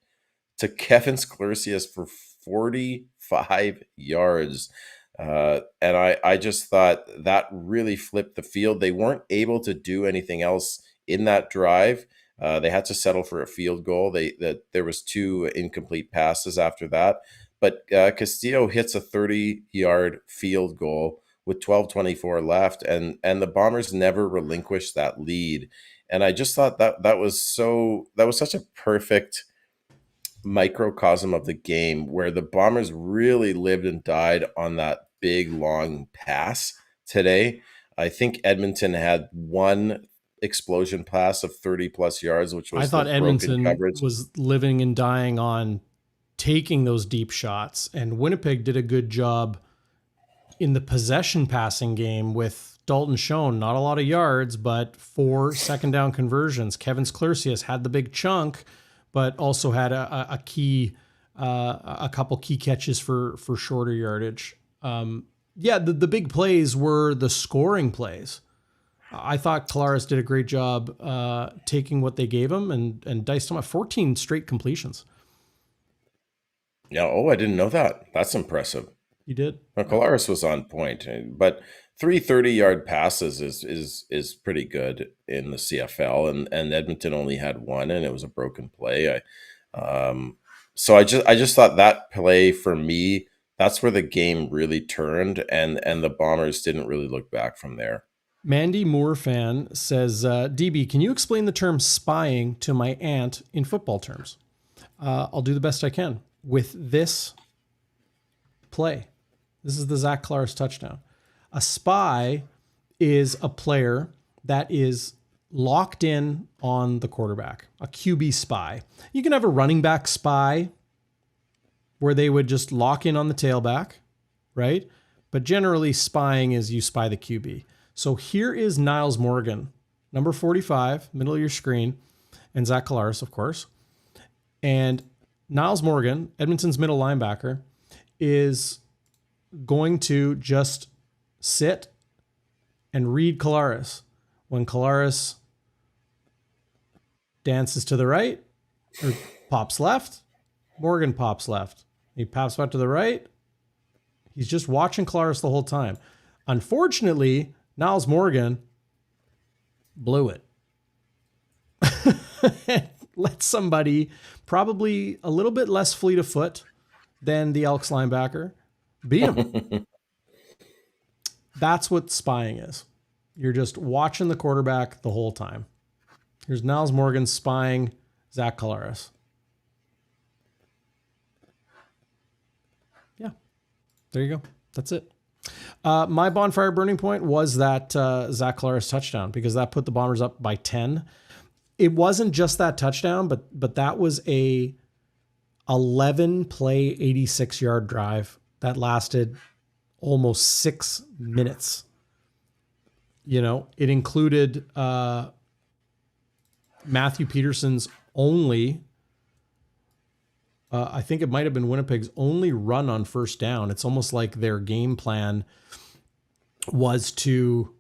to Kevin's Clercius for 45 yards. And I just thought that really flipped the field. They weren't able to do anything else in that drive. They had to settle for a field goal. There was 2 incomplete passes after that. But Castillo hits a 30-yard field goal with 12:24 left, and the Bombers never relinquished that lead. And I just thought that was such a perfect microcosm of the game where the Bombers really lived and died on that big long pass today. I think Edmonton had one explosion pass of 30+ yards, which was I thought Edmonton was living and dying on taking those deep shots, and Winnipeg did a good job in the possession passing game with Dalton Schoen. Not a lot of yards, but 4 second down conversions. Kevin's Clercius had the big chunk, but also had a couple key catches for shorter yardage. The big plays were the scoring plays. I thought Collaros did a great job taking what they gave him and diced him at 14 straight completions. Yeah. Oh, I didn't know that. That's impressive. You did. Well, Collaros was on point, but 3 30-yard passes is pretty good in the CFL, and Edmonton only had one, and it was a broken play. So I just thought that play for me, that's where the game really turned, and the Bombers didn't really look back from there. Mandy Moore fan says, DB, can you explain the term spying to my aunt in football terms? I'll do the best I can with this play. This is the Zach Collaros touchdown. A spy is a player that is locked in on the quarterback, a QB spy. You can have a running back spy where they would just lock in on the tailback, right? But generally spying is you spy the QB. So here is Niles Morgan, number 45, middle of your screen, and Zach Collaros, of course. And Niles Morgan, Edmonton's middle linebacker, is going to just sit and read Collaros. When Collaros dances to the right or pops left, Morgan pops left. He pops back to the right. He's just watching Collaros the whole time. Unfortunately, Niles Morgan blew it. Let somebody probably a little bit less fleet of foot then the Elks linebacker beat him. That's what spying is. You're just watching the quarterback the whole time. Here's Niles Morgan spying Zach Collaros. Yeah, there you go. That's it. My bonfire burning point was that Zach Collaros touchdown, because that put the Bombers up by 10. It wasn't just that touchdown, but that was a 11-play, 86-yard drive that lasted almost 6 minutes. You know, it included Matthew Peterson's only, I think it might have been Winnipeg's only run on first down. It's almost like their game plan was to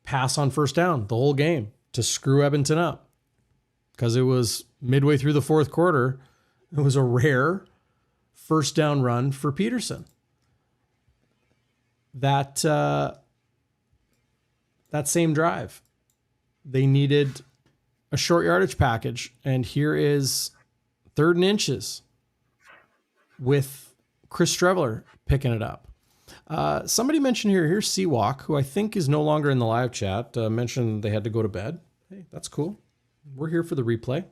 pass on first down the whole game to screw Edmonton up, because it was midway through the fourth quarter. It was a rare first down run for Peterson. That same drive, they needed a short yardage package, and here is 3rd and inches with Chris Streveler picking it up. Somebody mentioned here's Seawalk, who I think is no longer in the live chat, mentioned they had to go to bed. Hey, that's cool. We're here for the replay.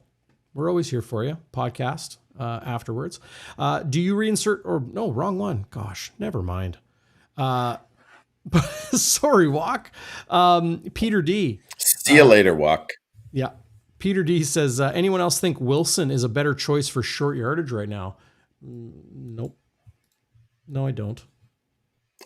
We're always here for you. Podcast afterwards. Do you reinsert, or no, wrong one. Gosh, never mind. Sorry, Walk. Peter D. See you later, Walk. Yeah. Peter D says, anyone else think Wilson is a better choice for short yardage right now? Nope. No, I don't.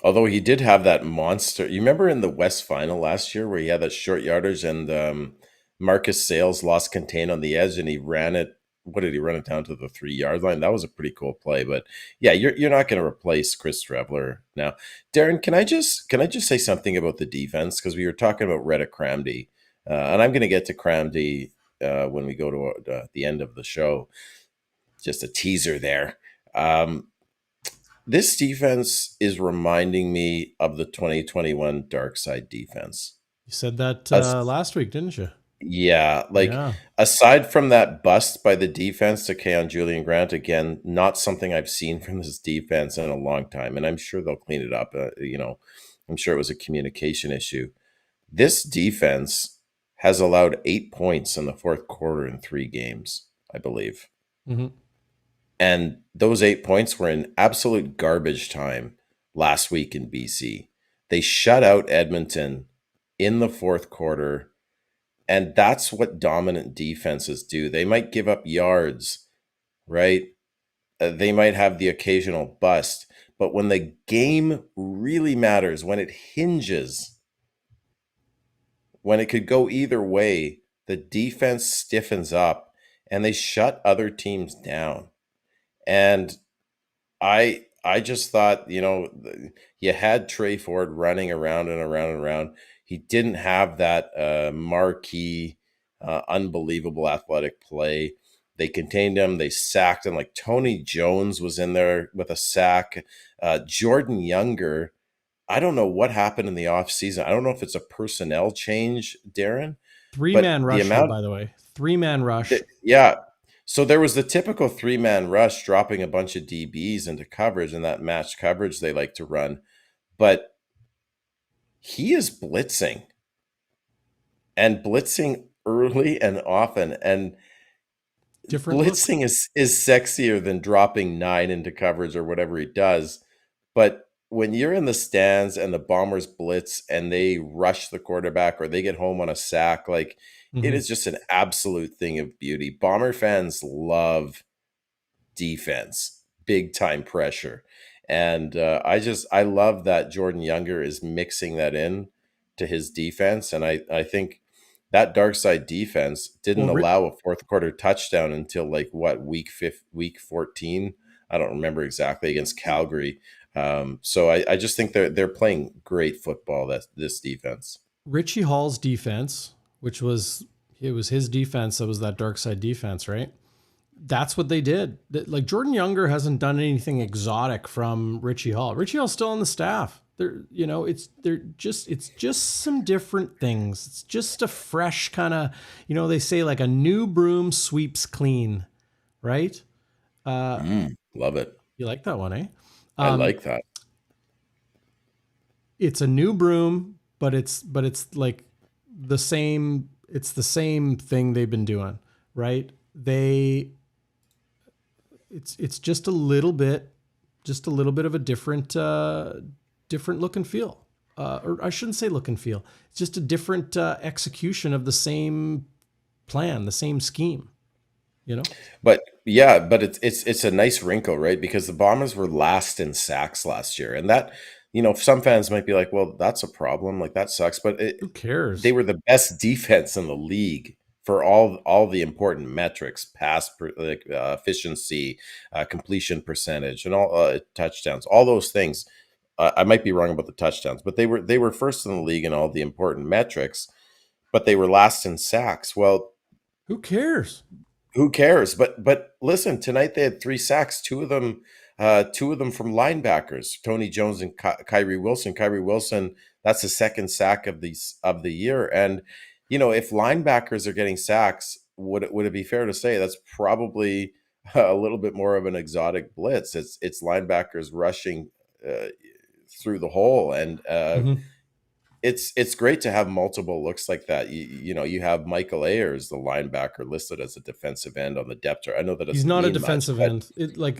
Although he did have that monster. You remember in the West Final last year where he had that short yardage and Marcus Sales lost contain on the edge and he ran it. What did he run it down to the 3-yard line? That was a pretty cool play. But yeah, you're not going to replace Chris Streveler now. Darren, can I just say something about the defense? Because we were talking about Reddick Cramdy, and I'm going to get to Cramdy when we go to the end of the show. Just a teaser there. This defense is reminding me of the 2021 Dark Side defense. You said that last week, didn't you? Yeah, aside from that bust by the defense to Keon Julian Grant, again, not something I've seen from this defense in a long time, and I'm sure they'll clean it up. I'm sure it was a communication issue. This defense has allowed 8 points in the fourth quarter in 3 games, I believe. Mm-hmm. And those 8 points were in absolute garbage time last week in BC. They shut out Edmonton in the fourth quarter. And that's what dominant defenses do. They might give up yards, right? They might have the occasional bust. But when the game really matters, when it hinges, when it could go either way, the defense stiffens up and they shut other teams down. And I just thought, you had Trey Ford running around and around and around. He didn't have that marquee, unbelievable athletic play. They contained him. They sacked him. Like Tony Jones was in there with a sack. Jordan Younger, I don't know what happened in the offseason. I don't know if it's a personnel change, Darren. 3-man rush, by the way. 3-man rush. Yeah. So there was the typical 3-man rush, dropping a bunch of DBs into coverage and that matched coverage they like to run. But he is blitzing early and often, and blitzing is sexier than dropping 9 into coverage or whatever he does. But when you're in the stands and the Bombers blitz and they rush the quarterback or they get home on a sack, it is just an absolute thing of beauty. Bomber fans love defense, big time pressure. And I love that Jordan Younger is mixing that in to his defense. And I think that dark side defense didn't allow a fourth quarter touchdown until week 14. I don't remember exactly, against Calgary. So I just think they're playing great football, this defense. Richie Hall's defense, it was his defense that was that dark side defense, right? That's what they did. Like, Jordan Younger hasn't done anything exotic from Richie Hall. Richie Hall's still on the staff. It's just some different things. It's just a fresh kind of, they say like a new broom sweeps clean, right? Love it. You like that one, eh? I like that. It's a new broom, but it's like the same. It's the same thing they've been doing, right? It's just a little bit of a different look and feel. Or I shouldn't say look and feel. It's just a different execution of the same plan, the same scheme. You know? But yeah, but it's a nice wrinkle, right? Because the Bombers were last in sacks last year, and that, some fans might be like, "Well, that's a problem. Like that sucks." But who cares? They were the best defense in the league for all the important metrics: efficiency, completion percentage, and all touchdowns. All those things. I might be wrong about the touchdowns, but they were first in the league in all the important metrics. But they were last in sacks. Well, who cares? Who cares? But listen, tonight they had 3 sacks, two of them from linebackers, Tony Jones and Kyrie Wilson. Kyrie Wilson, that's the second sack of the year. And if linebackers are getting sacks, would it be fair to say that's probably a little bit more of an exotic blitz? It's linebackers rushing through the hole, and it's great to have multiple looks like that. You have Michael Ayers, the linebacker, listed as a defensive end on the depth chart. I know that he's not a defensive end.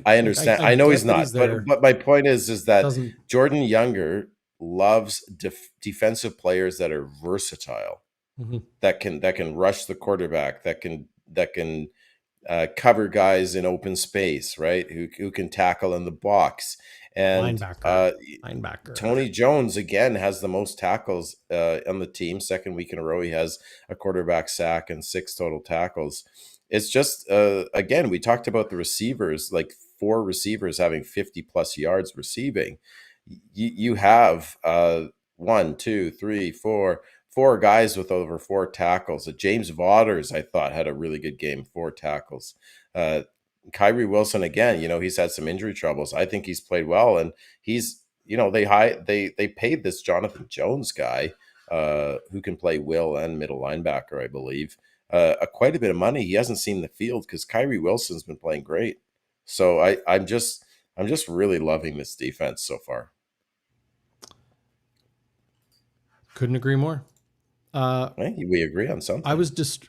I understand. I know he's not. But my point is that Jordan Younger loves defensive players that are versatile, that can rush the quarterback, that can cover guys in open space, right? Who can tackle in the box. And linebacker. Tony Jones, again, has the most tackles on the team. Second week in a row, he has a quarterback sack and 6 total tackles. It's just, again, we talked about the receivers, like 4 receivers having 50-plus yards receiving. You have 1, 2, 3, 4 guys with over 4 tackles. James Vaughters, I thought, had a really good game, 4 tackles. Kyrie Wilson, again, he's had some injury troubles. I think he's played well, and he's, they paid this Jonathan Jones guy, who can play will and middle linebacker, I believe, quite a bit of money. He hasn't seen the field because Kyrie Wilson's been playing great. So I'm just really loving this defense so far. Couldn't agree more. We agree on something. I was just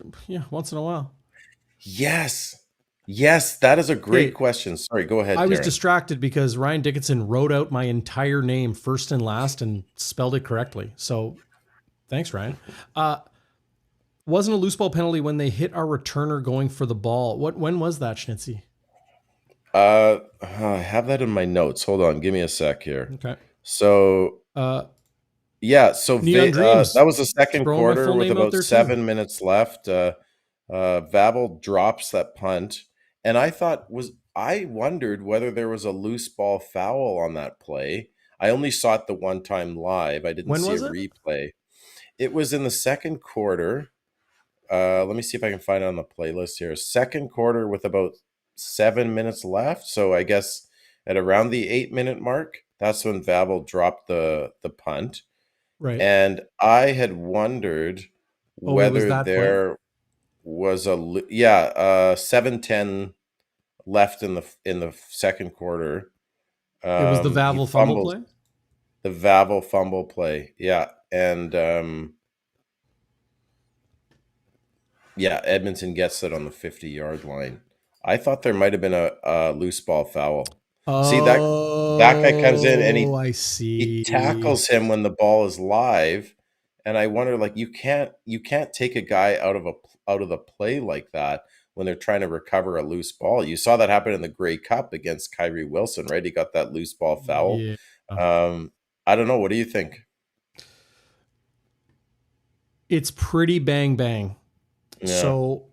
once in a while. Yes, that is a great question. Sorry, go ahead. I was distracted because Ryan Dickinson wrote out my entire name first and last and spelled it correctly. So thanks, Ryan. Wasn't a loose ball penalty when they hit our returner going for the ball. When was that, Schnitzy? I have that in my notes. Hold on, give me a sec here. Okay. So that was the second quarter with about 7 minutes left. Vaval drops that punt. And I wondered whether there was a loose ball foul on that play. I only saw it the one time live. I didn't see a replay. It was in the second quarter. Let me see if I can find it on the playlist here. Second quarter with about 7 minutes left. So I guess at around the 8-minute mark, that's when Vaval dropped the punt. Right. And I had wondered whether there was 7:10 left in the second quarter. It was the Vaval fumble play? The Vaval fumble play. Yeah. And Edmonton gets it on the 50-yard line. I thought there might have been a loose ball foul. See, that guy comes in and he tackles him when the ball is live. And I wonder, like, you can't take a guy out of the play like that when they're trying to recover a loose ball. You saw that happen in the Grey Cup against Kyrie Wilson, right? He got that loose ball foul. Yeah. I don't know. What do you think? It's pretty bang bang. Yeah. So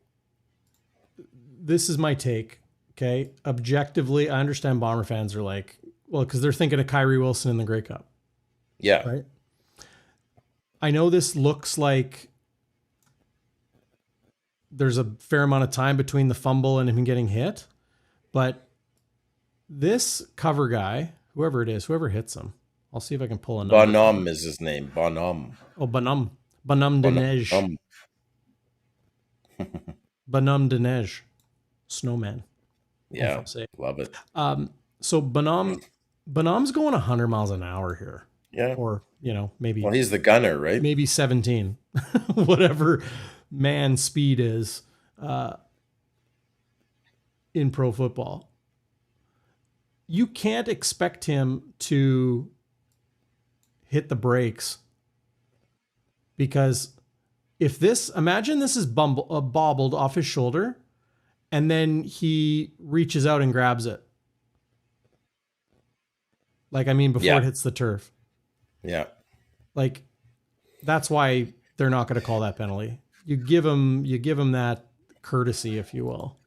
this is my take. Okay. Objectively, I understand Bomber fans are like, well, because they're thinking of Kyrie Wilson in the Grey Cup. Yeah. Right. I know this looks like there's a fair amount of time between the fumble and him getting hit, but this cover guy, whoever it is, whoever hits him, I'll see if I can pull a number. Bonhomme is his name. Bonhomme. Oh, Bonhomme de Neige. Bonhomme de Neige. Snowman. Yeah, love it. So Bonham's going 100 miles an hour here. Yeah. Or, maybe. Well, he's the gunner, right? Maybe 17. Whatever man speed is in pro football. You can't expect him to hit the brakes, because imagine this is bobbled off his shoulder and then he reaches out and grabs it. Before it hits the turf. Yeah. That's why they're not going to call that penalty. You give him that courtesy, if you will.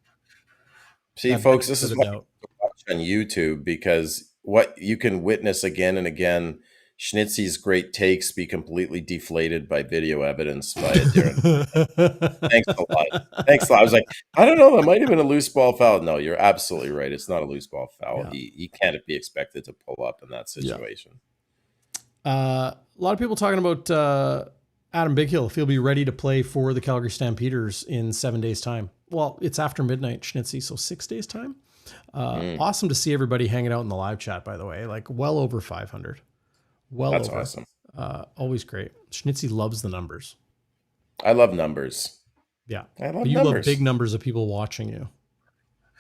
See, folks, this is what you watch on YouTube, because what you can witness again and again, Schnitzy's great takes be completely deflated by video evidence by Darrin. Thanks a lot. Thanks a lot. I was like, I don't know, that might have been a loose ball foul. No, you're absolutely right. It's not a loose ball foul. Yeah. He can't be expected to pull up in that situation. A lot of people talking about Adam Bighill, if he'll be ready to play for the Calgary Stampeders in 7 days' time. Well, it's after midnight, Schnitzy, so 6 days' time. Awesome to see everybody hanging out in the live chat, by the way. Well over 500. That's awesome. Always great. Schnitzy loves the numbers. I love numbers. Yeah. I love you numbers. Love big numbers of people watching you.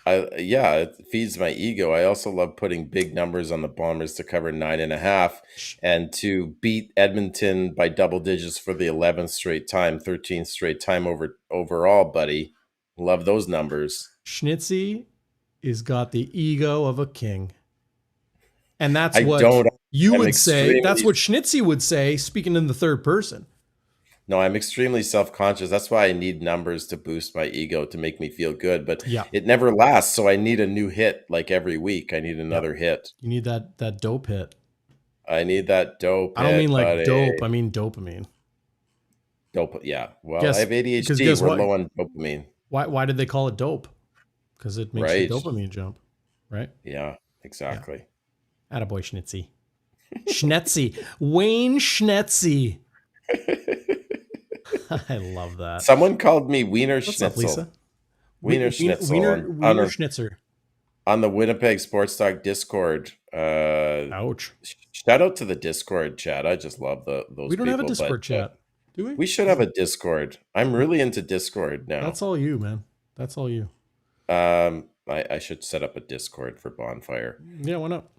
It feeds my ego. I also love putting big numbers on the Bombers to cover 9.5 and to beat Edmonton by double digits for the 11th straight time, 13th straight time overall, buddy. Love those numbers. Schnitzy has got the ego of a king. And that's what you would say. That's what Schnitzy would say, speaking in the third person. No, I'm extremely self-conscious. That's why I need numbers to boost my ego, to make me feel good. But it never lasts, so I need a new hit every week. I need another hit. You need that dope hit. I need that dope I don't mean dope. I mean dopamine. Dope, yeah. Well, I have ADHD. We're low on dopamine. Why did they call it dope? Because it makes the dopamine jump, right? Yeah, exactly. Yeah. Attaboy, Schnitzy. Schnitzy. Wayne Schnitzy. I love that. Someone called me Wiener Schnitzel. Up, Lisa? Wiener Schnitzel. Wiener Schnitzer. On the Winnipeg Sports Talk Discord. Ouch. Shout out to the Discord chat. I just love those people. We don't have a Discord chat, do we? We should have a Discord. I'm really into Discord now. That's all you, man. That's all you. I should set up a Discord for Bonfire. Yeah, why not?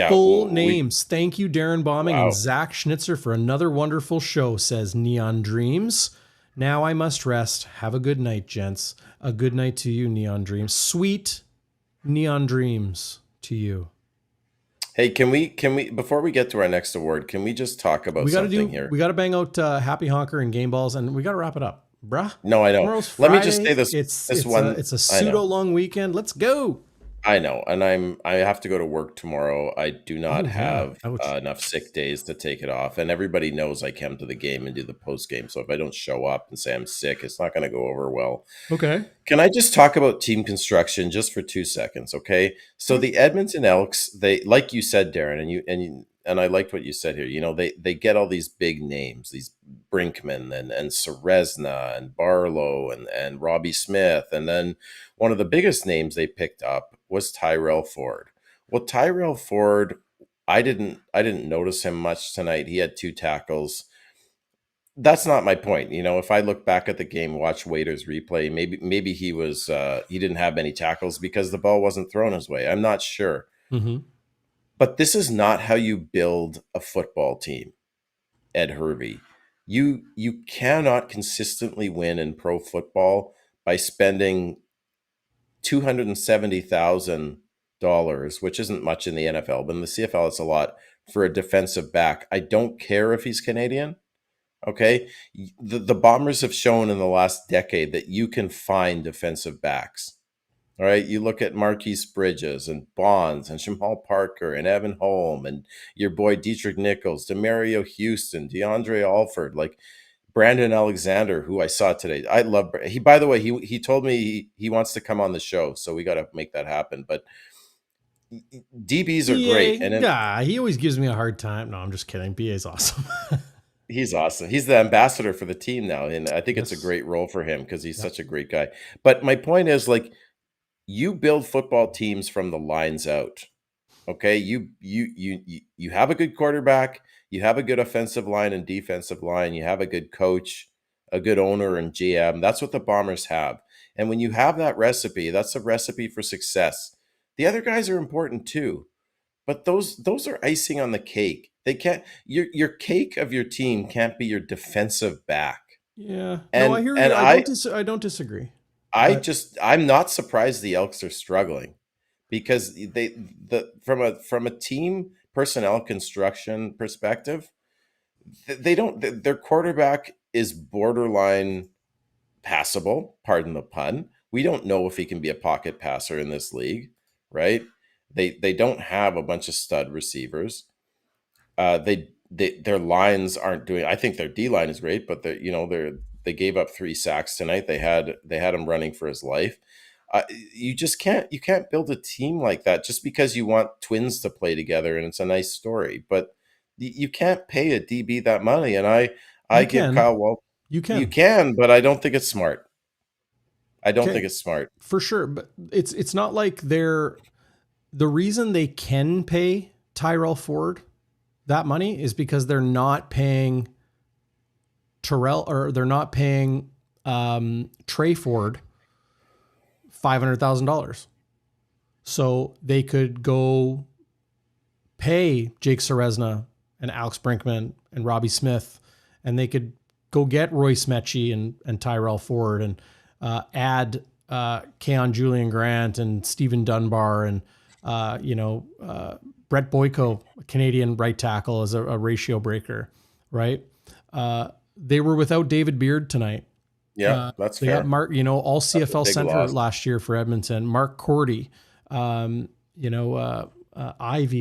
Full names. Thank you, Darrin Bauming and Zach Schnitzer, for another wonderful show, says Neon Dreams. Now I must rest. Have a good night, gents. A good night to you, Neon Dreams. Sweet Neon Dreams to you. Hey, can we before we get to our next award, can we just talk about something here? We got to bang out Happy Honker and Game Balls, and we got to wrap it up, bruh. No, I know. Let me just say this. It's a pseudo long weekend. Let's go. I know, and I have to go to work tomorrow. I do not have enough sick days to take it off, and everybody knows I come to the game and do the post game. So if I don't show up and say I'm sick, it's not going to go over well. Okay. Can I just talk about team construction just for 2 seconds? Okay. So the Edmonton Elks, they, like you said, Darrin, and I liked what you said here. You know, they get all these big names, these Brinkman and Serezna and Barlow and Robbie Smith, and then one of the biggest names they picked up was Tyrell Ford. Well, Tyrell Ford, I didn't notice him much tonight. He had 2 tackles. That's not my point. You know, if I look back at the game, watch Waiter's replay, maybe he was he didn't have many tackles because the ball wasn't thrown his way. I'm not sure. Mm-hmm. But this is not how you build a football team, 𝘎𝙤𝙤𝙧𝙚. You cannot consistently win in pro football by spending $270,000, which isn't much in the NFL, but in the CFL it's a lot, for a defensive back. I don't care if he's Canadian. Okay, the Bombers have shown in the last decade that you can find defensive backs. All right, you look at Marquise Bridges and Bonds and Jamal Parker and Evan Holm and your boy Dietrich Nichols, Demario Houston, DeAndre Alford, like Brandon Alexander, who I saw today. I love he. By the way, he told me he wants to come on the show, so we got to make that happen. But DBs are great, and he always gives me a hard time. No, I'm just kidding. BA's awesome. He's awesome. He's the ambassador for the team now, and I think it's a great role for him because he's such a great guy. But my point is, like, you build football teams from the lines out. Okay, you have a good quarterback, you have a good offensive line and defensive line, you have a good coach, a good owner and GM. That's what the Bombers have. And when you have that recipe, that's a recipe for success. The other guys are important too, but those are icing on the cake. They can't your cake of your team can't be your defensive back. Yeah. And No, I hear and you. I don't disagree. I'm not surprised the Elks are struggling, because from a team personnel construction perspective, they don't, their quarterback is borderline passable, pardon the pun. We don't know if he can be a pocket passer in this league, right? They don't have a bunch of stud receivers. Their lines aren't doing. I think their D line is great, but they gave up 3 sacks tonight. They had him running for his life. You can't build a team like that just because you want twins to play together and it's a nice story. But you can't pay a DB that money. And I give Kyle Walt. You can, but I don't think it's smart. I don't think it's smart. For sure, but it's not like the reason they can pay Tyrell Ford that money is because they're not paying they're not paying Trey Ford $500,000. So they could go pay Jake Ceresna and Alex Brinkman and Robbie Smith, and they could go get Royce Metchie and Tyrell Ford and add Keon Julian Grant and Stephen Dunbar and Brett Boyko, a Canadian right tackle, as a ratio breaker, right? They were without David Beard tonight. Yeah, that's fair. They got Mark, all CFL center last year for Edmonton. Mark Cordy, Ivy,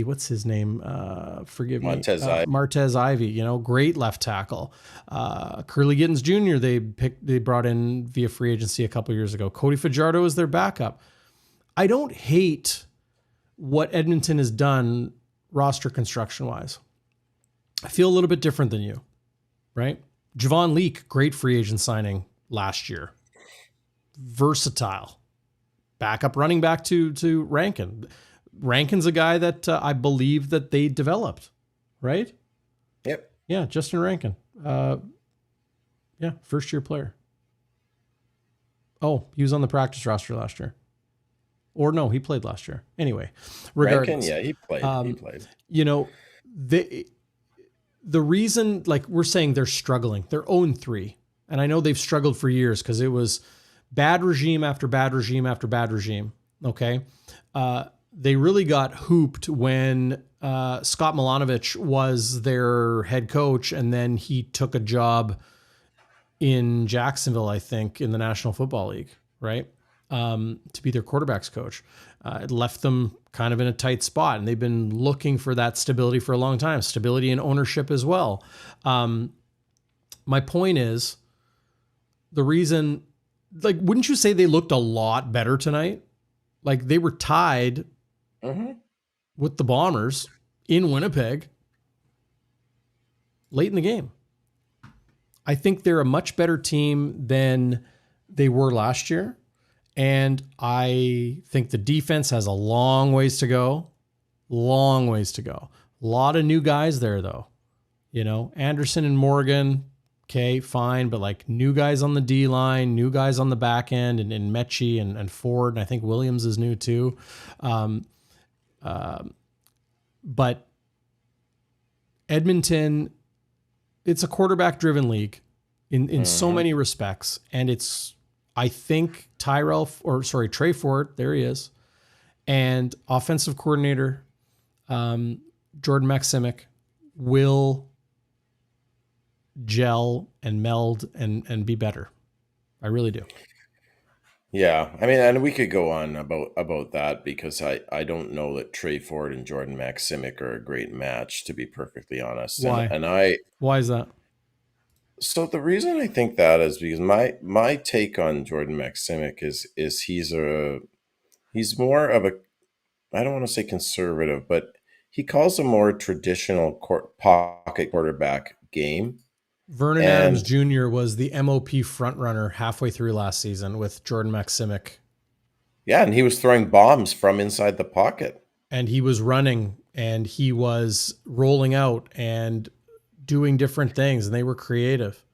what's his name? Forgive me. Martez Ivy, great left tackle. Curly Gittens Jr. They brought in via free agency a couple years ago. Cody Fajardo is their backup. I don't hate what Edmonton has done roster construction wise. I feel a little bit different than you, right? Javon Leake, great free agent signing last year. Versatile. Backup running back to Rankin. Rankin's a guy that I believe that they developed, right? Yep. Yeah, Justin Rankin. First year player. Oh, he was on the practice roster last year. Or no, he played last year. Anyway, regardless. Rankin, he played. He played. The reason, like we're saying, they're struggling. They're 0-3. And I know they've struggled for years because it was bad regime after bad regime after bad regime. Okay. They really got hooped when Scott Milanovic was their head coach, and then he took a job in Jacksonville, I think, in the National Football League, right? To be their quarterbacks coach. It left them kind of in a tight spot, and they've been looking for that stability for a long time, stability in ownership as well. My point is, the reason, like, wouldn't you say they looked a lot better tonight? Like, they were tied with the Bombers in Winnipeg late in the game. I think they're a much better team than they were last year. And I think the defense has a long ways to go. Long ways to go. A lot of new guys there, though. Anderson and Morgan, okay, fine. But like new guys on the D line, new guys on the back end, and Metchie and Ford. And I think Williams is new too. But Edmonton, it's a quarterback-driven league in so many respects. And it's, I think, Trey Ford, there he is, and offensive coordinator Jordan Maksimic will gel and meld and be better. I really do. Yeah, I mean, and we could go on about that, because I don't know that Trey Ford and Jordan Maksimic are a great match, to be perfectly honest. Why? Why is that? So the reason I think that is because my take on Jordan Maksimic is he's more of a, I don't want to say conservative, but he calls a more traditional pocket quarterback game. Vernon Adams Jr. was the MOP frontrunner halfway through last season with Jordan Maksimic Yeah, and he was throwing bombs from inside the pocket. And he was running and he was rolling out and doing different things, and they were creative.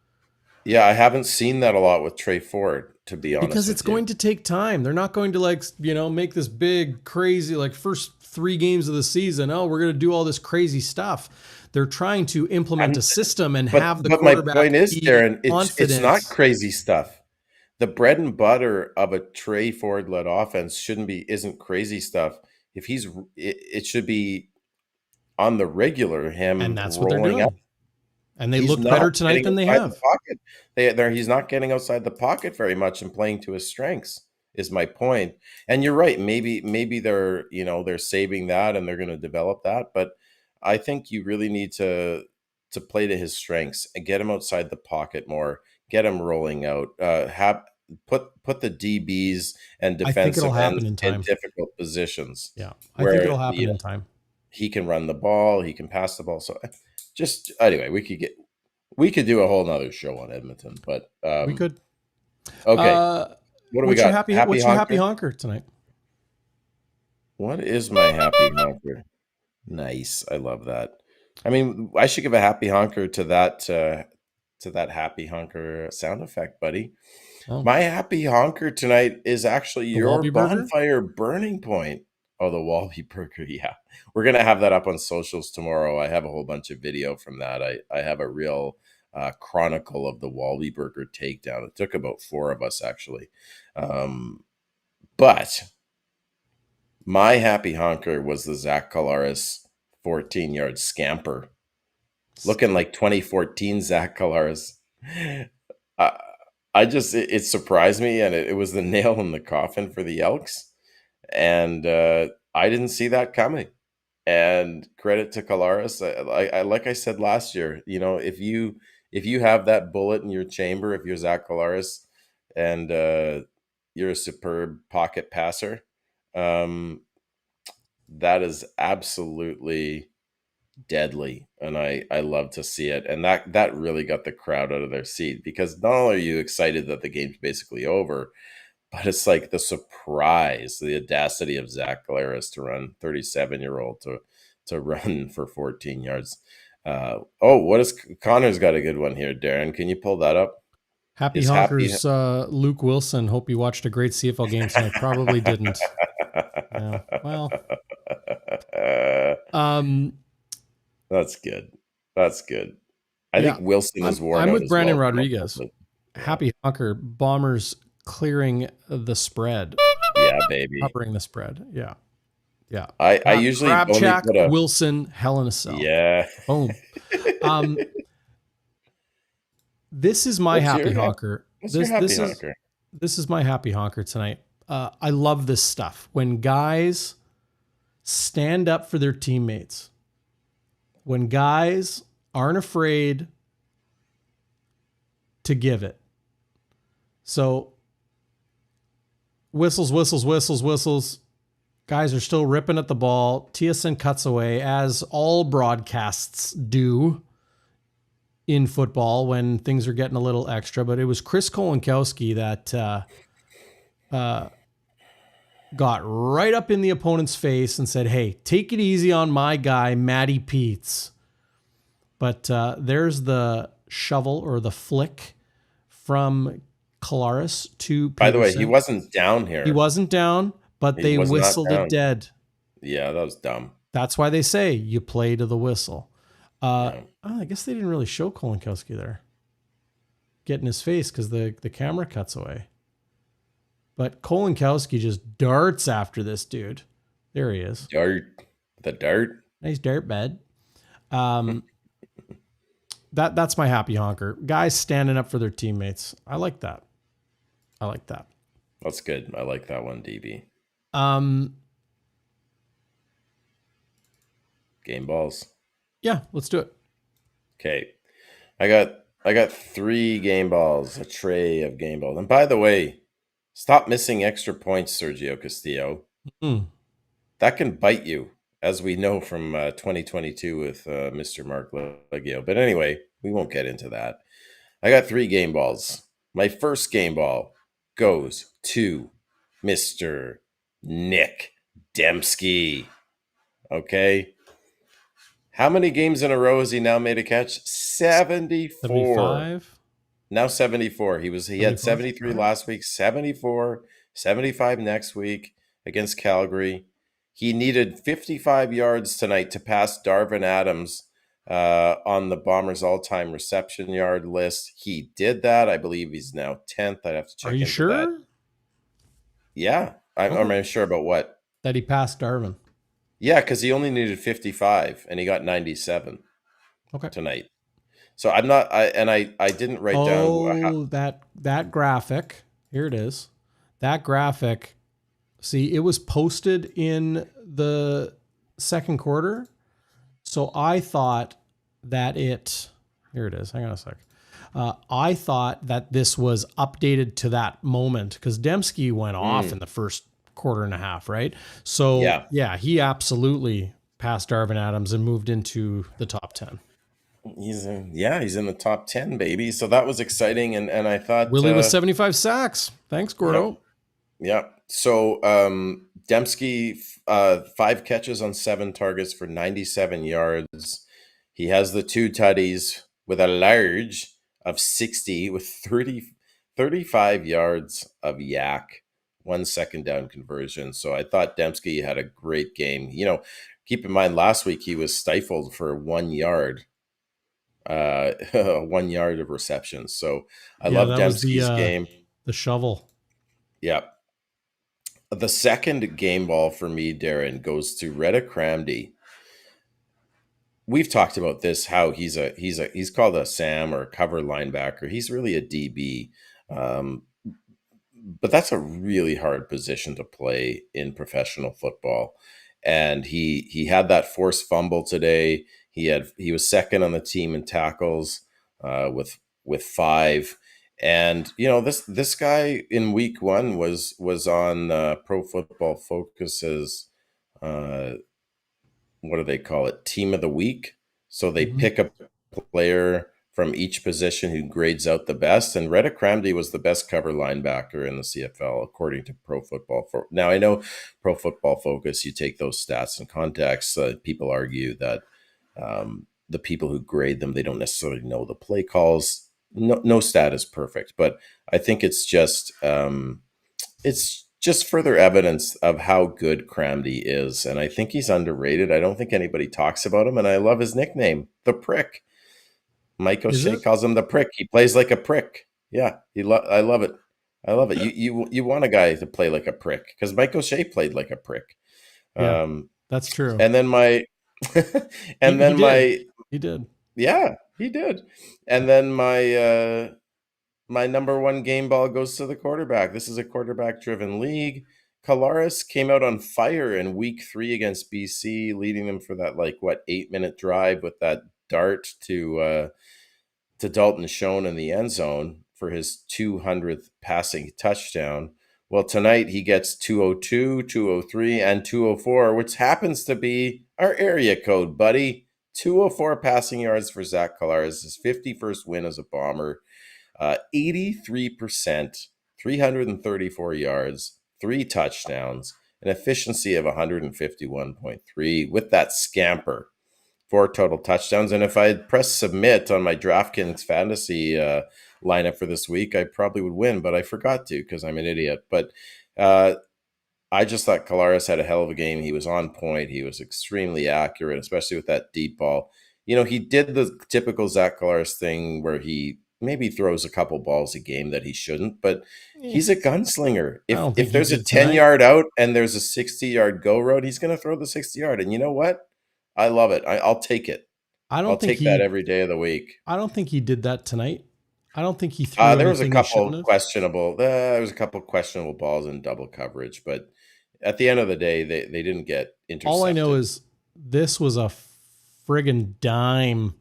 Yeah, I haven't seen that a lot with Trey Ford, to be honest. Because it's going to take time. They're not going to make this big, crazy, first 3 games of the season. Oh, we're going to do all this crazy stuff. They're trying to implement a system and have the quarterback. But my point is, Darren, it's not crazy stuff. The bread and butter of a Trey Ford led offense isn't crazy stuff. If it should be on the regular him, and that's what they're doing. Up. And they look better tonight than they have. He's not getting outside the pocket very much and playing to his strengths. Is my point. And you're right. Maybe they're they're saving that and they're going to develop that. But I think you really need to play to his strengths and get him outside the pocket more. Get him rolling out. Put the DBs and defensive ends in difficult positions. Yeah, I think it'll happen in time. He can run the ball. He can pass the ball. So just anyway, we could do a whole nother show on Edmonton, but we could. Okay, what do we got? What's your happy honker tonight? What is my happy honker? Nice, I love that. I mean, I should give a happy honker to that happy honker sound effect, buddy. Oh. My happy honker tonight is actually your bonfire burning point. Oh, the WALBY'S burger. Yeah. We're going to have that up on socials tomorrow. I have a whole bunch of video from that. I have a real chronicle of the WALBY'S burger takedown. It took about 4 of us, actually. But my happy honker was the Zach Collaros 14-yard scamper. Looking like 2014 Zach Collaros. It surprised me, and it was the nail in the coffin for the Elks. And I didn't see that coming. And credit to Collaros. I like I said last year, if you have that bullet in your chamber, if you're Zach Collaros and you're a superb pocket passer, that is absolutely deadly. And I love to see it. And that really got the crowd out of their seat, because not only are you excited that the game's basically over, but it's like the surprise, the audacity of Zach Collaros to run 37-year-old to run for 14 yards. Connor's got a good one here, Darren. Can you pull that up? Happy honkers, Luke Wilson. Hope you watched a great CFL game tonight. Probably didn't. Yeah, well. That's good. That's good. I think Wilson is worn out. I'm with Brandon Rodriguez. Happy honker, Bombers clearing the spread. Yeah, baby. Covering the spread. Yeah. Yeah. I usually Crabchack, Wilson, Hell in a Cell. Yeah. Boom. This is my happy honker. This is my happy honker tonight. I love this stuff. When guys stand up for their teammates. When guys aren't afraid to give it. So whistles, whistles, whistles, whistles. Guys are still ripping at the ball. TSN cuts away, as all broadcasts do in football when things are getting a little extra. But it was Chris Kolinkowski that got right up in the opponent's face and said, "Hey, take it easy on my guy, Matty Peets." But there's the shovel or the flick from Collaros to Peterson. By the way, he wasn't down here. He wasn't down, but they whistled it dead. Yeah, that was dumb. That's why they say you play to the whistle. I guess they didn't really show Kolinkowski there. Get in his face because the camera cuts away. But Kolinkowski just darts after this dude. There he is. The dart. Nice dart bed. That's my happy honker. Guys standing up for their teammates. I like that. That's good. I like that one, DB. Game balls. Yeah, let's do it. Okay. I got 3 game balls, a tray of game balls. And by the way, stop missing extra points, Sergio Castillo. That can bite you, as we know from 2022 with Mr. Mark Leggio. But anyway, we won't get into that. I got 3 game balls. My first game ball goes to Mr. Nick Demski. Okay. How many games in a row has he now made a catch? 74. 75? Now 74. He had 73 right. last week, 74, 75 next week against Calgary. He needed 55 yards tonight to pass Darvin Adams on the Bombers' all-time reception yard list. He did that. I believe he's now 10th. I'd have to check Are you into sure? that. Yeah. I'm sure about what? That he passed Darvin. Yeah, because he only needed 55 and he got 97 tonight. So I'm not. I didn't write down. That graphic. Here it is. That graphic. See, it was posted in the second quarter. So I thought that it. Here it is. Hang on a sec. I thought that this was updated to that moment because Demski went off in the first quarter and a half, right? So yeah, he absolutely passed Darvin Adams and moved into the top 10. He's in the top 10, baby. So that was exciting, and I thought Willie was 75 sacks. Thanks, Gordo. Yeah. So Demski 5 catches on 7 targets for 97 yards. He has the 2 tutties with a large of 60 with 35 yards of yak, 1 second down conversion. So I thought Demski had a great game. Keep in mind last week he was stifled for 1 yard. 1 yard of receptions. So I love Demski's game. The shovel. Yeah. The second game ball for me, Darren, goes to 𝘎𝙤𝙤𝙧𝙚. We've talked about this, how he's called a Sam or a cover linebacker. He's really a DB. But that's a really hard position to play in professional football. And he had that forced fumble today. He was second on the team in tackles with 5. And this guy in week 1 was on Pro Football Focus's what do they call it? Team of the week. So they pick a player from each position who grades out the best. And 𝘎𝙤𝙤𝙧𝙚 was the best cover linebacker in the CFL, according to Pro Football Focus. Now, I know Pro Football Focus, you take those stats in context. People argue that the people who grade them, they don't necessarily know the play calls. No stat is perfect, but I think it's just further evidence of how good 𝘎𝙤𝙤𝙧𝙚 is. And I think he's underrated. I don't think anybody talks about him. And I love his nickname, the Prick. Mike O'Shea calls him the Prick. He plays like a prick. Yeah, I love it. I love it. You want a guy to play like a prick because Mike O'Shea played like a prick. Yeah, that's true. And then he did. Yeah, he did. And then my number 1 game ball goes to the quarterback. This is a quarterback-driven league. Collaros came out on fire in week 3 against BC, leading them for that 8-minute drive with that dart to Dalton Schoen in the end zone for his 200th passing touchdown. Well, tonight he gets 202, 203, and 204, which happens to be our area code, buddy. 204 passing yards for Zach Collaros, his 51st win as a Bomber. 83%, 334 yards, 3 touchdowns, an efficiency of 151.3 with that scamper, 4 total touchdowns. And if I had pressed submit on my DraftKings fantasy lineup for this week, I probably would win, but I forgot to because I'm an idiot. But I just thought Collaros had a hell of a game. He was on point. He was extremely accurate, especially with that deep ball. He did the typical Zach Collaros thing where he maybe throws a couple balls a game that he shouldn't, but he's a gunslinger. If there's a 10-yard out and there's a 60-yard go route, he's going to throw the 60-yard. And you know what? I love it. I'll take it. I'll take that every day of the week. I don't think he did that tonight. I don't think he threw there was a couple questionable. There was a couple questionable balls in double coverage, but at the end of the day, they didn't get intercepted. All I know is this was a friggin' dime.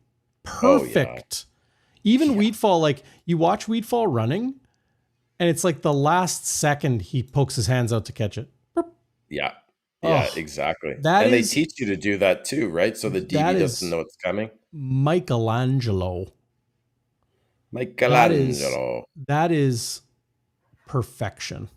Perfect. Even Wheatfall, you watch Wheatfall running, and it's the last second he pokes his hands out to catch it. Yeah. Yeah, exactly. They teach you to do that too, right? So the DB doesn't know it's coming. Michelangelo. That is perfection.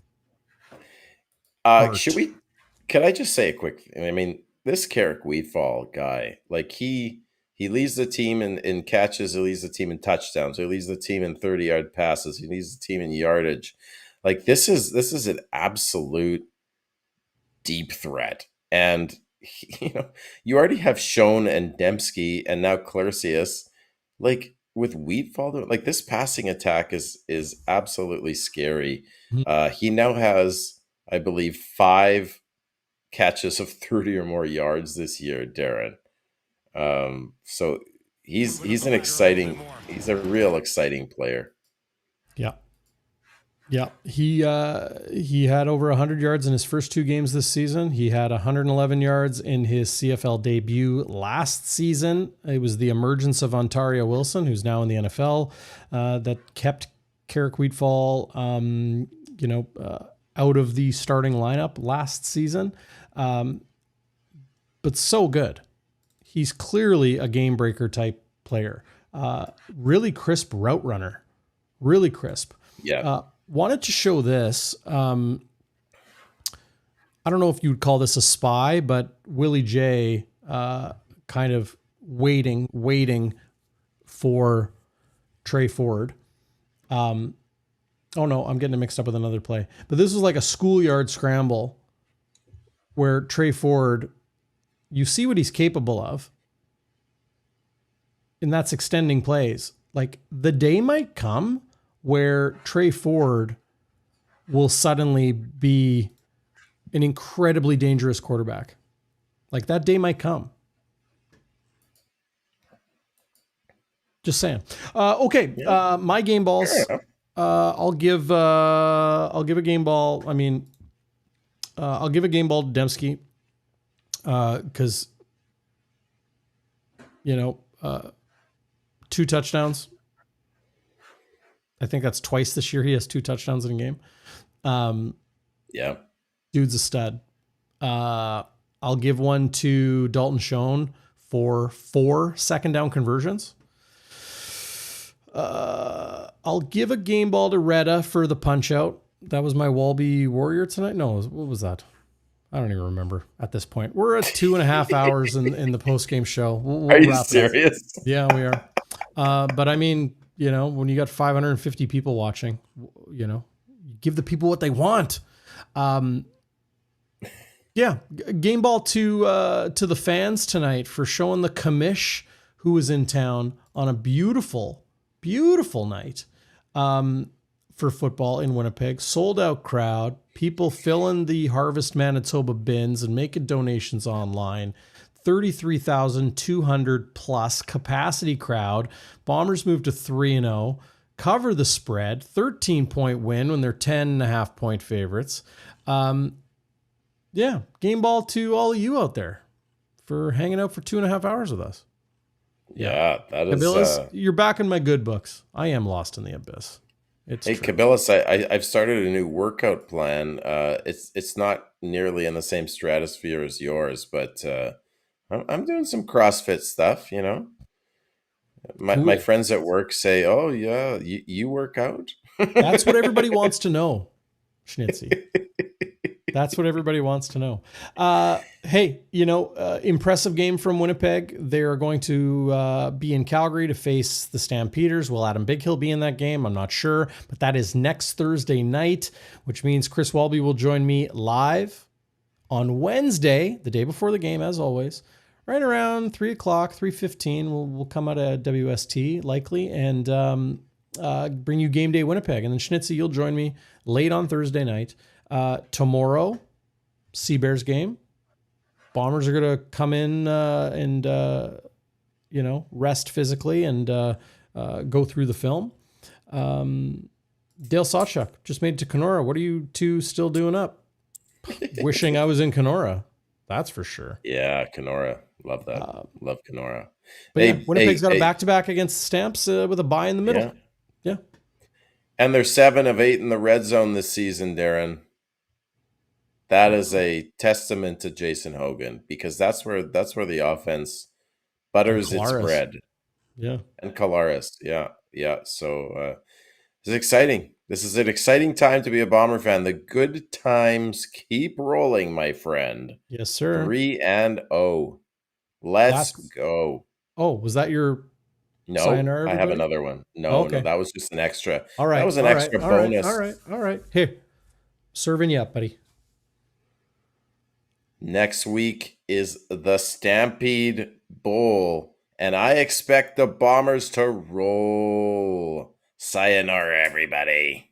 Can I just say a quick thing? I mean, this Carrick Wheatfall guy, like he leads the team in catches, he leads the team in touchdowns, he leads the team in 30-yard passes, he leads the team in yardage. Like this is an absolute deep threat. And you already have Schoen and Demski and now Clercius. Like with Wheatfall, like this passing attack is absolutely scary. He now has, I believe, 5 catches of 30 or more yards this year, Darrin. So he's a real exciting player. Yeah. Yeah, he had over 100 yards in his first 2 games this season. He had 111 yards in his CFL debut last season. It was the emergence of Ontario Wilson, who's now in the NFL, that kept Carrick Wheatfall, out of the starting lineup last season. But so good. He's clearly a game breaker type player. Really crisp route runner. Really crisp. Yeah. Wanted to show this. I don't know if you would call this a spy, but Willie J kind of waiting for Trey Ford. Oh no, I'm getting it mixed up with another play. But this was like a schoolyard scramble where Trey Ford, you see what he's capable of, and that's extending plays. Like the day might come where Trey Ford will suddenly be an incredibly dangerous quarterback. Like that day might come. Just saying. Okay. My game balls. I'll give a game ball. I mean, I'll give a game ball to Demski. Cause 2 touchdowns. I think that's twice this year. He has 2 touchdowns in a game. Yeah. Dude's a stud. I'll give one to Dalton Schoen for 4 second down conversions. I'll give a game ball to Retta for the punch out. That was my WALBY Warrior tonight. No, what was that? I don't even remember at this point. We're at 2.5 hours in the post-game show. We'll are you serious? Yeah, we are. But I mean, when you got 550 people watching, you give the people what they want. Yeah, game ball to the fans tonight for showing the commish who was in town on a beautiful, beautiful night for football in Winnipeg. Sold out crowd, people filling the Harvest Manitoba bins and making donations online. 33,200 plus capacity crowd. Bombers moved to 3-0, cover the spread, 13-point win when they're 10.5-point favorites. Yeah, game ball to all of you out there for hanging out for 2.5 hours with us. Yeah, that is. Kabilas, you're back in my good books. I am lost in the abyss. Hey, Kabilas, I've started a new workout plan. It's not nearly in the same stratosphere as yours, but I'm doing some CrossFit stuff. My friends at work say, "Oh yeah, you work out." That's what everybody wants to know, Schnitzy. That's what everybody wants to know. Hey, impressive game from Winnipeg. They're going to be in Calgary to face the Stampeders. Will Adam Bighill be in that game? I'm not sure, but that is next Thursday night, which means Chris Walby will join me live on Wednesday, the day before the game, as always, right around 3 o'clock, 3:15. We'll come out of WST likely and bring you Game Day Winnipeg. And then Schnitzy, you'll join me late on Thursday night. Tomorrow, Sea Bears game. Bombers are going to come in and rest physically and go through the film. Dale Sawchuk just made it to Kenora. What are you two still doing up? Wishing I was in Kenora. That's for sure. Yeah, Kenora. Love that. Love Kenora. But Winnipeg's got a back-to-back against the Stamps with a bye in the middle. Yeah. And they're 7 of 8 in the red zone this season, Darrin. That is a testament to Jason Hogan because that's where the offense butters its bread. Yeah. And Collaros. Yeah. So it's exciting. This is an exciting time to be a Bomber fan. The good times keep rolling, my friend. Yes, sir. 3-0. Let's go. Oh, was that your No, sayonara, I have everybody? another one. No, Okay. no, that was just an extra. All right. That was an all extra right, all bonus. right, all right. Here. Serving you up, buddy. Next week is the Stampede Bowl, and I expect the Bombers to roll. Sayonara, everybody.